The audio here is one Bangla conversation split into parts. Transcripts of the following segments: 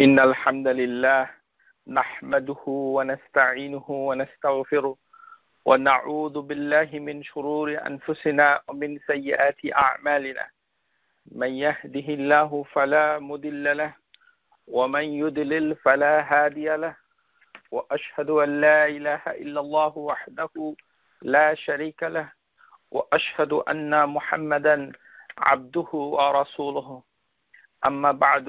إن الحمد لله نحمده ونستعينه ونستغفره ونعوذ بالله من شرور أنفسنا ومن سيئات أعمالنا من يهده الله فلا مضل له ومن يضلل فلا هادي له وأشهد أن لا إله إلا الله وحده لا شريك له وأشهد أن محمدا عبده ورسوله أما بعد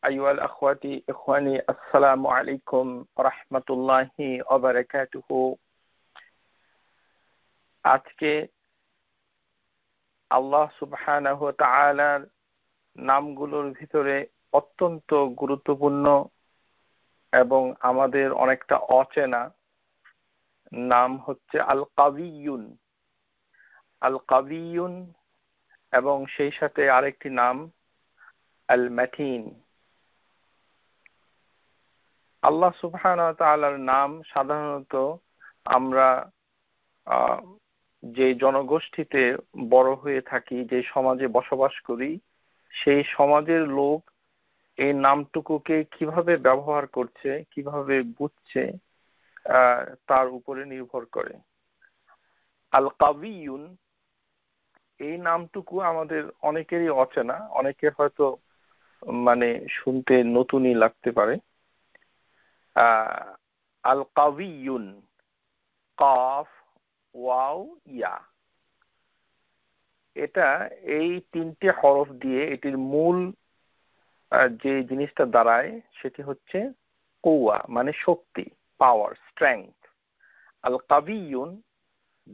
أيها الأخوة إخواني السلام عليكم ورحمة الله وبركاته। আজকে আল্লাহ সুবহানাহু ওয়া তাআলার নামগুলোর ভিতরে অত্যন্ত গুরুত্বপূর্ণ এবং আমাদের অনেকটা অচেনা নাম হচ্ছে আল কাবিয়ুন। আল কাবিয়ুন এবং সেই সাথে আরেকটি নাম আল মাতিন। আল্লাহ সুবহানাহু ওয়া তাআলার নাম সাধারণত আমরা যে জনগোষ্ঠীতে বড় হয়ে থাকি, যে সমাজে বসবাস করি, সেই সমাজের লোক এই নামটুকুকে কিভাবে ব্যবহার করছে, কিভাবে বুঝছে, তার উপরে নির্ভর করে। আল কাবিয়ুন এই নামটুকু আমাদের অনেকেরই অচেনা, অনেকের হয়তো শুনতে নতুনই লাগতে পারে। আল কাবিয়ুন, কাফ ওয়াও ইয়া, এটা এই তিনটে হরফ দিয়ে এটির মূল যে জিনিসটা দাঁড়ায় সেটি হচ্ছে কুওয়া, মানে শক্তি, পাওয়ার, স্ট্রেংথ। আল কাবিয়ুন,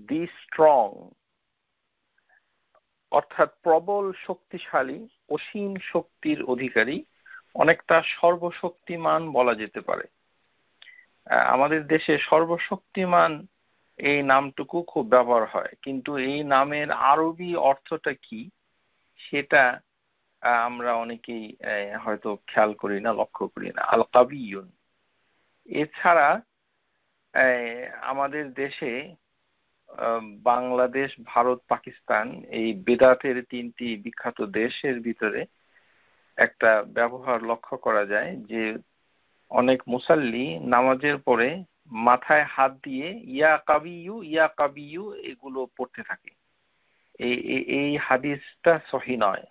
দি স্ট্রং, অর্থাৎ প্রবল শক্তিশালী, অসীম শক্তির অধিকারী, অনেকটা সর্বশক্তিমান বলা যেতে পারে। আমাদের দেশে সর্বশক্তিমান এই নামটুকু খুব ব্যবহার হয়, কিন্তু এই নামের আরবি অর্থটা কি সেটা আমরা অনেকেই হয়তো খেয়াল করি না, লক্ষ্য করি না। আল কাবিয়ুন এছাড়া আমাদের দেশে বাংলাদেশ, ভারত, পাকিস্তান, এই বেদাতের তিনটি বিখ্যাত দেশের ভিতরে একটা ব্যবহার লক্ষ্য করা যায় যে অনেক মুসাল্লি নামাজের পরে মাথায় হাত দিয়ে ইয়া কাবিয়ু ইয়া কাবিয়ু এগুলো পড়তে থাকে। এই হাদিসটা সহি নয়।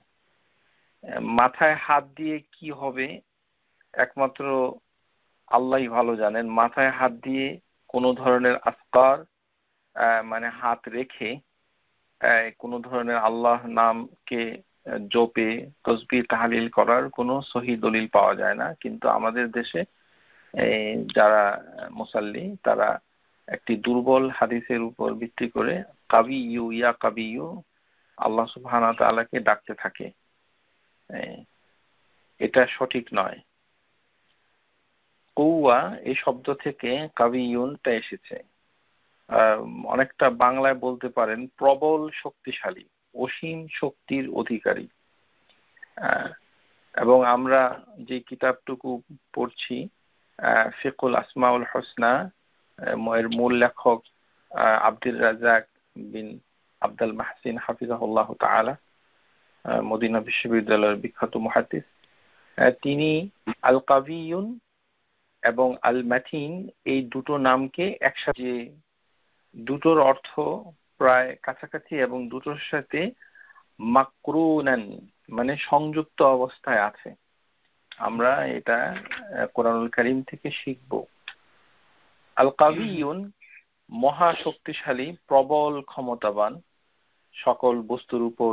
মাথায় হাত দিয়ে কি হবে একমাত্র আল্লাহই ভালো জানেন। মাথায় হাত দিয়ে কোনো ধরনের আজকার হাত রেখে কোনো ধরনের আল্লাহ নামকে জপে তসবিহ তাহলিল করার কোনো সহি দলিল পাওয়া যায় না। কিন্তু আমাদের দেশে যারা মুসাল্লি তারা একটি দুর্বল হাদিসের উপর ভিত্তি করে কাবিয়ু ইয়া কাবিয়ু আল্লাহ সুবহানাহু ওয়া তাআলাকে ডাকতে থাকে। এটা সঠিক নয়। কুওয়া এই শব্দ থেকে কাবিয়ুনটা এসেছে। অনেকটা বাংলায় বলতে পারেন প্রবল শক্তিশালী, অসীম শক্তির অধিকারী। এবং আমরা যে কিতাবটুকু পড়ছি ফিকুল আসমাউল হোসনা, এর মূল লেখক আব্দুর রাজ্জাক বিন আব্দুল মাহসিন হাফিজাহুল্লাহ তাআলা, মদিনা বিশ্ববিদ্যালয়ের বিখ্যাত মুহাদ্দিস, তিনি আল কাবিয়ুন এবং আল মাতিন এই দুটো নামকে একসাথে, দুটোর অর্থ প্রায় কাছাকাছি এবং দুটোর সাথে মাকরুনান সংযুক্ত অবস্থায় আছে। আমরা এটা কোরআনুল কারীম থেকে শিখব। আল কাবিয়ুন মহা শক্তিশালী, প্রবল ক্ষমতাবান, সকল বস্তুর উপর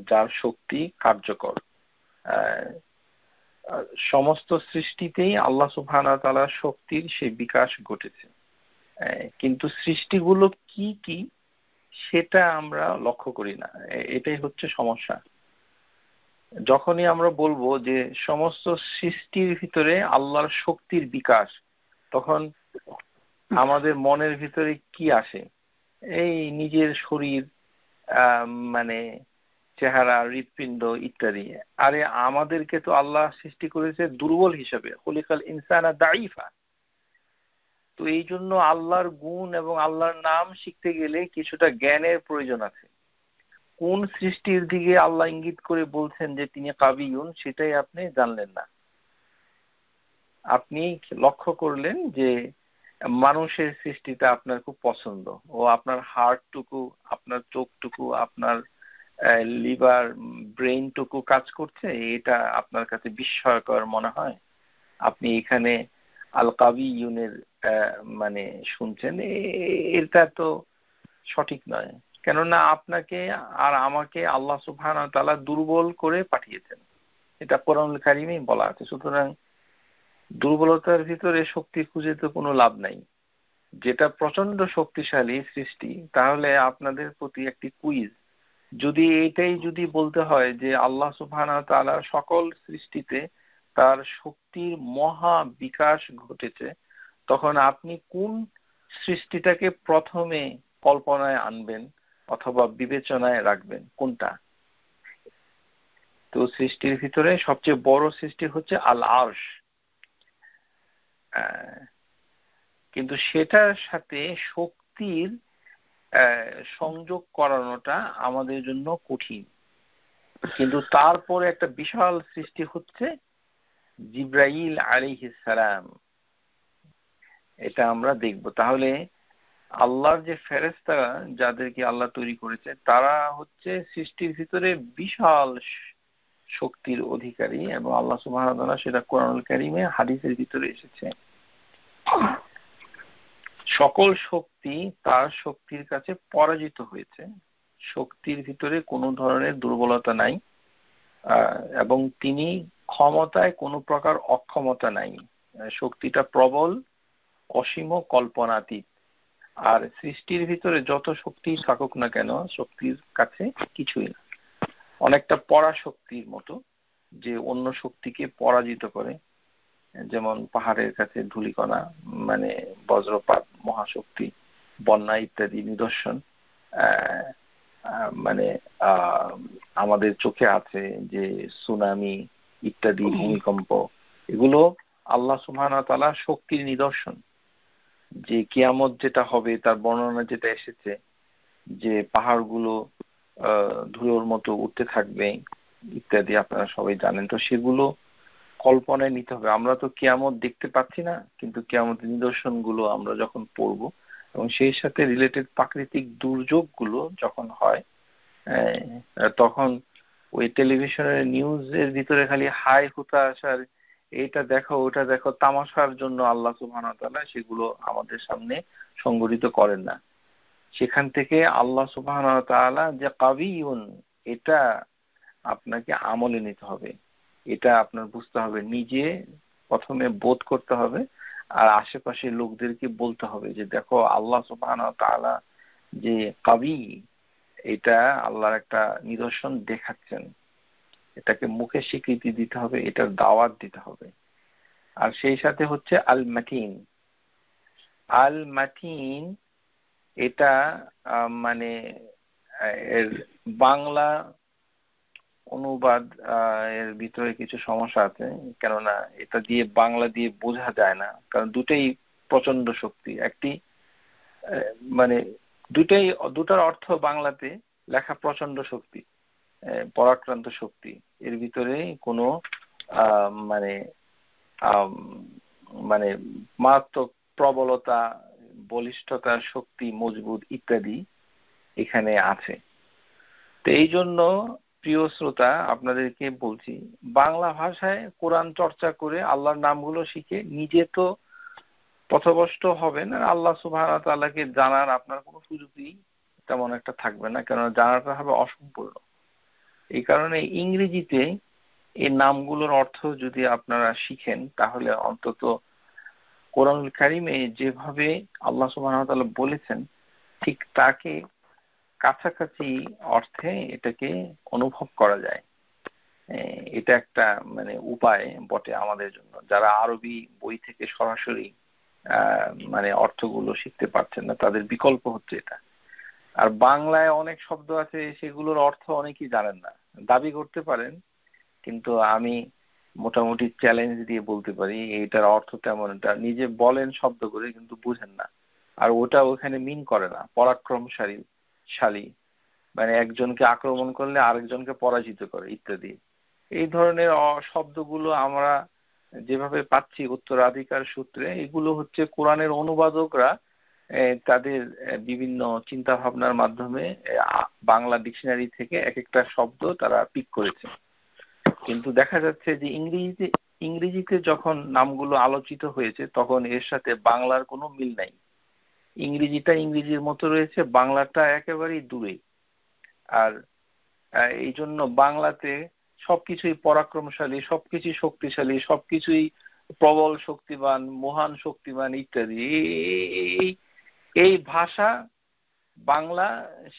যার শক্তি কার্যকর। সমস্ত সৃষ্টিতেই আল্লাহ সুবহানাহু ওয়া তাআলার শক্তির সেই বিকাশ ঘটেছে, কিন্তু সৃষ্টিগুলো কি কি সেটা আমরা লক্ষ্য করি না। এটাই হচ্ছে সমস্যা। যখনই আমরা বলবো যে সমস্ত সৃষ্টির ভিতরে আল্লাহর শক্তির বিকাশ, তখন আমাদের মনের ভিতরে কি আসে? এই নিজের শরীর, চেহারা, হৃৎপিণ্ড ইত্যাদি। আরে আমাদেরকে তো আল্লাহ সৃষ্টি করেছে দুর্বল হিসাবে, খুলিকাল ইনসানা দাঈফা। তো এই জন্য আল্লাহর গুণ এবং আল্লাহর নাম শিখতে গেলে কিছুটা জ্ঞানের প্রয়োজন আছে। কোন সৃষ্টির দিকে আল্লাহ ইঙ্গিত করে বলছেন যে তিনি কাবিয়ুন, সেটাই আপনি জানলেন না। আপনি লক্ষ্য করলেন যে মানুষের সৃষ্টিটা আপনার খুব পছন্দ, ও আপনার হার্টটুকু, আপনার চোখটুকু, আপনার লিভার, ব্রেইনটুকু কাজ করছে, এটা আপনার কাছে বিস্ময়কর মনে হয়। আপনি এখানে আল কাবিয়ুনের মানে শুনছেন, এটা তো সঠিক নয়। কেননা আপনাকে আর আমাকে আল্লাহ সুবহানাহু ওয়া তাআলা দুর্বল করে পাঠিয়েছেন, এটা কোরআনুল কারীমে বলা আছে। সুতরাং দুর্বলতার ভিতরে শক্তি খুঁজে তো কোনো লাভ নাই। যেটা প্রচন্ড শক্তিশালী সৃষ্টি, তাহলে আপনাদের প্রতি একটি কুইজ, যদি এইটাই যদি বলতে হয় যে আল্লাহ সুবহানাহু ওয়া তাআলা সকল সৃষ্টিতে তার শক্তির মহা বিকাশ ঘটেছে, তখন আপনি কোন সৃষ্টিটাকে প্রথমে কল্পনায় আনবেন অথবা বিবেচনায় রাখবেন, কোনটা? তো সৃষ্টির ভিতরে সবচেয়ে বড় সৃষ্টি হচ্ছে আল আরশ, কিন্তু সেটার সাথে শক্তির সংযোগ করানোটা আমাদের জন্য কঠিন। কিন্তু তারপরে একটা বিশাল সৃষ্টি হচ্ছে জিবরাইল আলাইহিস সালাম, এটা আমরা দেখব। তাহলে আল্লাহর যে ফেরেশতারা যাদেরকে আল্লাহ তৈরি করেছে, তারা হচ্ছে সৃষ্টির ভিতরে বিশাল শক্তির অধিকারী, এবং আল্লাহ সুবহানাহু ওয়া তাআলা সেটা কোরআনুল কারীমে হাদিসের ভিতরে এসেছে। সকল শক্তি তার শক্তির কাছে পরাজিত হয়েছে, শক্তির ভিতরে কোনো ধরনের দুর্বলতা নাই, এবং তিনি ক্ষমতায় কোনো প্রকার অক্ষমতা নাই। শক্তিটা প্রবল, অসীম, কল্পনাতীত। আর সৃষ্টির ভিতরে যত শক্তি থাকুক না কেন, শক্তির কাছে কিছুই না। অনেকটা পরাশক্তির মতো, যে অন্য শক্তিকে পরাজিত করে। যেমন পাহাড়ের কাছে ধূলিকণা, মানে বজ্রপাত, মহাশক্তি, বন্যা ইত্যাদি নিদর্শন মানে আমাদের চোখে আছে, যে সুনামি ইত্যাদি, ভূমিকম্প, এগুলো আল্লাহ সুবহানাহু ওয়া তাআলা শক্তির নিদর্শন। যে কিয়ামত যেটা হবে তার বর্ণনা যেটা এসেছে, যে পাহাড়গুলো ধুলোর মতো উঠতে থাকবে ইত্যাদি, আপনারা সবাই জানেন। তো সেগুলো কল্পনায় নিতে হবে। আমরা তো কিয়ামত দেখতে পাচ্ছি না, কিন্তু কিয়ামতের নিদর্শনগুলো আমরা যখন পড়ব, এবং সেই সাথে রিলেটেড প্রাকৃতিক দুর্যোগগুলো যখন হয়, তখন ওই টেলিভিশনের নিউজের ভিতরে খালি হাই হুতাশার, এটা দেখো ওটা দেখো, তামাশার জন্য আল্লাহ সুবহানাহু ওয়া তাআলা সেগুলো আমাদের সামনে সংগঠিত করেন না। সেখান থেকে আল্লাহ সুবহানাহু ওয়া তাআলা যে কাবিয়ুন, এটা আপনাকে আমলে নিতে হবে, এটা আপনার বুঝতে হবে, নিজে প্রথমে বোধ করতে হবে, আর আশেপাশের লোকদেরকে বলতে হবে যে দেখো আল্লাহ সুবহানাহু ওয়া তাআলা যে কাবি, এটা আল্লাহর একটা নিদর্শন দেখাচ্ছেন। এটাকে মুখে স্বীকৃতি দিতে হবে, এটার দাওয়াত দিতে হবে। আর সেই সাথে হচ্ছে আল মাতিন। আল মাতিন এটা মানে এর বাংলা অনুবাদ এর ভিতরে কিছু সমস্যা আছে, কেননা এটা দিয়ে বাংলা দিয়ে বোঝা যায় না, কারণ দুটেই প্রচন্ড শক্তি। একটি মানে দুটার অর্থ বাংলাতে লেখা প্রচন্ড শক্তি, পরাক্রান্ত শক্তি। এর ভিতরে কোনো মানে মানে মারাত্মক প্রবলতা, বলিষ্ঠতা, শক্তি, মজবুত ইত্যাদি এখানে আছে। তো এই জন্য প্রিয় শ্রোতা, আপনাদেরকে বলছি, বাংলা ভাষায় কোরআন চর্চা করে আল্লাহর নামগুলো শিখে নিজে তো পথভ্রষ্ট হবেন, আর আল্লাহ সুবহানাহু ওয়া তাআলাকে জানার আপনার কোনো সুযোগই তেমন একটা থাকবে না, কেননা জানাটা হবে অসম্পূর্ণ। এই কারণে ইংরেজিতে এই নামগুলোর অর্থ যদি আপনারা শিখেন, তাহলে অন্তত কোরআনুল কারীমে যেভাবে আল্লাহ সুবহানাহু ওয়া তাআলা বলেছেন, ঠিক তাকে কাছাকাছি অর্থে এটাকে অনুভব করা যায়। এটা একটা মানে উপায় বটে আমাদের জন্য, যারা আরবি বই থেকে সরাসরি মানে অর্থগুলো শিখতে পারছেন না, তাদের বিকল্প হচ্ছে এটা। আর বাংলায় অনেক শব্দ আছে, সেগুলোর অর্থ অনেকেই জানেন না, দাবি করতে পারেন, কিন্তু আমি মোটামুটি চ্যালেঞ্জ দিয়ে বলতে পারি এইটার অর্থ তেমন, এটা নিজে বলেন শব্দ করে কিন্তু বুঝেন না। আর ওটা ওখানে মিন করে না পরাক্রমশালী, মানে একজনকে আক্রমণ করলে আরেকজনকে পরাজিত করে ইত্যাদি। এই ধরনের শব্দগুলো আমরা যেভাবে পাচ্ছি উত্তরাধিকার সূত্রে, এগুলো হচ্ছে কোরআনের অনুবাদকরা তাদের বিভিন্ন চিন্তা ভাবনার মাধ্যমে বাংলা ডিকশনারি থেকে এক একটা শব্দ তারা পিক করেছে। কিন্তু দেখা যাচ্ছে যে ইংরেজিতে যখন নামগুলো আলোচিত হয়েছে তখন এর সাথে বাংলার কোনো মিল নাই। ইংরেজিটা ইংরেজির মতো রয়েছে, বাংলাটা একেবারেই দূরে। আর এই জন্য বাংলাতে সবকিছুই পরাক্রমশালী, সবকিছুই শক্তিশালী, সবকিছুই প্রবল শক্তিমান, মহান শক্তিমান ইত্যাদি। এই ভাষা বাংলা,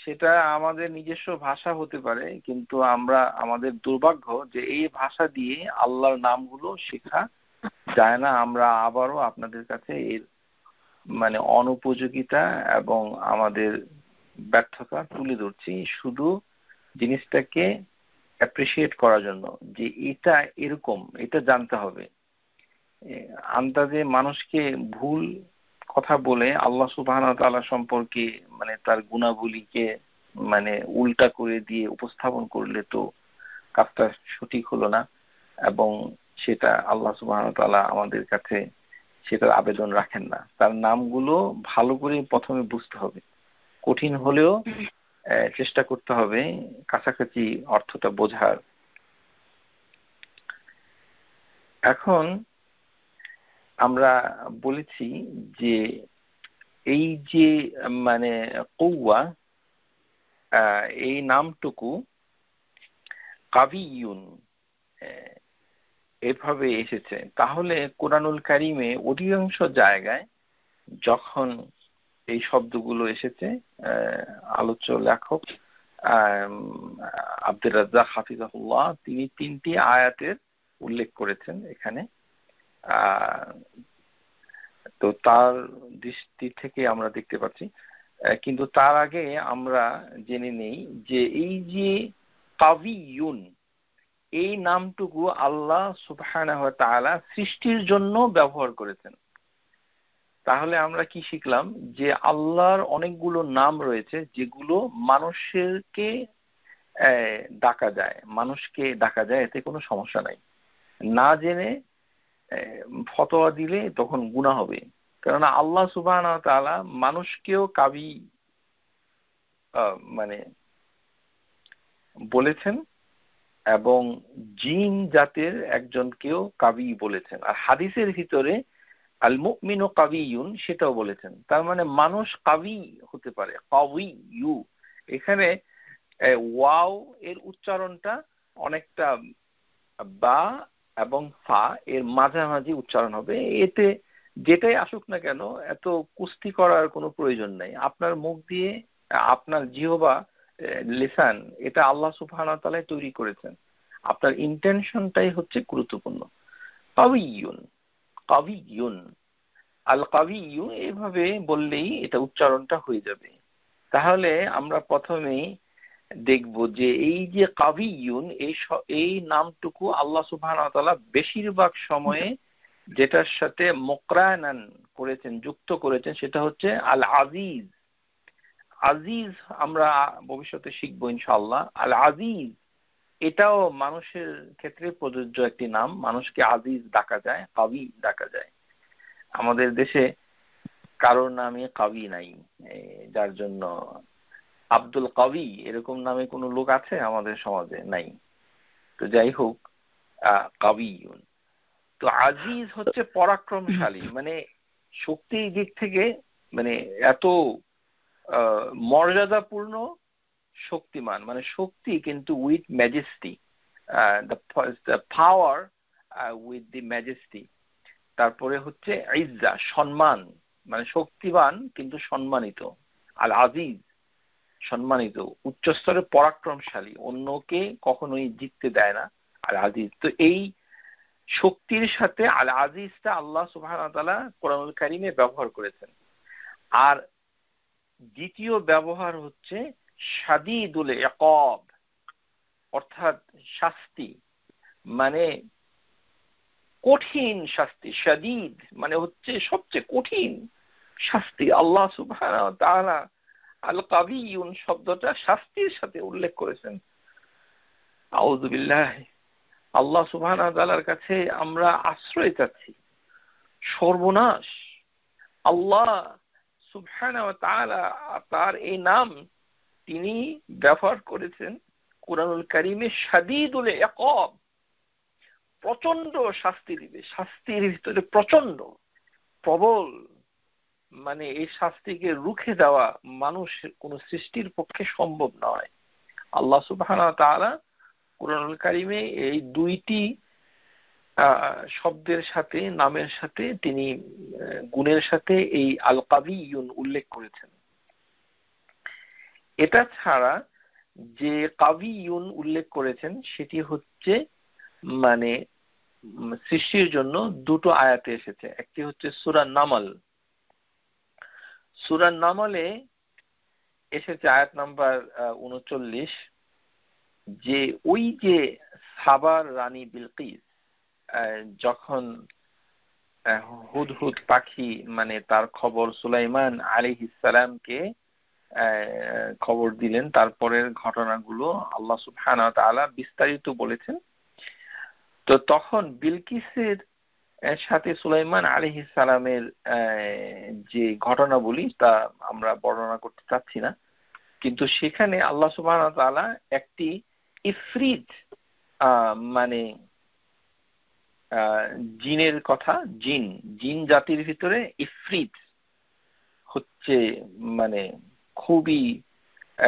সেটা আমাদের নিজস্ব ভাষা হতে পারে, কিন্তু আমাদের দুর্ভাগ্য যে এই ভাষা দিয়ে আল্লাহর নামগুলো শেখা যায় না। আমরা আবারও আপনাদের কাছে এর মানে অনুপযোগিতা এবং আমাদের ব্যর্থতা তুলে ধরছি, শুধু জিনিসটাকে অ্যাপ্রিসিয়েট করার জন্য যে এটা এরকম, এটা জানতে হবে। আন্দাজে মানুষকে ভুল কথা বলে আল্লাহ সুবহানাহু ওয়া তাআলা সম্পর্কে মানে তার গুণাবলীকে মানে উল্টা করে দিয়ে উপস্থাপন করলে তো কাজটা সঠিক হলো না, এবং সেটা আল্লাহ সুবহানাহু ওয়া তাআলা আমাদের কাছে সেটার আবেদন রাখেন না। তার নামগুলো ভালো করে প্রথমে বুঝতে হবে, কঠিন হলেও চেষ্টা করতে হবে কাছাকাছি অর্থটা বোঝার। এখন আমরা বলেছি যে এই যে মানে কৌয়া, এই নামটুকু কাবিয়ুন এভাবে এসেছে। তাহলে কোরআনুল কারিমে অধিকাংশ জায়গায় যখন এই শব্দগুলো এসেছে, আলোচ্য লেখক আব্দুর রাজ্জাক হাফিজাহুল্লাহ তিনি 3টি আয়াতের উল্লেখ করেছেন এখানে। তো তার দৃষ্টি থেকে আমরা দেখতে পাচ্ছি। কিন্তু তার আগে আমরা জেনে নেই যে এই যে কাবিয়ুন, এই নামটুকু আল্লাহ সুবহানাহু ওয়া তাআলা সৃষ্টির জন্য ব্যবহার করেছেন। তাহলে আমরা কি শিখলাম? যে আল্লাহর অনেকগুলো নাম রয়েছে যেগুলো মানুষকে ডাকা যায়, মানুষকে ডাকা যায়, এতে কোনো সমস্যা নাই। না জেনে ফতোয়া দিলে তখন গুনাহ হবে। কেননা আল্লাহ সুবহানাহু ওয়া তাআলা মানুষকেও কাবি মানে বলেছেন এবং জিন জাতের একজনকেও কাবি বলেছেন। আর হাদিসের ভিতরে আল মুমিনু কাবিয়ুন সেটাও বলেছেন। তার মানে মানুষ কাবি হতে পারে, কাবিয়ু। এখানে ওয়াও এর উচ্চারণটা অনেকটা বা এবং ফা এর মাঝামাঝি উচ্চারণ হবে। এতে যেটাই আসুক না কেন এত কুস্তি করার কোনো প্রয়োজন নেই। আপনার মুখ দিয়ে আপনার জিহবা লিসান, এটা আল্লাহ সুবহানাহু ওয়া তাআলা তৈরি করেছেন। আপনার ইন্টেনশনটাই হচ্ছে গুরুত্বপূর্ণ। কাবিয়ুন, কাবিয়ুন, আল কাবিয়ু এভাবে বললেই এটা উচ্চারণটা হয়ে যাবে। তাহলে আমরা প্রথমেই দেখব যে এই যে কাবিয়ুন, এই নামটুকু আল্লাহ সুবহানাহু ওয়া তাআলা বেশিরভাগ সময়ে যেটার সাথে মুকরানান করেছেন, যুক্ত করেছেন, সেটা হচ্ছে আল আজিজ। আজিজ আমরা ভবিষ্যতে শিখবো ইনশাআল্লাহ। আল আজিজ এটাও মানুষের ক্ষেত্রে প্রযোজ্য একটি নাম। মানুষকে আজিজ ডাকা যায়, কাবি ডাকা যায়। আমাদের দেশে কারোর নামে কাবি নাই, যার জন্য আব্দুল কাবি এরকম নামে কোনো লোক আছে আমাদের সমাজে? নাই। তো যাই হোক, কাবিয়ুন। তো আজিজ হচ্ছে পরাক্রমশালী, মানে শক্তির দিক থেকে মানে এত মর্যাদাপূর্ণ শক্তিমান, মানে শক্তি কিন্তু with majesty, the power with the majesty. তারপরে হচ্ছে ইজ্জা, সম্মান, মানে শক্তিবান কিন্তু সম্মানিত। আল আজিজ সম্মানিত, উচ্চস্তরে পরাক্রমশালী, অন্যকে কখনোই জিততে দেয় না। আল আজিজ। তো এই শক্তির সাথে আল আজিজটা আল্লাহ সুবহানাহু ওয়া তাআলা কোরআনুল কারীমে ব্যবহার করেছেন। আর দ্বিতীয় ব্যবহার হচ্ছে শাদীদুল ইকাব, অর্থাৎ শাস্তি, মানে কঠিন শাস্তি। শাদীদ মানে হচ্ছে সবচেয়ে কঠিন শাস্তি। আল্লাহ সুবহানাহু ওয়া তাআলা আল কাবিয়ুন শব্দটা শাস্তির সাথে উল্লেখ করেছেন। আউযু বিল্লাহি আল্লাহ সুবহানাহু ওয়া তাআলার কাছে আমরা আশ্রয় চাচ্ছি। সর্বনাশ, আল্লাহ সুবহানাহু ওয়া তাআলা তার এই নাম তিনি ব্যবহার করেছেন কুরআনুল কারীমে শাদীদুল ইকাব, প্রচন্ড শাস্তি দিবে, শাস্তির ভিতরে প্রচন্ড প্রবল, মানে এই শাস্তিকে রুখে দেওয়া মানুষের কোন সৃষ্টির পক্ষে সম্ভব নয়। আল্লাহ সুবহানাহু ওয়া তাআলা কুরআনুল কারীমে এই দুইটি শব্দের সাথে, নামের সাথে, তিনি গুণের সাথে এই আল কাবিয়ুন উল্লেখ করেছেন। এটা ছাড়া যে কাবিয়ুন উল্লেখ করেছেন সেটি হচ্ছে মানে সৃষ্টির জন্য দুটো আয়াতে এসেছে। একটি হচ্ছে সূরা নামল, সূরা নামলে এসেছে আয়াত নাম্বার ৩৯, যে ওই যে সাবার রানী বিলকিস যখন হুদহুদ পাখি মানে তার খবর সুলাইমান আলাইহিস সালামকে খবর দিলেন, তারপরের ঘটনাগুলো আল্লাহ সুবহানাহু ওয়া তাআলা বিস্তারিত বলেছেন। তো তখন বিলকিসের সাথে সুলাইমান আলাইহিস সালামের যে ঘটনাবলী তা আমরা বর্ণনা করতে চাচ্ছি না, কিন্তু সেখানে আল্লাহ সুবহানাহু ওয়া তাআলা একটি ইফরিত মানে জিনের কথা, জিন জাতির ভিতরে ইফরিত হচ্ছে মানে খুবই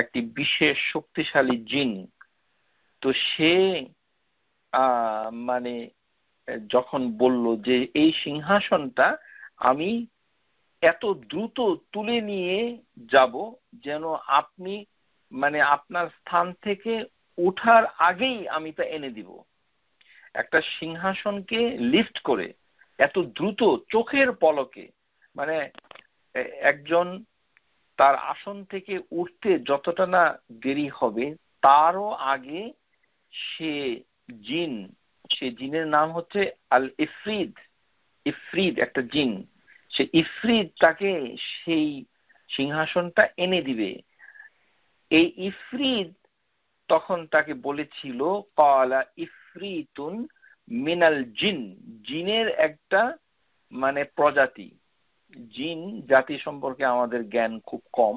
একটি বিশেষ শক্তিশালী জিন। তো সে মানে যখন বলল যে এই সিংহাসনটা আমি এত দ্রুত তুলে নিয়ে যাব যেন আপনি মানে আপনার স্থান থেকে ওঠার আগেই আমি তা এনে দিব। একটা সিংহাসনকে লিফট করে এত দ্রুত চোখের পলকে, মানে একজন তার আসন থেকে উঠতে যতটা না দেরি হবে তারও আগে সে জিনের নাম হচ্ছে আল ইফরিদ। ইফরিদ একটা জিন, সে ইফরিদ তাকে সেই সিংহাসনটা এনে দিবে। এই ইফরিদ তখন তাকে বলেছিল ক্বালা ইফরিতুন মিনাল জিন, জিনের একটা মানে প্রজাতি। জিন জাতি সম্পর্কে আমাদের জ্ঞান খুব কম,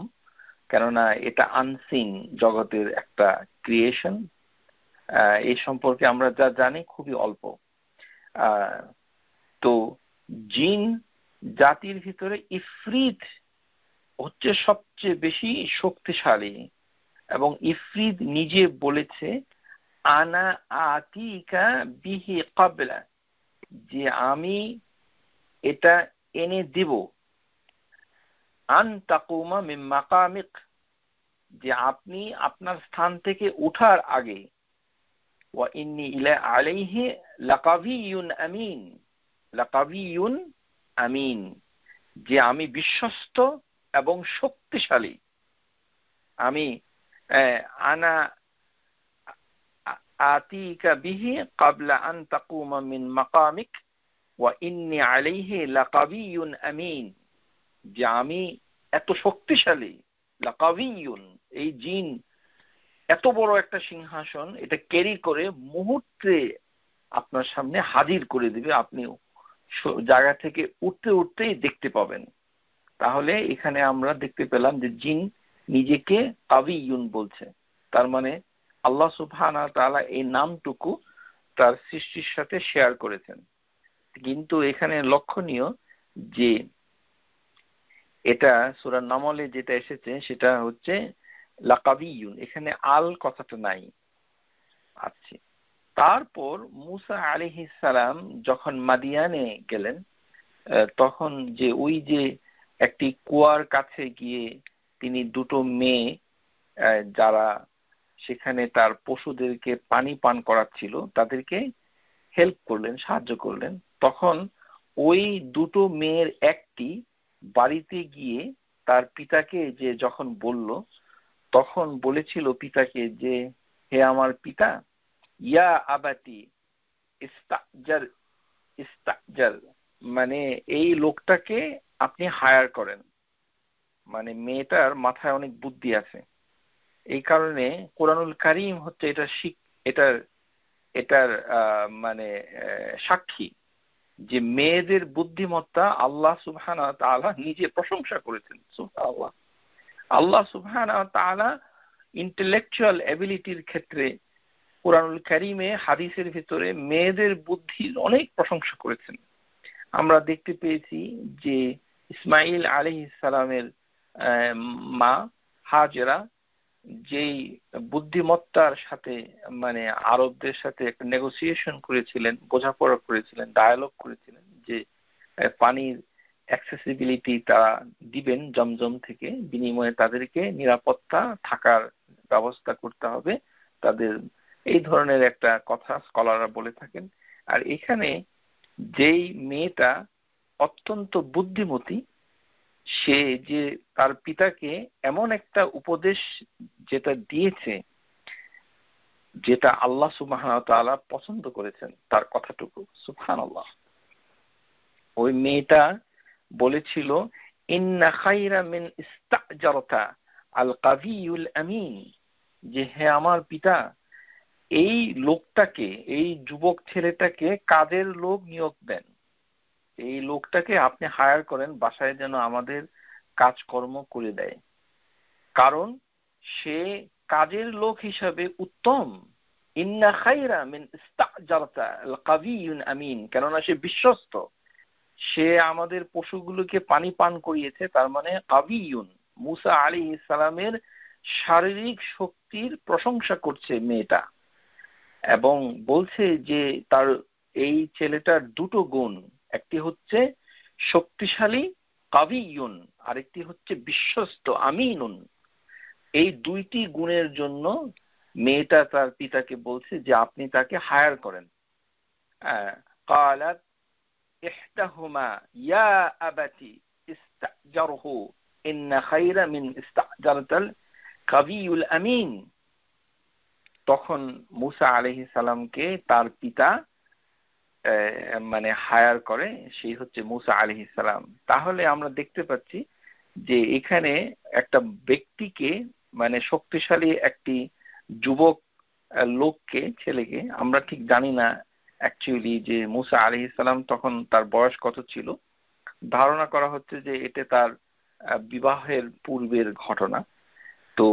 কেননা এটা আনসিন জগতের একটা ক্রিয়েশন। এই সম্পর্কে আমরা যা জানি খুবই অল্প। তো জিন জাতির ভিতরে ইফরিত হচ্ছে সবচেয়ে বেশি শক্তিশালী, এবং ইফরিত নিজে বলেছে আনা আতিকা বিহি ক্বাবলা, যে আমি এটা এনে দিব, আন তাকুমা মিন মাকামিক, যে আপনি আপনার স্থান থেকে ওঠার আগে, ওয়া ইন্নী ইলা আলাইহি লাকাবিয়ুন আমিন, লাকাবিয়ুন আমিন, যে আমি বিশ্বস্ত এবং শক্তিশালী। আমি আনা আতিকা বিহি ক্বাবলা আন তাকুমা মিন মাকামিক ওয়া ইন্নী আলাইহি লাকাবিয়ুন আমিন, যে আমি এত শক্তিশালী। লাকাবিয়ুন, এই জিন এত বড় একটা সিংহাসন এটা ক্যারি করে মুহূর্তে আপনার সামনে হাজির করে দিবে, আপনি জায়গা থেকে উঠতে উঠতেই দেখতে পাবেন। তাহলে এখানে আমরা দেখতে পেলাম যে জিন নিজেকে কাবিয়ুন বলছে, তার মানে আল্লাহ সুবহানাহু ওয়া তাআলা এই নামটুকু তার সৃষ্টির সাথে শেয়ার করেছেন। কিন্তু এখানে লক্ষণীয় যে এটা সূরা নামলে যেটা এসেছে সেটা হচ্ছে লাকাবিয়ুন, এখানে আল কথাটা নাই। আচ্ছা, তারপর মুসা আলাইহিস সালাম যখন মাদিয়ানে গেলেন, তখন যে ওই যে একটি কুয়ার কাছে গিয়ে তিনি দুটো মেয়ে যারা সেখানে তার পশুদেরকে পানি পান করাচ্ছিল তাদেরকে হেল্প করলেন, সাহায্য করলেন। তখন ওই দুটো মেয়ের একটি বাড়িতে গিয়ে তার পিতাকে যে যখন বলল, তখন বলেছিল পিতাকে যে হে আমার পিতা, ইয়া আবাতি ইস্তাজার, ইস্তাজার মানে এই লোকটাকে আপনি হায়ার করেন। মানে মেয়েটার মাথায় অনেক বুদ্ধি আছে, এই কারণে কোরআনুল কারীম হচ্ছে এটার এটার মানে সাক্ষী যে মেয়েদের বুদ্ধিমত্তা আল্লাহ সুবহানাহু ওয়া তাআলা নিজে প্রশংসা করেছেন। সুবহানাল্লাহ। আল্লাহ সুবহানাহু ওয়া তাআলা ইন্টেলেকচুয়াল এবিলিটির ক্ষেত্রে কুরআনুল কারীমে হাদিসের ভিতরে মেয়েদের বুদ্ধির অনেক প্রশংসা করেছেন। আমরা দেখতে পেয়েছি যে ইসমাঈল আলাইহিস সালামের মা হাজেরা যেই বুদ্ধিমত্তার সাথে মানে আরবদের সাথে একটা নেগোসিয়েশন করেছিলেন, বোঝাপড়া করেছিলেন, ডায়ালগ করেছিলেন যে পানির অ্যাক্সেসিবিলিটি তারা দিবেন জমজম থেকে, বিনিময়ে তাদেরকে নিরাপত্তা থাকার ব্যবস্থা করতে হবে, তাদের এই ধরনের একটা কথা স্কলাররা বলে থাকেন। আর এখানে যেই মেয়েটা অত্যন্ত বুদ্ধিমতী, সে যে তার পিতাকে এমন একটা উপদেশ যেটা দিয়েছে যেটা আল্লাহ সুবহানাহু ওয়া তাআলা পছন্দ করেছেন, তার কথাটুকু সুবহানাল্লাহ। ওই মেয়েটা বলেছিল, ইন্না খায়রা মিন ইস্তাজারতা আল কাবিয়ুল আমিন, যে হে আমার পিতা, এই লোকটাকে, এই যুবক ছেলেটাকে কাজের লোক নিয়োগ দেন, এই লোকটাকে আপনি হায়ার করেন বাসায় যেন আমাদের কাজকর্ম করে দেয়, কারণ সে কাজের লোক হিসাবে উত্তম। ইন্না খায়রা মিন ইস্তাজারতা আল কাবিয়ুল আমিন, কেননা সে বিশ্বস্ত, সে আমাদের পশুগুলোকে পানি পান করিয়েছে, তার মানে কাবিয়ুন, মুসা আলাইহিস সালামের শারীরিক শক্তির প্রশংসা করছে মেয়েটা, এবং বলছে যে তার এই ছেলেটার দুটো গুণ, একটি হচ্ছে শক্তিশালী কাবিয়ুন, আরেকটি হচ্ছে বিশ্বস্ত আমিনুন। এই দুইটি গুণের জন্য মেয়েটা তার পিতাকে বলছে যে আপনি তাকে হায়ার করেন। قالت إحداهما يا أبتي استأجره إن خير من استأجرت القوي الأمين। তখন মুসা আলাইহিস সালামকে তার পিতা মানে হায়ার করে, সেই হচ্ছে মুসা আলাইহিস সালাম। তাহলে আমরা দেখতে পাচ্ছি যে এখানে একটা ব্যক্তিকে, মানে শক্তিশালী একটি যুবক লোককে, ছেলেকে, আমরা ঠিক জানি না অ্যাকচুয়ালি যে মুসা আলাইহিস সালাম তখন তার বয়স কত ছিল, ধারণা করা হচ্ছে যে এটা তার বিবাহের পূর্বের ঘটনা। তো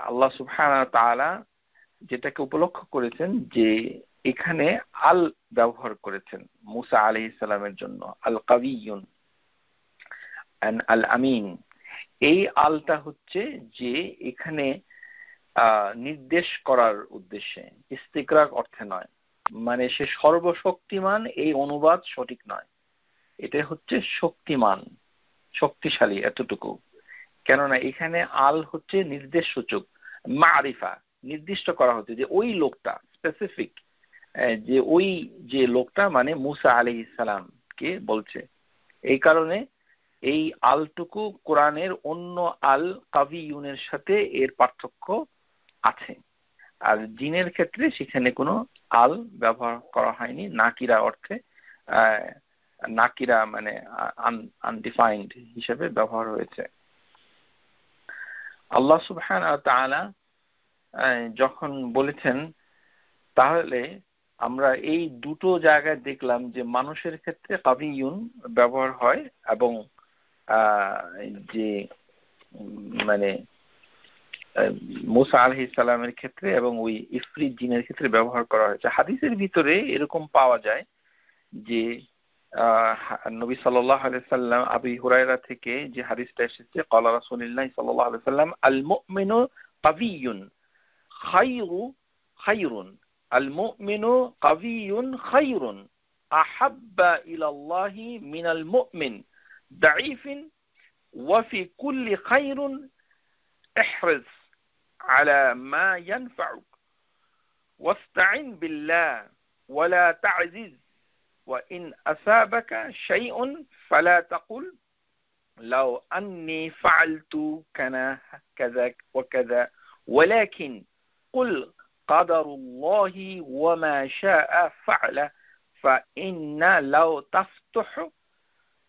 আল্লাহ সুবহানাহু ওয়া তাআলা যেটাকে উপলক্ষ করেছেন যে এখানে আল ব্যবহার করেছেন মুসা আলাইহিস সালামের জন্য, আল কাবিয়ুন আল আমিন। এই আলটা হচ্ছে যে এখানে নির্দেশ করার উদ্দেশ্যে, ইস্তিকরাক অর্থে নয়, মানে সে সর্বশক্তিমান এই অনুবাদ সঠিক নয়, এটা হচ্ছে শক্তিমান, শক্তিশালী এতটুকু। কেননা এখানে আল হচ্ছে নির্দেশ সূচক, মারিফা, নির্দিষ্ট করা হচ্ছে যে ওই লোকটা স্পেসিফিক, যে ওই যে লোকটা মানে মুসা আলাইহিস সালাম কে বলছে। এই কারণে এই আলটুকু কোরআনের অন্য আল কাবিয়ুনের সাথে এর পার্থক্য আছে। আর জিনের ক্ষেত্রে সেখানে কোনো আল ব্যবহার করা হয়নি, নাকিরা অর্থে, নাকিরা মানে আনডিফাইন্ড হিসেবে ব্যবহার হয়েছে। আল্লাহ সুবহানাহু ওয়া তাআলা যখন বলেছেন, তাহলে আমরা এই দুটো জায়গায় দেখলাম যে মানুষের ক্ষেত্রে কাবিয়ুন ব্যবহার হয়, এবং যে মানে মুসা আলাইহিস সালামের ক্ষেত্রে এবং ওই ইফরিত জিনের ক্ষেত্রে ব্যবহার করা হয়েছে। হাদিসের ভিতরে এরকম পাওয়া যায় যে নবী সাল্লাল্লাহু আলাইহি সাল্লাম আবু হুরায়রা থেকে যে হাদিসটা এসেছে, ক্বালা রাসূলুল্লাহ সাল্লাল্লাহু আলাইহি সাল্লাম আল মুমিনু কাবিয়ুন খায়রুন আল মুমিনু কাবিয়ুন খায়রুন আহাব্বা ইলাল্লাহি মিনাল মুমিন দাঈফিন ওয়া ফি কুল্লি খায়রুন احرص على ما ينفعك واستعن بالله ولا تعجز وإن أصابك شيء فلا تقل لو أني فعلت كذا وكذا ولكن قل قدر الله وما شاء فعل فإن لو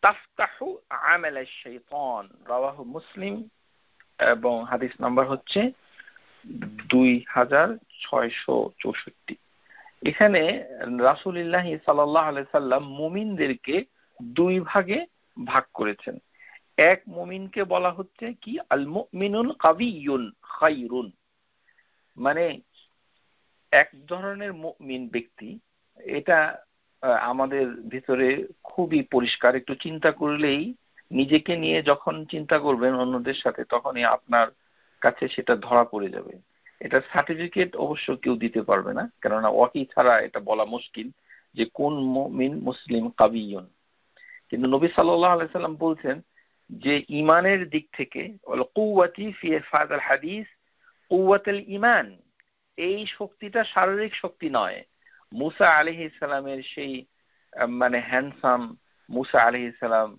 تفتح عمل الشيطان رواه مسلم এবং হাদিস নাম্বার হচ্ছে 2664। এখানে রাসূলুল্লাহ সাল্লাল্লাহু আলাইহি সাল্লাম মুমিনদেরকে দুই ভাগে ভাগ করেছেন। এক মুমিনকে বলা হচ্ছে কি আল মুমিনুল কাবিয়ুন খায়রুন, মানে এক ধরনের মুমিন ব্যক্তি, এটা আমাদের ভিতরে খুবই পরিষ্কার। একটু চিন্তা করলেই, নিজেকে নিয়ে যখন চিন্তা করবেন অন্যদের সাথে, তখনই আপনার কাছে সেটা ধরা পড়ে যাবে। এটা সার্টিফিকেট অবশ্য কেউ দিতে পারবে না, কেননা ওয়াহি ছাড়া এটা বলা মুশকিল যে কোন মুমিন মুসলিম কাবিয়ুন। কিন্তু নবী সাল্লাল্লাহু আলাইহি সাল্লাম বলছেন যে ইমানের দিক থেকে কুওয়াতি ফি হাযাল হাদিস কুওয়াতুল ঈমান, এই শক্তিটা শারীরিক শক্তি নয়। মুসা আলাইহিস সালামের সেই মানে হ্যান্ডসাম মুসা আলাইহিস সালাম,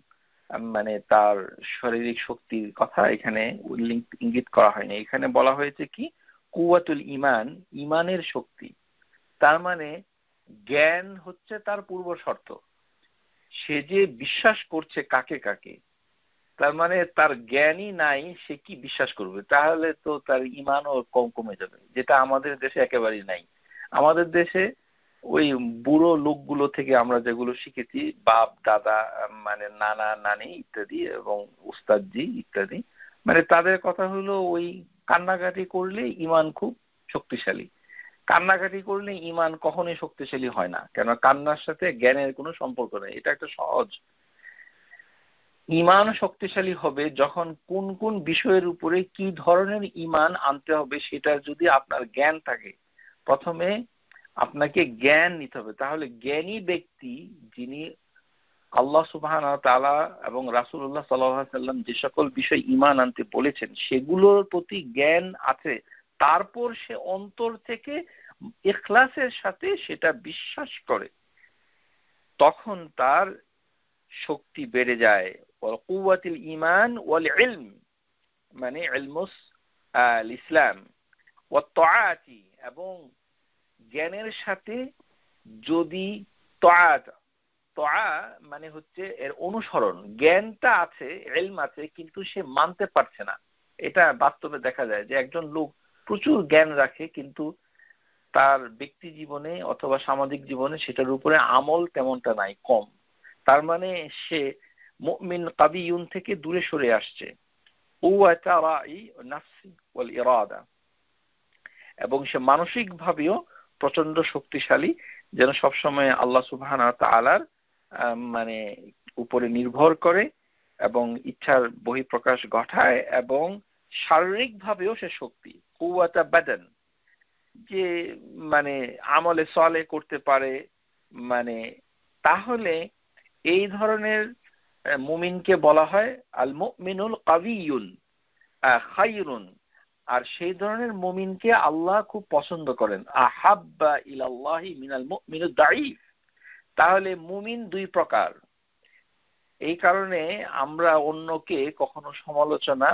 মানে তার শারীরিক শক্তির কথা এখানে ইঙ্গিত করা হয়নি। এখানে বলা হয়েছে কি কুওয়াতুল ঈমান, ঈমানের শক্তি। তার মানে জ্ঞান হচ্ছে তার পূর্ব শর্ত। সে যে বিশ্বাস করছে কাকে কাকে, তার মানে তার জ্ঞানই নাই, সে কি বিশ্বাস করবে? তাহলে তো তার ঈমানও কমে যাবে, যেটা আমাদের দেশে একেবারেই নাই। আমাদের দেশে ওই বুড়ো লোকগুলো থেকে আমরা যেগুলো শিখেছি, বাপ দাদা, মানে নানা নানি ইত্যাদি, এবং উস্তাদজি ইত্যাদি, মানে তাদের কথা হলো ওই কান্নাকাটি করলে ঈমান খুব শক্তিশালী। কান্নাকাটি করলে ঈমান কখনোই শক্তিশালী হয় না, কেন কান্নার সাথে জ্ঞানের কোনো সম্পর্ক নেই। এটা একটা সহজ। ঈমান শক্তিশালী হবে যখন কোন কোন বিষয়ের উপরে কি ধরনের ঈমান আনতে হবে সেটার যদি আপনার জ্ঞান থাকে। প্রথমে আপনাকে জ্ঞান নিতে হবে। তাহলে জ্ঞানী ব্যক্তি, যিনি আল্লাহ সুবহানাহু ওয়া তাআলা এবং রাসূলুল্লাহ সাল্লাল্লাহু আলাইহি সাল্লাম যে সকল বিষয় ঈমান আনতে বলেছেন সেগুলোর প্রতি জ্ঞান আছে, তারপর সে অন্তর থেকে ইখলাসের সাথে সেটা বিশ্বাস করে, তখন তার শক্তি বেড়ে যায়। ওয়াল কুওয়াতুল ঈমান ওয়াল ইলম, মানে ইলমুস আল ইসলাম, ওয়াত তাআতি, এবং জ্ঞানের সাথে যদি তাআত, তাআ মানে হচ্ছে এর অনুসরণ। জ্ঞানটা আছে, ইলম আছে, কিন্তু সে মানতে পারছে না। এটা বাস্তবে দেখা যায় যে একজন লোক প্রচুর জ্ঞান রাখে, কিন্তু তার ব্যক্তি জীবনে অথবা সামাজিক জীবনে সেটার উপরে আমল তেমনটা নাই, কম। তার মানে সে মুমিন কাবিয়ুন থেকে দূরে সরে আসছে। কুওয়াতা রাই নাফসি ওয়াল ইরাদা, এবং সে মানসিক ভাবেও প্রচন্ড শক্তিশালী, যেন সবসময় আল্লাহ সুবহানাহু ওয়া তাআলার মানে উপরে নির্ভর করে এবং ইচ্ছার বহিঃপ্রকাশ ঘটায়, এবং শারীরিক ভাবেও সে শক্তি। কুওয়াতা বাদান, যে মানে আমলে সলে করতে পারে, মানে তাহলে এই ধরনের মুমিনকে বলা হয় আল মুমিনুল কাবিয়ুন খায়রুন। আর সেই ধরনের মুমিনকে আল্লাহ খুব পছন্দ করেন। আহাব্বা ইলাল্লাহি মিনাল মুমিনিদ দাঈফ। তাহলে মুমিন দুই প্রকার। এই কারণে আমরা অন্যকে কখনো সমালোচনা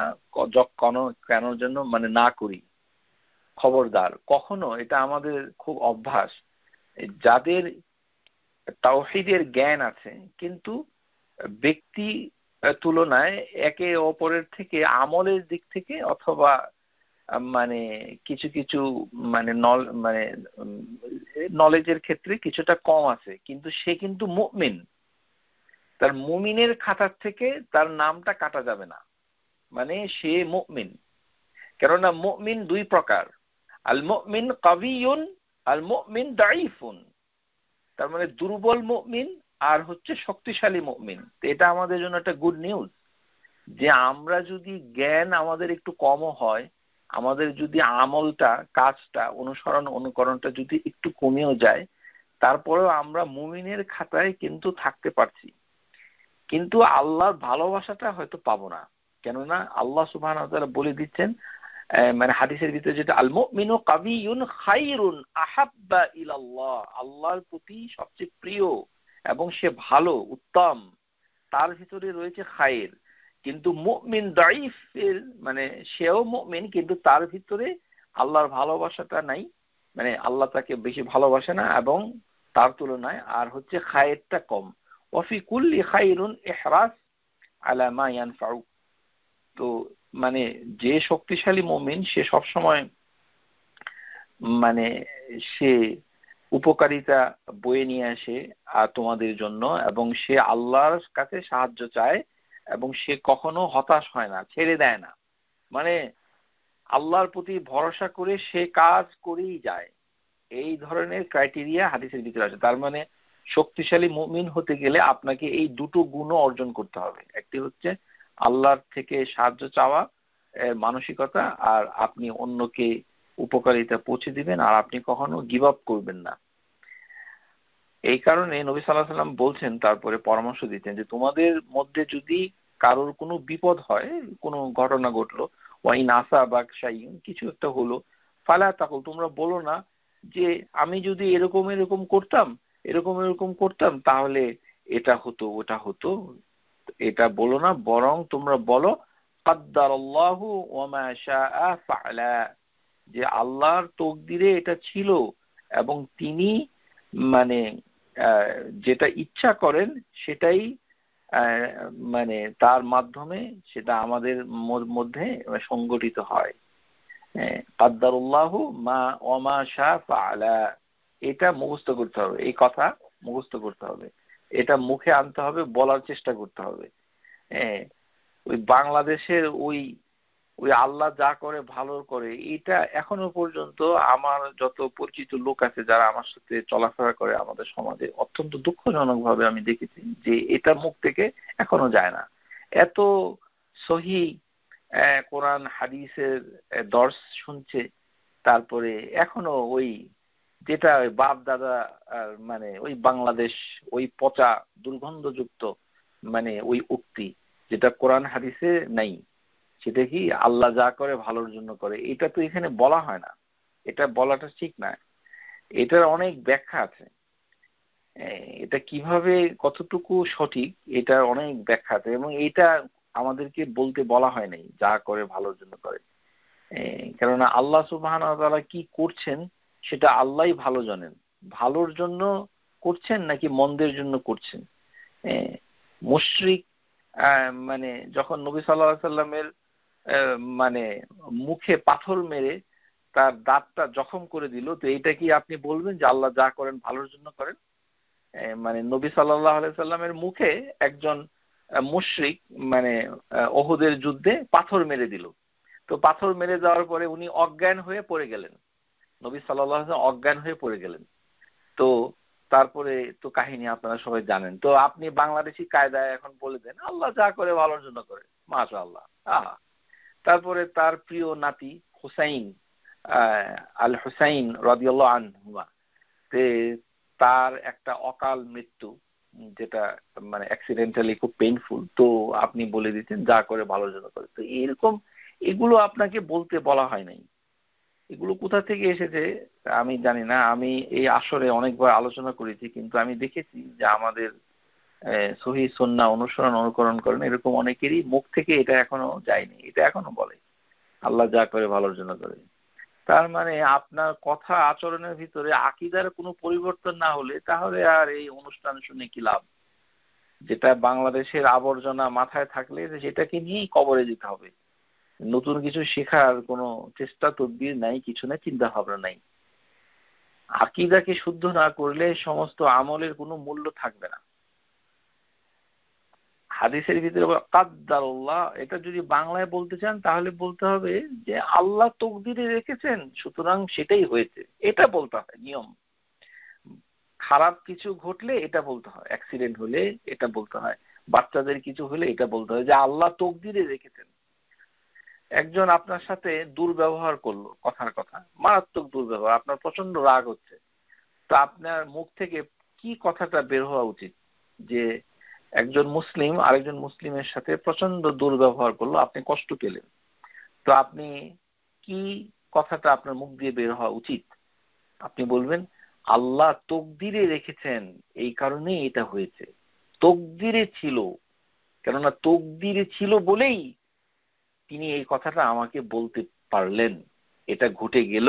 কেন যেন মানে না করি, খবরদার কখনো। এটা আমাদের খুব অভ্যাস। যাদের তাওহীদের জ্ঞান আছে কিন্তু ব্যক্তি তুলনায় একে অপরের থেকে আমলের দিক থেকে অথবা মানে কিছু কিছু মানে নলেজের ক্ষেত্রে কিছুটা কম আছে, কিন্তু সে কিন্তু মুমিন, তার মুমিনের খাতার থেকে তার নামটা কাটা যাবে না, মানে সে মুমিন। কেননা মুমিন দুই প্রকার, আল মুমিন কাবিয়ুন, আল মুমিন দাঈফুন। তার মানে দুর্বল মুমিন আর হচ্ছে শক্তিশালী মুমিন। এটা আমাদের জন্য একটা গুড নিউজ, যে আমরা যদি জ্ঞান আমাদের একটু কমও হয়, আমাদের যদি আমলটা, কাজটা, অনুকরণটা যদি একটু কমেও যায়, তারপরেও আমরা মুমিনের খাতায় কিন্তু থাকতে পারছি। কিন্তু আল্লাহর ভালোবাসাটা হয়তো পাবো না, কেননা আল্লাহ সুবহানাহু ওয়া তাআলা বলে দিচ্ছেন, মানে হাদিসের ভিতরে যেটা, আল মুমিনু কাবিয়ুন খায়রুন আহাব্বা ইলাল্লাহ, আল্লাহর প্রতি সবচেয়ে প্রিয় এবং সে ভালো, উত্তম, তার ভিতরে রয়েছে খায়ের। কিন্তু মুমিন দাঈফের মানে সেও মুমিন, কিন্তু তার ভিতরে আল্লাহর ভালোবাসাটা নাই, মানে আল্লাহ তাকে বেশি ভালোবাসে না, এবং তার তুলনায় আর হচ্ছে খায়েরটা কম। ওয়াফি কুল্লি খায়রুন ইহরাস আলা মা ইয়ানফাউ। তো মানে যে শক্তিশালী মুমিন সে সবসময় মানে সে উপকারিতা বয়ে নিয়ে আসে তোমাদের জন্য, এবং সে আল্লাহর কাছে সাহায্য চায়, এবং সে কখনো হতাশ হয় না, ছেড়ে দেয় না। মানে আল্লাহর প্রতি ভরসা করে সে কাজ করেই যায়। এই ধরনের ক্রাইটেরিয়া হাদিসের ভিতরে আছে। তার মানে শক্তিশালী মুমিন হতে গেলে আপনাকে এই দুটো গুণও অর্জন করতে হবে। একটি হচ্ছে আল্লাহর থেকে সাহায্য চাওয়া মানসিকতা, আর আপনি অন্যকে উপকারিতা পৌঁছে দিবেন, আর আপনি কখনো গিভ আপ করবেন না। এই কারণে নবী সাল্লাল্লাহু আলাইহি ওয়াসাল্লাম বলছেন, তারপরে পরামর্শ দিতেন যে তোমাদের মধ্যে যদি কারোর কোনো বিপদ হয়, কোনো ঘটনা ঘটলো, ওয়াইন আসা বা শাইউন, কিছু একটা হলো, ফালা তাকুল, তোমরা বলো না যে আমি যদি এরকম এরকম করতাম, এরকম এরকম করতাম তাহলে এটা হতো ওটা হতো, এটা বলো না, বরং তোমরা বলো কাদ্দারাল্লাহু ওয়া মা শাআ ফাআলা, যে আল্লাহর তকদিরে এটা ছিল, এবং তিনি মানে যেটা ইচ্ছা করেন সেটাই মানে তার মাধ্যমে সেটা আমাদের মধ্যে সংগঠিত হয়। কাদ্দারুল্লাহু মা ওয়া মা শা ফাআলা, এটা মুখস্থ করতে হবে, এই কথা মুখস্থ করতে হবে, এটা মুখে আনতে হবে, বলার চেষ্টা করতে হবে। ওই বাংলাদেশের ওই ওই আল্লাহ যা করে ভালো করে, এটা এখনো পর্যন্ত আমার যত পরিচিত লোক আছে যারা আমার সাথে চলাফেরা করে আমাদের সমাজে, অত্যন্ত দুঃখজনক ভাবে আমি দেখেছি যে এটা মুখ থেকে এখনো যায় না। এত সহি কোরআন হাদিসের দর্শ শুনছে, তারপরে এখনো ওই যেটা ওই বাপ দাদা মানে ওই বাংলাদেশ ওই পচা দুর্গন্ধযুক্ত মানে ওই উক্তি, যেটা কোরআন হাদিসে নাই, সেটা কি আল্লাহ যা করে ভালোর জন্য করে, এটা তো এখানে বলা হয় না, এটা বলাটা ঠিক না। এটার অনেক ব্যাখ্যা আছে, এটা কিভাবে কতটুকু সঠিক এটার অনেক ব্যাখ্যা আছে, এবং এটা আমাদেরকে বলতে বলা হয় নাই যা করে ভালোর জন্য করে। কেননা আল্লাহ সুবহানাহু ওয়া তাআলা কি করছেন সেটা আল্লাহই ভালো জানেন, ভালোর জন্য করছেন নাকি মন্দের জন্য করছেন। মুশরিক মানে যখন নবী সাল্লাল্লাহু আলাইহি সাল্লামের মানে মুখে পাথর মেরে তার দাঁতটা জখম করে দিল, তো এটা কি আপনি বলবেন যে আল্লাহ যা করেন ভালোর জন্য করেন? মানে নবী সাল্লাল্লাহু আলাইহি সাল্লামের মুখে একজন মুশরিক মানে ওহুদের যুদ্ধে পাথর মেরে দিল, তো পাথর মেরে যাওয়ার পরে উনি অজ্ঞান হয়ে পড়ে গেলেন, নবী সাল্লাল্লাহু আলাইহি ওয়াসাল্লাম অজ্ঞান হয়ে পড়ে গেলেন। তো তারপরে তো কাহিনী আপনারা সবাই জানেন। তো আপনি বাংলাদেশি কায়দায় এখন বলে দেন আল্লাহ যা করে ভালোর জন্য করে, মাশাআল্লাহ। তারপরে তার প্রিয় নাতি হুসাইন আল হুসাইন রাদিয়াল্লাহু আনহুমা, তার একটা অকাল মৃত্যু, যেটা মানে অ্যাক্সিডেন্টালি খুব পেইনফুল, তো আপনি বলে দিতেন যা করে ভালোর জন্য করে। তো এরকম এগুলো আপনাকে বলতে বলা হয় নাই। এগুলো কোথা থেকে এসেছে আমি জানি না। আমি এই আসরে অনেকবার আলোচনা করেছি, কিন্তু আমি দেখেছি যে আমাদের সহিহ সুন্নাহ অনুসরণ অনুকরণ করেন এরকম অনেকেরই মুখ থেকে এটা এখনো যায়নি, এটা এখনো বলে আল্লাহ যা করে ভালোর জন্য করে। তার মানে আপনার কথা আচরণের ভিতরে আকীদার কোনো পরিবর্তন না হলে তাহলে আর এই অনুষ্ঠান শুনে কি লাভ? যেটা বাংলাদেশের আবর্জনা মাথায় থাকলে সেটাকে নিয়েই কবরে যেতে হবে, নতুন কিছু শেখার কোনো চেষ্টা তদবির নাই, কিছু নাই, চিন্তা ভাবনা নাই। আকীদাকে শুদ্ধ না করলে সমস্ত আমলের কোনো মূল্য থাকবে না। হাদিসের ভিতরে কাদ্দারুল্লাহ, এটা যদি বাংলায় বলতে চান তাহলে বলতে হবে যে আল্লাহ তকদিরে রেখেছেন সুতরাং সেটাই হয়েছে, এটা বলতে হয় নিয়ম। খারাপ কিছু ঘটলে এটা বলতে হয়, অ্যাক্সিডেন্ট হলে এটা বলতে হয়, বাচ্চাদের কিছু হলে এটা বলতে হয় যে আল্লাহ তকদিরে রেখেছেন। একজন আপনার সাথে দুর্ব্যবহার করলো, কথার কথা মারাত্মক দুর্ব্যবহার, আপনার প্রচন্ড রাগ হচ্ছে, তো আপনার মুখ থেকে কি কথাটা বের হওয়া উচিত? যে একজন মুসলিম আরেকজন মুসলিমের সাথে প্রচন্ড দুর্ব্যবহার করলো, আপনি কষ্ট পেলেন, তো আপনি কি কথাটা আপনার মুখ দিয়ে বের হওয়া উচিত? আপনি বলবেন আল্লাহ তকদিরে রেখেছেন এই কারণে এটা হয়েছে, তকদিরে ছিল, কেননা তকদিরে ছিল বলেই তিনি এই কথাটা আমাকে বলতে পারলেন, এটা ঘটে গেল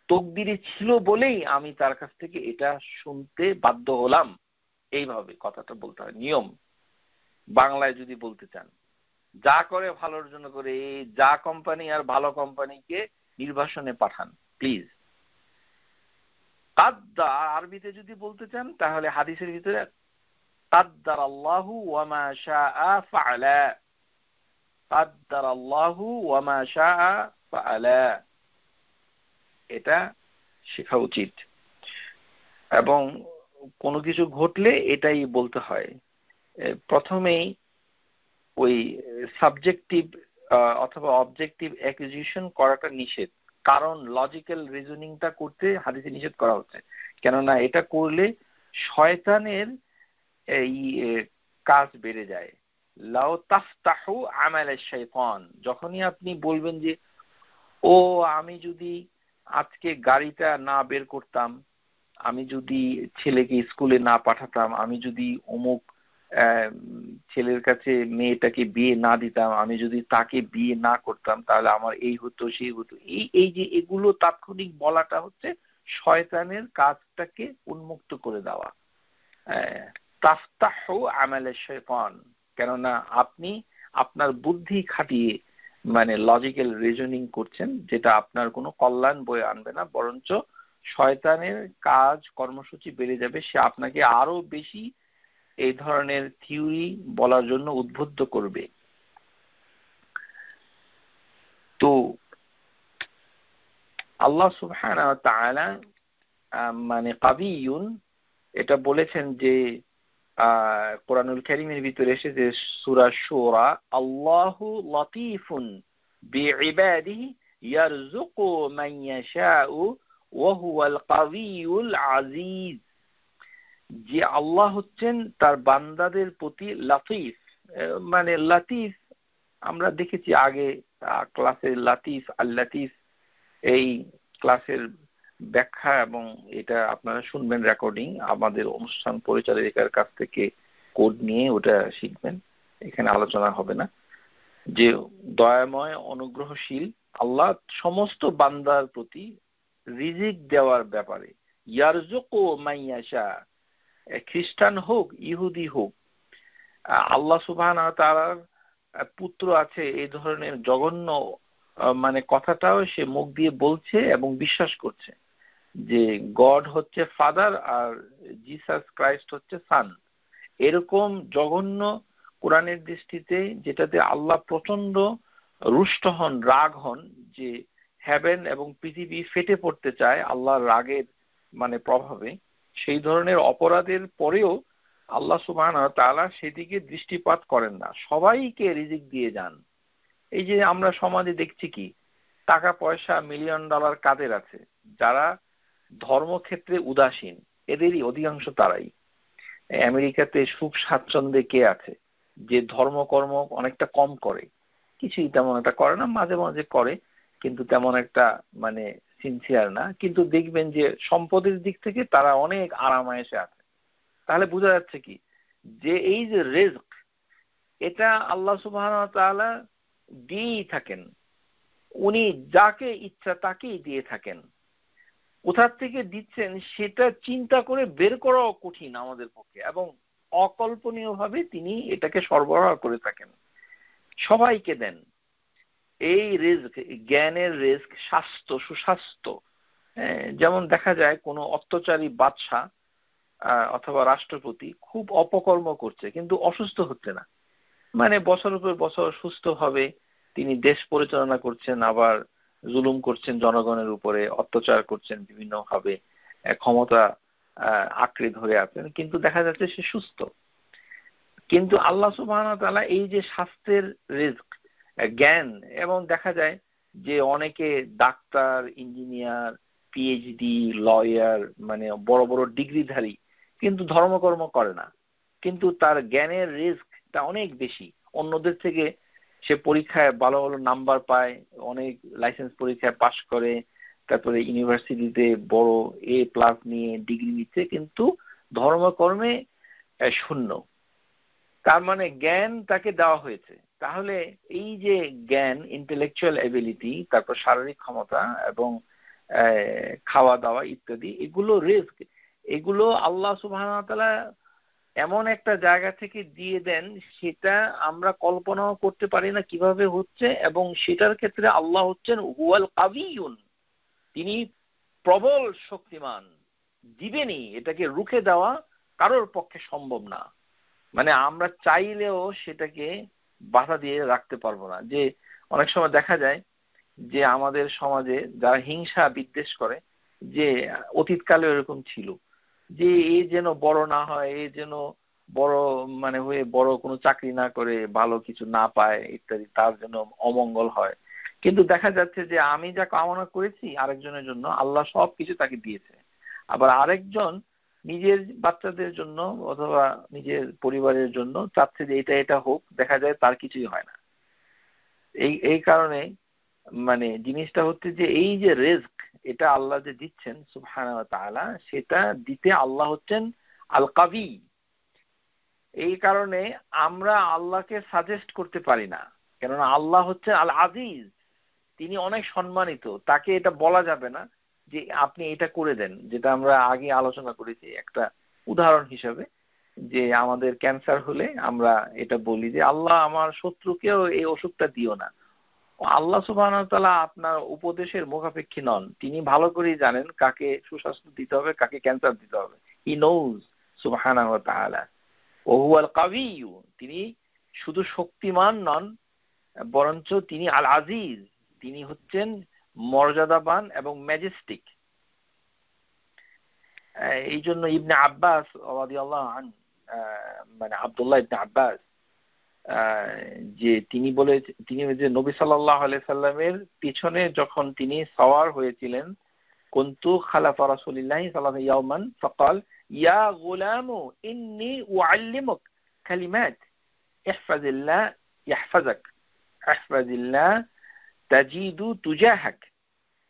তকদিরে ছিল বলেই আমি তার কাছ থেকে এটা শুনতে বাধ্য হলাম। এইভাবে কথাটা বলতে হয়, নিয়ম। বাংলায় যদি বলতে চান যা করে ভালোর জন্য করে, এই যা কোম্পানি আর ভালো কোম্পানিকে নির্বাসনে পাঠান প্লিজ। কাদ্দার আরবিতে যদি বলতে চান তাহলে হাদিসের ভিতরে কাদ্দারাল্লাহু ওয়া মা শাআ ফাআলা, কাদ্দারাল্লাহু ওয়া মা শাআ ফাআলা, এটা শেখা উচিত। এবং কোনো কিছু ঘটলে এটাই বলতে হয়। প্রথমেই ওই সাবজেক্টিভ অথবা অবজেক্টিভ অ্যাকুজিশন করাটা নিষেধ, কারণ লজিক্যাল রিজনিংটা করতে হাদিসে নিষেধ করা হচ্ছে। কেননা এটা করলে শয়তানের এই কাজ বেড়ে যায়। লাউ তাফতাহু আমালাশ শাইতান, যখনই আপনি বলবেন যে ও আমি যদি আজকে গাড়িটা না বের করতাম, আমি যদি ছেলেকে স্কুলে না পাঠাতাম, আমি যদি অমুক ছেলের কাছে মেয়েটাকে বিয়ে না দিতাম, আমি যদি তাকে বিয়ে না করতাম, তাহলে আমার এই হতো সেই হতো, এই যে এগুলো তাৎক্ষণিক বলাটা হচ্ছে শয়তানের কাজটাকে উন্মুক্ত করে দেওয়া। তাফতাহু আমালাশ শাইতান, কেননা আপনি আপনার বুদ্ধি খাটিয়ে মানে লজিক্যাল রিজনিং করছেন, যেটা আপনার কোনো কল্যাণ বয়ে আনবে না, বরঞ্চ শয়তানের কাজ কর্মসূচি বেড়ে যাবে। সে আপনাকে আরো বেশি এই ধরনের থিওরি বলার জন্য উদ্বুদ্ধ করবে। তো আল্লাহ সুবহানাহু ওয়া তাআলা মানে কাবিয়ুন এটা বলেছেন যে কোরআনুল কারীমের ভিতরে এসেছে সূরা শুরা, আল্লাহু লাতীফুন বিইবাদিহি ইয়ারযুকু মান ইয়াশাউ ওয়া হুয়াল কাবিয়ুল আজিজ, যে আল্লাহ হচ্ছেন তার বান্দাদের প্রতি লাতিফ। মানে লাতিফ আমরা দেখেছি আগে ক্লাসে, লাতিফ আল লাতিফ এই ক্লাসের ব্যাখ্যা, এবং এটা আপনারা শুনবেন রেকর্ডিং, আমাদের অনুষ্ঠান পরিচালিকার কাছ থেকে কোড নিয়ে ওটা শিখবেন, এখানে আলোচনা হবে না। যে দয়াময় অনুগ্রহশীল আল্লাহ সমস্ত বান্দার প্রতি রিজিক দেওয়ার ব্যাপারে, ইয়ারযুকু মান ইয়াশা, খ্রিস্টান হোক ইহুদি হোক, আল্লাহ সুবহানাহু ওয়া তাআলার পুত্র আছে এই ধরনের জঘন্য মানে কথাটাও সে মুখ দিয়ে বলছে এবং বিশ্বাস করছে যে গড হচ্ছে ফাদার আর জিসাস ক্রাইস্ট হচ্ছে সান। এরকম জঘন্য কোরআনের দৃষ্টিতে, যেটাতে আল্লাহ প্রচন্ড রুষ্ট হন, রাগ হন, যে হেভেন এবং পৃথিবী ফেটে পড়তে চায় আল্লাহর রাগের মানে প্রভাবে, সেই ধরনের অপরাধের পরেও আল্লাহ সুবহানাহু ওয়া তাআলা সেদিকে দৃষ্টিপাত করেন না, সবাইকে রিজিক দিয়ে যান। এই যে আমরা সমাজে দেখছি কি, টাকা পয়সা মিলিয়ন ডলার কাদের আছে, যারা ধর্মক্ষেত্রে উদাসীন, এদেরই অধিকাংশ তারাই। আমেরিকাতে সুখ স্বাচ্ছন্দ্যে কে আছে যে ধর্মকর্ম অনেকটা কম করে, কিছুই তেমন একটা করে না, মাঝে মাঝে করে, কিন্তু তেমন একটা মানে সিনসিয়ার না। কিন্তু দেখবেন যে সম্পদের দিক থেকে তারা অনেক আরামায়েশে আছে। তাহলে বোঝা যাচ্ছে কি, যে এই যে রিজক, এটা আল্লাহ সুবহানাহু ওয়া তাআলা দিয়েই থাকেন, উনি যাকে ইচ্ছা তাকেই দিয়ে থাকেন। কোথার থেকে দিচ্ছেন সেটা চিন্তা করে বের করাও কঠিন আমাদের পক্ষে, এবং অকল্পনীয়ভাবে তিনি এটাকে সরবরাহ করে থাকেন, সবাইকে দেন। এই রিস্ক, জ্ঞানের রিস্ক, স্বাস্থ্য, সুস্বাস্থ্য, যেমন দেখা যায় কোনো অত্যাচারী বাদশা অথবা রাষ্ট্রপতি খুব অপকর্ম করছে কিন্তু অসুস্থ হচ্ছে না, মানে বছরের পর বছর সুস্থভাবে তিনি দেশ পরিচালনা করছেন, আবার জুলুম করছেন জনগণের উপরে, অত্যাচার করছেন বিভিন্নভাবে, ক্ষমতা আঁকড়ে ধরে আছেন, কিন্তু দেখা যাচ্ছে সে সুস্থ। কিন্তু আল্লাহ সুবহানাহু ওয়া তাআলা এই যে স্বাস্থ্যের রিজক, জ্ঞান, এবং দেখা যায় যে অনেকে ডাক্তার, ইঞ্জিনিয়ার, পিএইচডি, লয়ার, মানে বড় বড় ডিগ্রিধারী, কিন্তু ধর্মকর্ম করে না, কিন্তু তার জ্ঞানের রিস্কটা অনেক বেশি অন্যদের থেকে। সে পরীক্ষায় ভালো ভালো নাম্বার পায়, অনেক লাইসেন্স পরীক্ষায় পাশ করে, তারপরে ইউনিভার্সিটিতে বড় A+ নিয়ে ডিগ্রি নিচ্ছে, কিন্তু ধর্মকর্মে শূন্য। তার মানে জ্ঞান তাকে দেওয়া হয়েছে। তাহলে এই যে জ্ঞান, ইন্টেলেকচুয়াল এবিলিটি, তারপর শারীরিক ক্ষমতা এবং খাওয়া দাওয়া ইত্যাদি, এগুলো রিস্ক, এগুলো আল্লাহ সুবহানাহু ওয়া তাআলা এমন একটা জায়গা থেকে দিয়ে দেন সেটা আমরা কল্পনাও করতে পারি না কিভাবে হচ্ছে, এবং সেটার ক্ষেত্রে আল্লাহ হচ্ছেন হুয়াল কাবিয়ুন, তিনি প্রবল শক্তিমান, দিবেনি, এটাকে রুখে দেওয়া কারোর পক্ষে সম্ভব না। মানে আমরা চাইলেও সেটাকে বাধা দিয়ে রাখতে পারবো না। যে অনেক সময় দেখা যায় যে আমাদের সমাজে যারা হিংসা বিদ্বেষ করে, যে অতীতকালে এরকম ছিল যে এ যেন বড় না হয়, এ যেন বড় মানে হয়ে বড় কোনো চাকরি না করে ভালো কিছু না পায় ইত্যাদি, তার জন্য অমঙ্গল হয়। কিন্তু দেখা যাচ্ছে যে আমি যা কামনা করেছি আরেকজনের জন্য আল্লাহ সবকিছু তাকে দিয়েছে। আবার আরেকজন নিজের বাচ্চাদের জন্য অথবা নিজের পরিবারের জন্য চাচ্ছে যে এটা এটা হোক, দেখা যায় তার কিছুই হয় না। এই এই কারণে মানে জিনিসটা হচ্ছে যে এই যে রিজক এটা আল্লাহ যে দিচ্ছেন সুবহানাহু ওয়া তাআলা, সেটা দিতে আল্লাহ হচ্ছেন আল কাবি। এই কারণে আমরা আল্লাহকে সাজেস্ট করতে পারি না, কেননা আল্লাহ হচ্ছে আল আজিজ, তিনি অনেক সম্মানিত। তাকে এটা বলা যাবে না যে আপনি এটা করে দেন, যেটা আমরা আগে আলোচনা করেছি একটা উদাহরণ হিসেবে, যে আমাদের ক্যান্সার হলে আমরা এটা বলি যে আল্লাহ আমার শত্রুকেও এই ওষুধটা দিও না। আল্লাহ সুবহানাহু ওয়া তাআলা আপনার উপদেশের মুখাপেক্ষী নন, তিনি ভালো করেই জানেন কাকে সুস্বাস্থ্য দিতে হবে, কাকে ক্যান্সার দিতে হবে। হি নোজ সুবহানাহু ওয়া তাআলা ওয়া হুয়াল কাবিয়্যু, তিনি শুধু শক্তিমান নন, বরঞ্চ তিনি আল আজিজ, তিনি হচ্ছেন মর্যাদাবান এবং ম্যাজেস্টিক। এই জন্য ইবনে আব্বাস রাদিয়াল্লাহু আনহু, মানে আব্দুল্লাহ ইবনে আব্বাস, যে তিনি যে নবী সাল্লাল্লাহু আলাইহি সাল্লামের পিছনে যখন তিনি সওয়ার হয়েছিলেন, কুনতু খালাফা রাসূলিল্লাহি সাল্লাল্লাহু আলাইহি ইয়াওমান ফাকাল ইয়া গুলামু ইন্নী উআল্লিমুক কালিমাত ইহফাজিল্লাহ ইয়াহফাজাক ইহফাজিল্লাহ তাজিদু তুজাহাক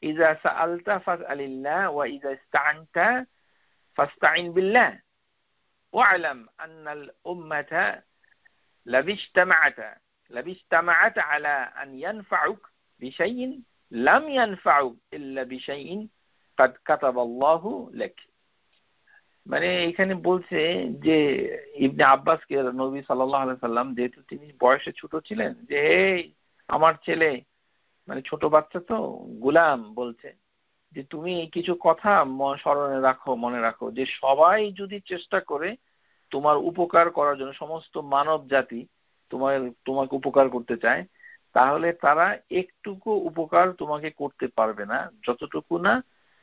ইযা সাআলতা ফাসআলিল্লাহ ওয়া ইযা ইসতাআনতা ফাস্তাইন বিল্লাহ ওয়া'লাম আন্নাল উম্মাতা লাবিজতামাআত আলা আন ইয়ানফাউক বিশাইইন লাম ইয়ানফাউক ইল্লা বিশাইইন কাদ কাতাবাল্লাহু লাক। মানে এখানে বলছে যে ইবনে আব্বাসকে নবী সাল্লাল্লাহু আলাইহি সাল্লাম, যেহেতু তিনি বয়সে ছোট ছিলেন, যে এই আমার ছেলে, মানে ছোট বাচ্চা তো, গোলাম বলছে যে তুমি কিছু কথা স্মরণে রাখো, মনে রাখো, যে সবাই যদি চেষ্টা করে তোমার উপকার করার জন্য, সমস্ত মানব জাতি তোমাকে উপকার করতে চায়, তাহলে তারা একটুকু উপকার তোমাকে করতে পারবে না যতটুকু না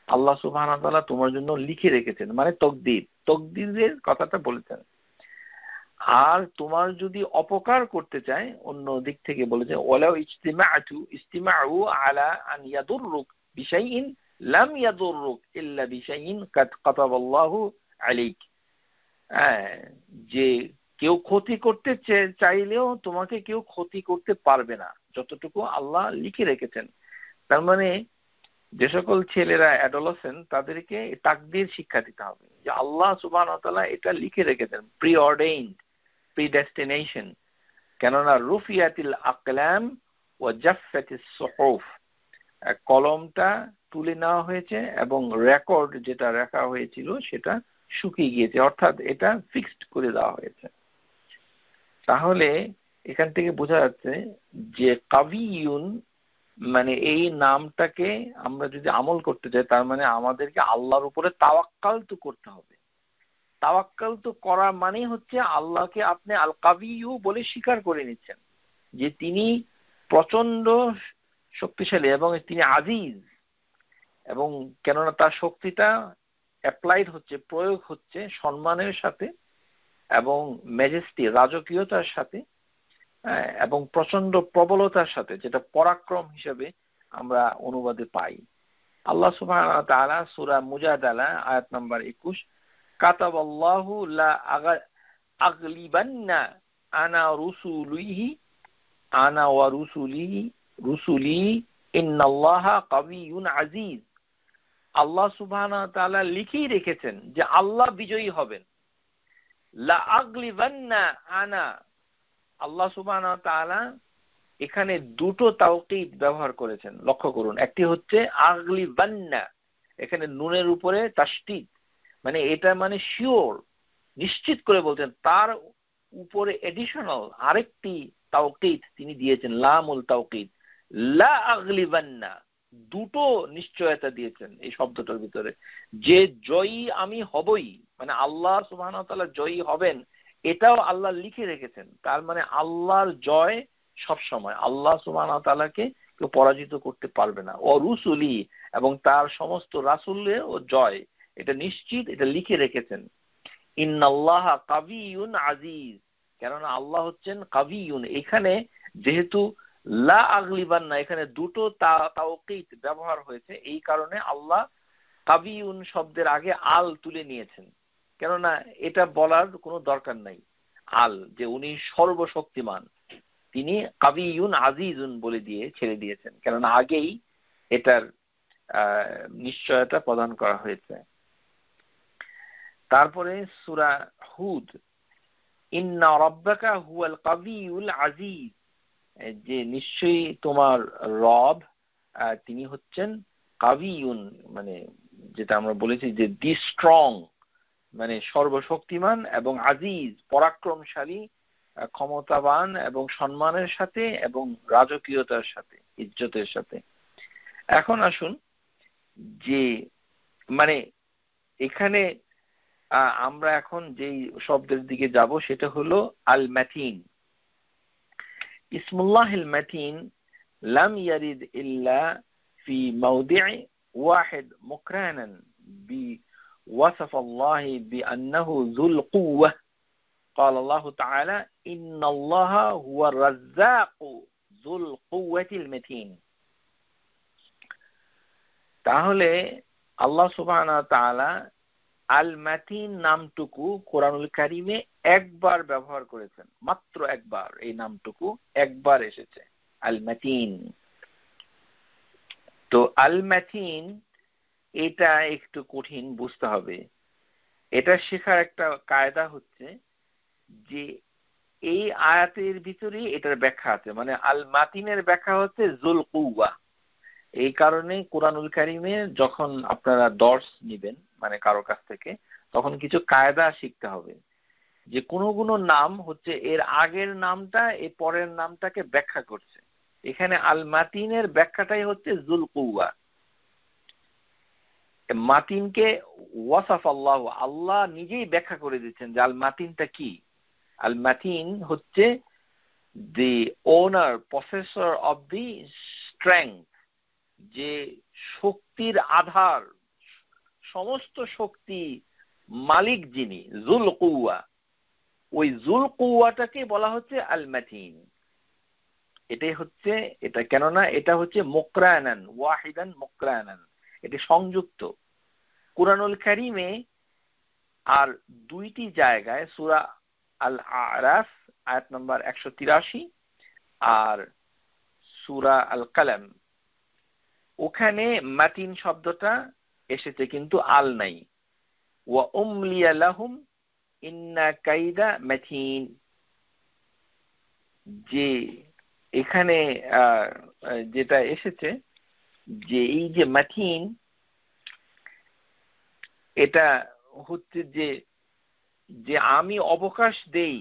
আল্লাহ সুবহানাহু ওয়া তাআলা তোমার জন্য লিখে রেখেছেন, মানে তকদিরের কথাটা বলেছেন। আর তোমার যদি অপকার করতে চায়, অন্য দিক থেকে বলেছে ওয়ালাউ ইজতিমাউ আলা আন ইয়াদুররুক বিশাইইন লাম ইয়াদুররুক ইল্লা বিশাইইন কাদ কাতাবাল্লাহু আলাইক। যে কেউ ক্ষতি করতে চাইলেও তোমাকে কেউ ক্ষতি করতে পারবে না যতটুকু আল্লাহ লিখে রেখেছেন। তার মানে যে সকল ছেলেরা অ্যাডোলেসেন্ট, তাদেরকে তাকদীর শিক্ষা দিতে হবে যে আল্লাহ সুবহানাহু ওয়া তাআলা এটা লিখে রেখেছেন, প্রিঅর্ডেইনড, প্রিডেস্টিনেশন। কেননা রুফিয়াতিল আকলাম ওয়া জাফফাতিস সুহুফ, কলমটা তুলে নেওয়া হয়েছে এবং রেকর্ড যেটা রাখা হয়েছিল সেটা শুকিয়ে গিয়েছে, অর্থাৎ এটা ফিক্সড করে দেওয়া হয়েছে। তাহলে এখান থেকে বোঝা যাচ্ছে যে কাবিয়ুন মানে এই নামটাকে আমরা যদি আমল করতে চাই, তার মানে আমাদেরকে আল্লাহর উপরে তাওয়াক্কাল তো করতে হবে। তাওয়াক্কাল তো করা মানে হচ্ছে আল্লাহকে আপনি আল কাবিয়্যু বলে স্বীকার করে নিচ্ছেন যে তিনি প্রচন্ড শক্তিশালী এবং তিনি আজিজ, এবং কেননা তার শক্তিটা অ্যাপ্লাইড হচ্ছে, প্রয়োগ হচ্ছে সম্মানের সাথে এবং ম্যাজেস্টি, রাজকীয়তার সাথে, এবং প্রচন্ড প্রবলতার সাথে, যেটা পরাক্রম হিসেবে আমরা অনুবাদে পাই। আল্লাহ সুবহানাহু ওয়া তাআলা সূরা মুজাদালা আয়াত নাম্বার 21, কাতাবাল্লাহু লা আগলিবান্না আনা ওয়া রুসুলি ইন্নাল্লাহা কাবিয়্যুন আজিজ। আল্লাহ সুবহানাহু ওয়া তাআলা লিখেই রেখেছেন যে আল্লাহ বিজয়ী হবেন। লা আগলিবান্না আনা, আল্লাহ সুবহানাহু ওয়া তাআলা এখানে দুটো তাওকীদ ব্যবহার করেছেন, লক্ষ্য করুন। একটি হচ্ছে আগলিবান্না, এখানে নুনের উপরে তাসদীদ, মানে এটা মানে শিওর, নিশ্চিত করে বলছেন। তার উপরে এডিশনাল আরেকটি তাওকীদ তিনি দিয়েছেন, লামুল তাওকীদ, লা আগলিবান্না, দুটো নিশ্চয়তা দিয়েছেন এই শব্দটার ভিতরে, যে জয়ী আমি হবই, মানে আল্লাহ সুবহানাহু ওয়া তাআলা জয়ী হবেন এটাও আল্লাহ লিখে রেখেছেন। তার মানে আল্লাহর জয় সব সময়, আল্লাহ সুবহানাহু ওয়া তাআলাকে কেউ পরাজিত করতে পারবে না। ও রুসুলি, এবং তার সমস্ত রাসূলের ও জয়, এটা নিশ্চিত, এটা লিখে রেখেছেন। ইন্নাল্লাহা কাবিয়ুন আজিজ, কেননা আল্লাহ হচ্ছেন কাবিয়ুন। এখানে যেহেতু লা আগলিবান্না, এখানে দুটো তাওকীদ ব্যবহার হয়েছে, এই কারণে আল্লাহ কাবিয়ুন শব্দের আগে আল তুলে নিয়েছেন, কেননা এটা বলার কোনো দরকার নাই। আল, যে উনি সর্বশক্তিমান, তিনি কাবিয়ুন আজিজুন বলে দিয়ে ছেড়ে দিয়েছেন, কেননা আগেই এটার নিশ্চয়তা প্রদান করা হয়েছে। তারপরে সূরা হুদ, ইন্না রাব্বাকা হুয়াল কাবিয়ুল আজিজ, যে নিশ্চয়ই তোমার রব তিনি হচ্ছেন কাবিয়ুন, মানে যেটা আমরা বলেছি যে দি স্ট্রং, মানে সর্বশক্তিমান, এবং আজিজ পরাক্রমশালী, ক্ষমতাবান এবং সম্মানের সাথে এবং রাজকীয়তার সাথে, ইজ্জতের সাথে। এখন আসুন যে মানে এখানে আমরা এখন যেই শব্দের দিকে যাব সেটা হলো আল মাতিন। ইসমুল্লাহিল মাতিন লাম ইয়ারিদ ইল্লা ফি মাওদি'i ওয়াহিদ মুকরানান بوصف الله بأنه ذو القوة قال الله تعالى إن الله هو الرزاق ذو القوة المتين। তাহলে আল্লাহ সুবহানাহু ওয়া তাআলা আল মাতিন নামটুকু কোরআনুল কারিমে একবার ব্যবহার করেছেন, মাত্র একবার। এই নামটুকু একবার এসেছে, আল মাতিন। তো আল মাতিন এটা একটু কঠিন বুঝতে হবে। এটা শেখার একটা কায়দা হচ্ছে যে এই আয়াতের ভিতরে এটার ব্যাখ্যা আছে, মানে আল মাতিনের ব্যাখ্যা হচ্ছে যুল কুওয়া। এই কারণে কোরআনুল কারিমে যখন আপনারা দর্স নিবেন, মানে কারো কাছ থেকে, তখন কিছু কায়দা শিখতে হবে, যে কোনো নাম হচ্ছে এর আগের নামটা এই পরের নামটাকে ব্যাখ্যা করছে। এখানে আল মাতিনের ব্যাখ্যাটাই হচ্ছে যুল কুওয়া। মাতিনকে ওয়াসাফ আল্লাহ, আল্লাহ নিজেই ব্যাখ্যা করে দিচ্ছেন যে আল মাতিনটা কি। আল মাতিন হচ্ছে দি ওনার, পসেসর অফ দি স্ট্রেংথ, যে শক্তির আধার, সমস্ত শক্তি মালিক যিনি, যুল কুওয়া। ওই যুল কুওয়াটাকে বলা হচ্ছে আল মাতিন। এটাই হচ্ছে এটা, কেননা এটা হচ্ছে মুকরানান, ওয়াহিদান মুকরানান, এটা সংযুক্ত। কুরআনুল কারীমে আর দুইটি জায়গায়, সূরা আল আরাফ আয়াত নম্বর 183 আর সূরা আল কালাম, ওখানে মাতিন শব্দটা এসেছে কিন্তু আল নাই। ওয়া উমলিয়া লাহুম ইন্না কাইদা মাতিন, যে এখানে যেটা এসেছে যে এই যে মাতিন, এটা হচ্ছে যে যে আমি অবকাশ দেই,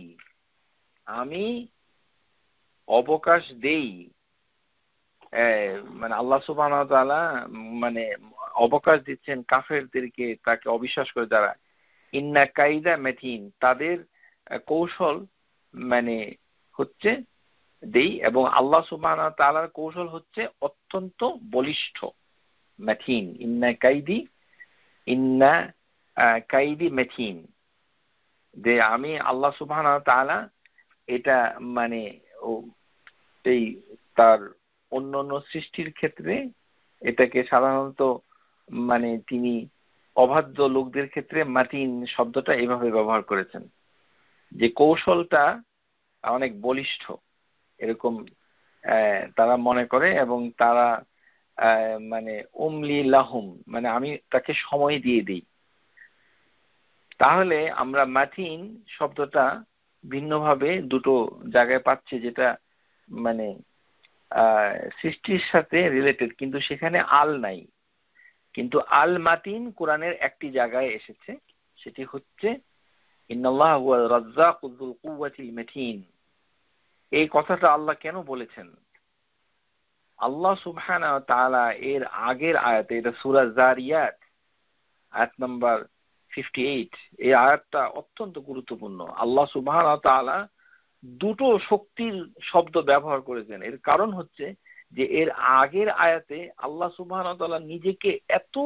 আমি অবকাশ দেই, মানে আল্লাহ সুবহানাহু ওয়া তাআলা মানে অবকাশ দিচ্ছেন কাফেরদেরকে, তাকে অবিশ্বাস করে যারা। ইন্না কাইদা মাতিন, তাদের কৌশল মানে হচ্ছে দেই, এবং আল্লাহ সুবহানাহু ওয়া তাআলার কৌশল হচ্ছে অত্যন্ত বলিষ্ঠ। মাতিন, ইন্না কাইদি মাতিন, যে আমি আল্লাহ সুবহানাহু ওয়া তাআলা এটা মানে এই তার অন্যান্য সৃষ্টির ক্ষেত্রে এটাকে সাধারণত মানে তিনি অবাধ্য লোকদের ক্ষেত্রে মাতিন শব্দটা এভাবে ব্যবহার করেছেন, যে কৌশলটা অনেক বলিষ্ঠ, এরকম তারা মনে করে, এবং তারা মানে উমলি লাহুম, মানে আমি তাকে সময় দিয়ে দিই। তাহলে আমরা মাতিন শব্দটা ভিন্নভাবে দুটো জায়গায় পাচ্ছি, যেটা মানে সৃষ্টির সাথে রিলেটেড, কিন্তু সেখানে আল নাই। কিন্তু আল মাতিন কোরআনের একটি জায়গায় এসেছে, সেটি হচ্ছে ইন্নাল্লাহা হুয়ার রাজ্জাকু যুল কুওয়াতিল মাতিন। এই কথাটা আল্লাহ কেন বলেছেন? আল্লাহ সুবহানাহু ওয়া তাআলা এর আগের আয়াতে, এটা সূরা যারিয়াত আয়াত নাম্বার 58, এই আয়াতটা অত্যন্ত গুরুত্বপূর্ণ। আল্লাহ সুবহানাহু ওয়া তাআলা দুটো শক্তির শব্দ ব্যবহার করেছেন। এর কারণ হচ্ছে যে এর আগের আয়াতে আল্লাহ সুবহানাহু ওয়া তাআলা নিজেকে এত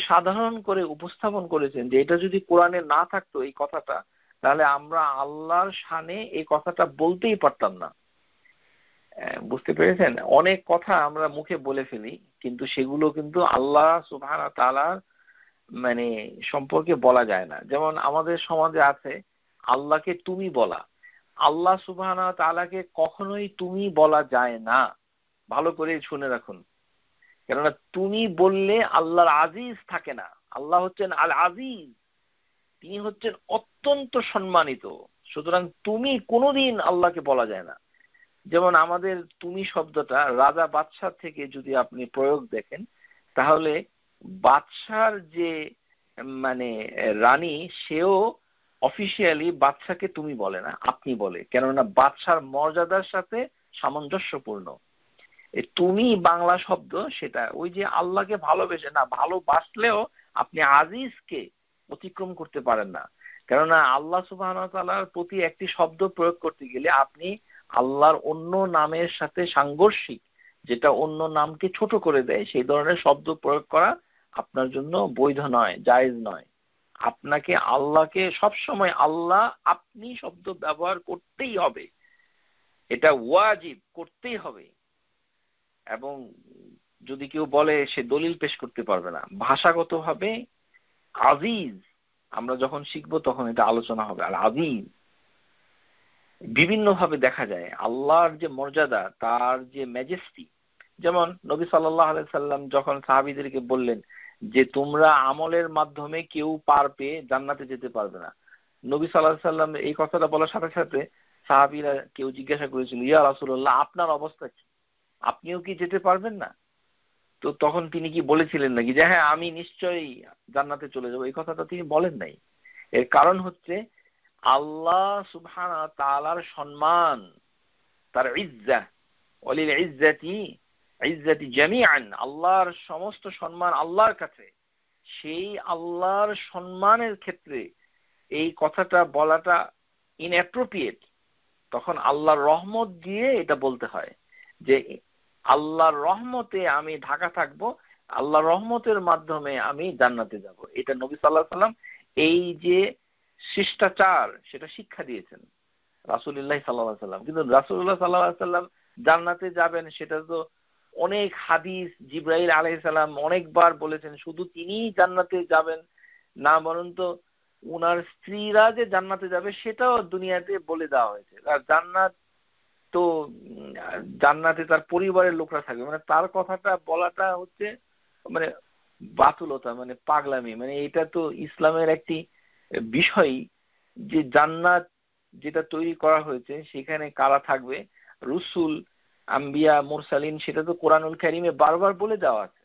সাধারণ করে উপস্থাপন করেছেন যে এটা যদি কোরআনে না থাকতো এই কথাটা, তাহলে আমরা আল্লাহর শানে এই কথাটা বলতেই পারতাম না। বুঝতে পেরেছেন? অনেক কথা আমরা মুখে বলে ফেলি, কিন্তু সেগুলো কিন্তু আল্লাহ সুবহানাহু ওয়া তাআলার সম্পর্কে বলা যায় না। যেমন আমাদের সমাজে আছে আল্লাহকে তুমি বলা। আল্লাহ সুবহানাহু ওয়া তাআলাকে কখনোই তুমি বলা যায় না। ভালো করে শুনে রাখুন, কেননা তুমি বললে আল্লাহর আজিজ থাকে না। আল্লাহ হচ্ছেন আল আজিজ, তিনি হচ্ছেন অত্যন্ত সম্মানিত। সুতরাং তুমি কোনোদিন আল্লাহকে বলা যায় না। যেমন আমাদের তুমি শব্দটা রাজা বাদশাহ থেকে যদি আপনি প্রয়োগ দেখেন, তাহলে বাদশার যে রানী, সেও অফিসিয়ালি বাদশাকে তুমি বলে না, আপনি বলে, কেননা বাদশার মর্যাদার সাথে সামঞ্জস্যপূর্ণ। তুমি বাংলা শব্দ, সেটা ওই যে আল্লাহকে ভালোবেসে না, ভালোবাসলেও আপনি আজিজকে অতিক্রম করতে পারেন না। কেননা আল্লাহ সুবহানাহু ওয়া তাআলার প্রতি একটি শব্দ প্রয়োগ করতে গেলে আপনি আল্লাহর অন্য নামের সাথে সাংঘর্ষিক, যেটা অন্য নামকে ছোট করে দেয়, সেই ধরনের শব্দ প্রয়োগ করা আপনার জন্য বৈধ নয়, জায়েজ নয়। আপনাকে আল্লাহকে সবসময় আল্লাহ আপনি শব্দ ব্যবহার করতেই হবে, এটা ওয়াজিব, করতেই হবে। এবং যদি কেউ বলে, সে দলিল পেশ করতে পারবে না। ভাষাগতভাবে আজিজ আমরা যখন শিখবো তখন এটা আলোচনা হবে। আর আজিজ বিভিন্ন ভাবে দেখা যায় আল্লাহর যে মর্যাদা, তার যে ম্যাজেস্টি। যেমন নবী সাল্লাল্লাহু আলাইহি সাল্লাম যখন সাহাবীদেরকে বললেন যে তোমরা আমলের মাধ্যমে কেউ পার পেয়ে জান্নাতে যেতে পারবে না, নবী সাল্লাল্লাহু আলাইহি সাল্লাম এই কথাটা বলার সাথে সাথে সাহাবীরা কেউ জিজ্ঞাসা করেছিল, ইয়া রাসূলুল্লাহ, আপনার অবস্থা কি, আপনিও কি যেতে পারবেন না? তো তখন তিনি কি বলেছিলেন নাকি যে হ্যাঁ আমি নিশ্চয়ই জান্নাতে চলে যাবো? এই কথাটা তিনি বলেন নাই। এর কারণ হচ্ছে আল্লাহ সুবহানাহু ওয়া তাআলার সম্মান, তার ইজ্জাহ, ওয়ালিল ইজ্জাতি জামিআন, আল্লাহর সমস্ত সম্মান আল্লাহর কাছে। সেই আল্লাহর সম্মানের ক্ষেত্রে এই কথাটা বলাটা ইনঅ্যাপ্রোপ্রিয়েট। তখন আল্লাহর রহমত দিয়ে এটা বলতে হয় যে আল্লাহর রহমতে আমি ঢাকা থাকবো, আল্লাহর রহমতের মাধ্যমে আমি জান্নাতে যাব। এটা নবী সাল্লাল্লাহু আলাইহি সাল্লাম এই যে শিষ্টাচার, সেটা শিক্ষা দিয়েছেন রাসূলুল্লাহ সাল্লাল্লাহু আলাইহি সাল্লাম। কিন্তু রাসূলুল্লাহ সাল্লাল্লাহু আলাইহি সাল্লাম জান্নাতে যাবেন সেটা তো অনেক হাদিস, জিবরাইল আলাইহিস সালাম অনেকবার বলেছেন। শুধু তিনিই জান্নাতে যাবেন না, বরঞ্চ উনার স্ত্রীরা যে জান্নাতে যাবে সেটাও দুনিয়াতে বলে দেওয়া হয়েছে। আর জান্নাত তো জান্নাতে তার পরিবারের লোকরা থাকবে, তার কথাটা বলাটা হচ্ছে বাতুলতা, পাগলামি। এটা তো ইসলামের একটি বিষয় যে জান্নাত যেটা তৈরি করা হয়েছে সেখানে কারা থাকবে, রসুল, আম্বিয়া, মুরসালিন, সেটা তো কোরআনুল কারীমে বারবার বলে দেওয়া আছে।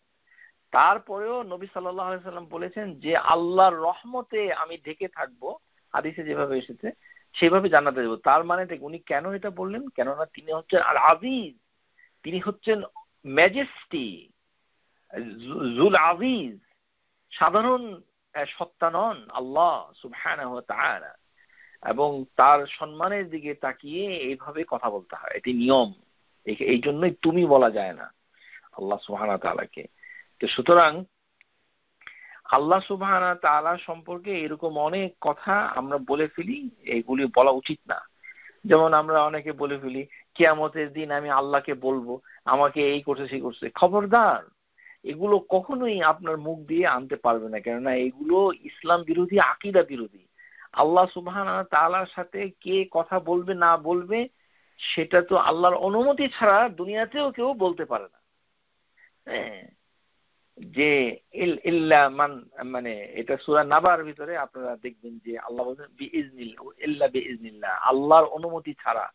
তারপরেও নবী সাল্লাল্লাহু আলাইহি সাল্লাম বলেছেন যে আল্লাহর রহমতে আমি ঢেকে থাকবো, হাদিসে যেভাবে এসেছে সেভাবে জান্নাতে যাব। তার উনি কেন এটা বললেন? কেননা তিনি হচ্ছেন আল আজিজ, তিনি হচ্ছেন ম্যাজেস্টি, জুল আজিজ, সাধারণ সত্তা নন আল্লাহ সুবহানাহু ওয়া তাআলা। এবং তার সম্মানের দিকে তাকিয়ে এইভাবে কথা বলতে হয়, এটি নিয়ম। এই জন্যই তুমি বলা যায় না আল্লাহ সুবহানাহু ওয়া তাআলাকে। তো সুতরাং আল্লাহ সুবহানাহু ওয়া তাআলা সম্পর্কে এরকম অনেক কথা আমরা বলে ফেলি, এগুলি বলা উচিত না। যেমন আমরা অনেকে বলে ফেলি কিয়ামতের দিন আমি আল্লাহকে বলবো আমাকে এই করছে সেই করছে। খবরদার, এগুলো কখনোই আপনার মুখ দিয়ে আনতে পারবে না, কেননা এগুলো ইসলাম বিরোধী, আকীদা বিরোধী। আল্লাহ সুবহানাহু ওয়া তাআলার সাথে কে কথা বলবে না বলবে সেটা তো আল্লাহর অনুমতি ছাড়া দুনিয়াতেও কেউ বলতে পারে না। যে ইল্লা মান, এটা সূরা নাবার ভিতরে আপনারা দেখবেন যে আল্লাহ বলেন ইল্লা বিইজনিল্লাহ, আল্লাহর অনুমতি ছাড়া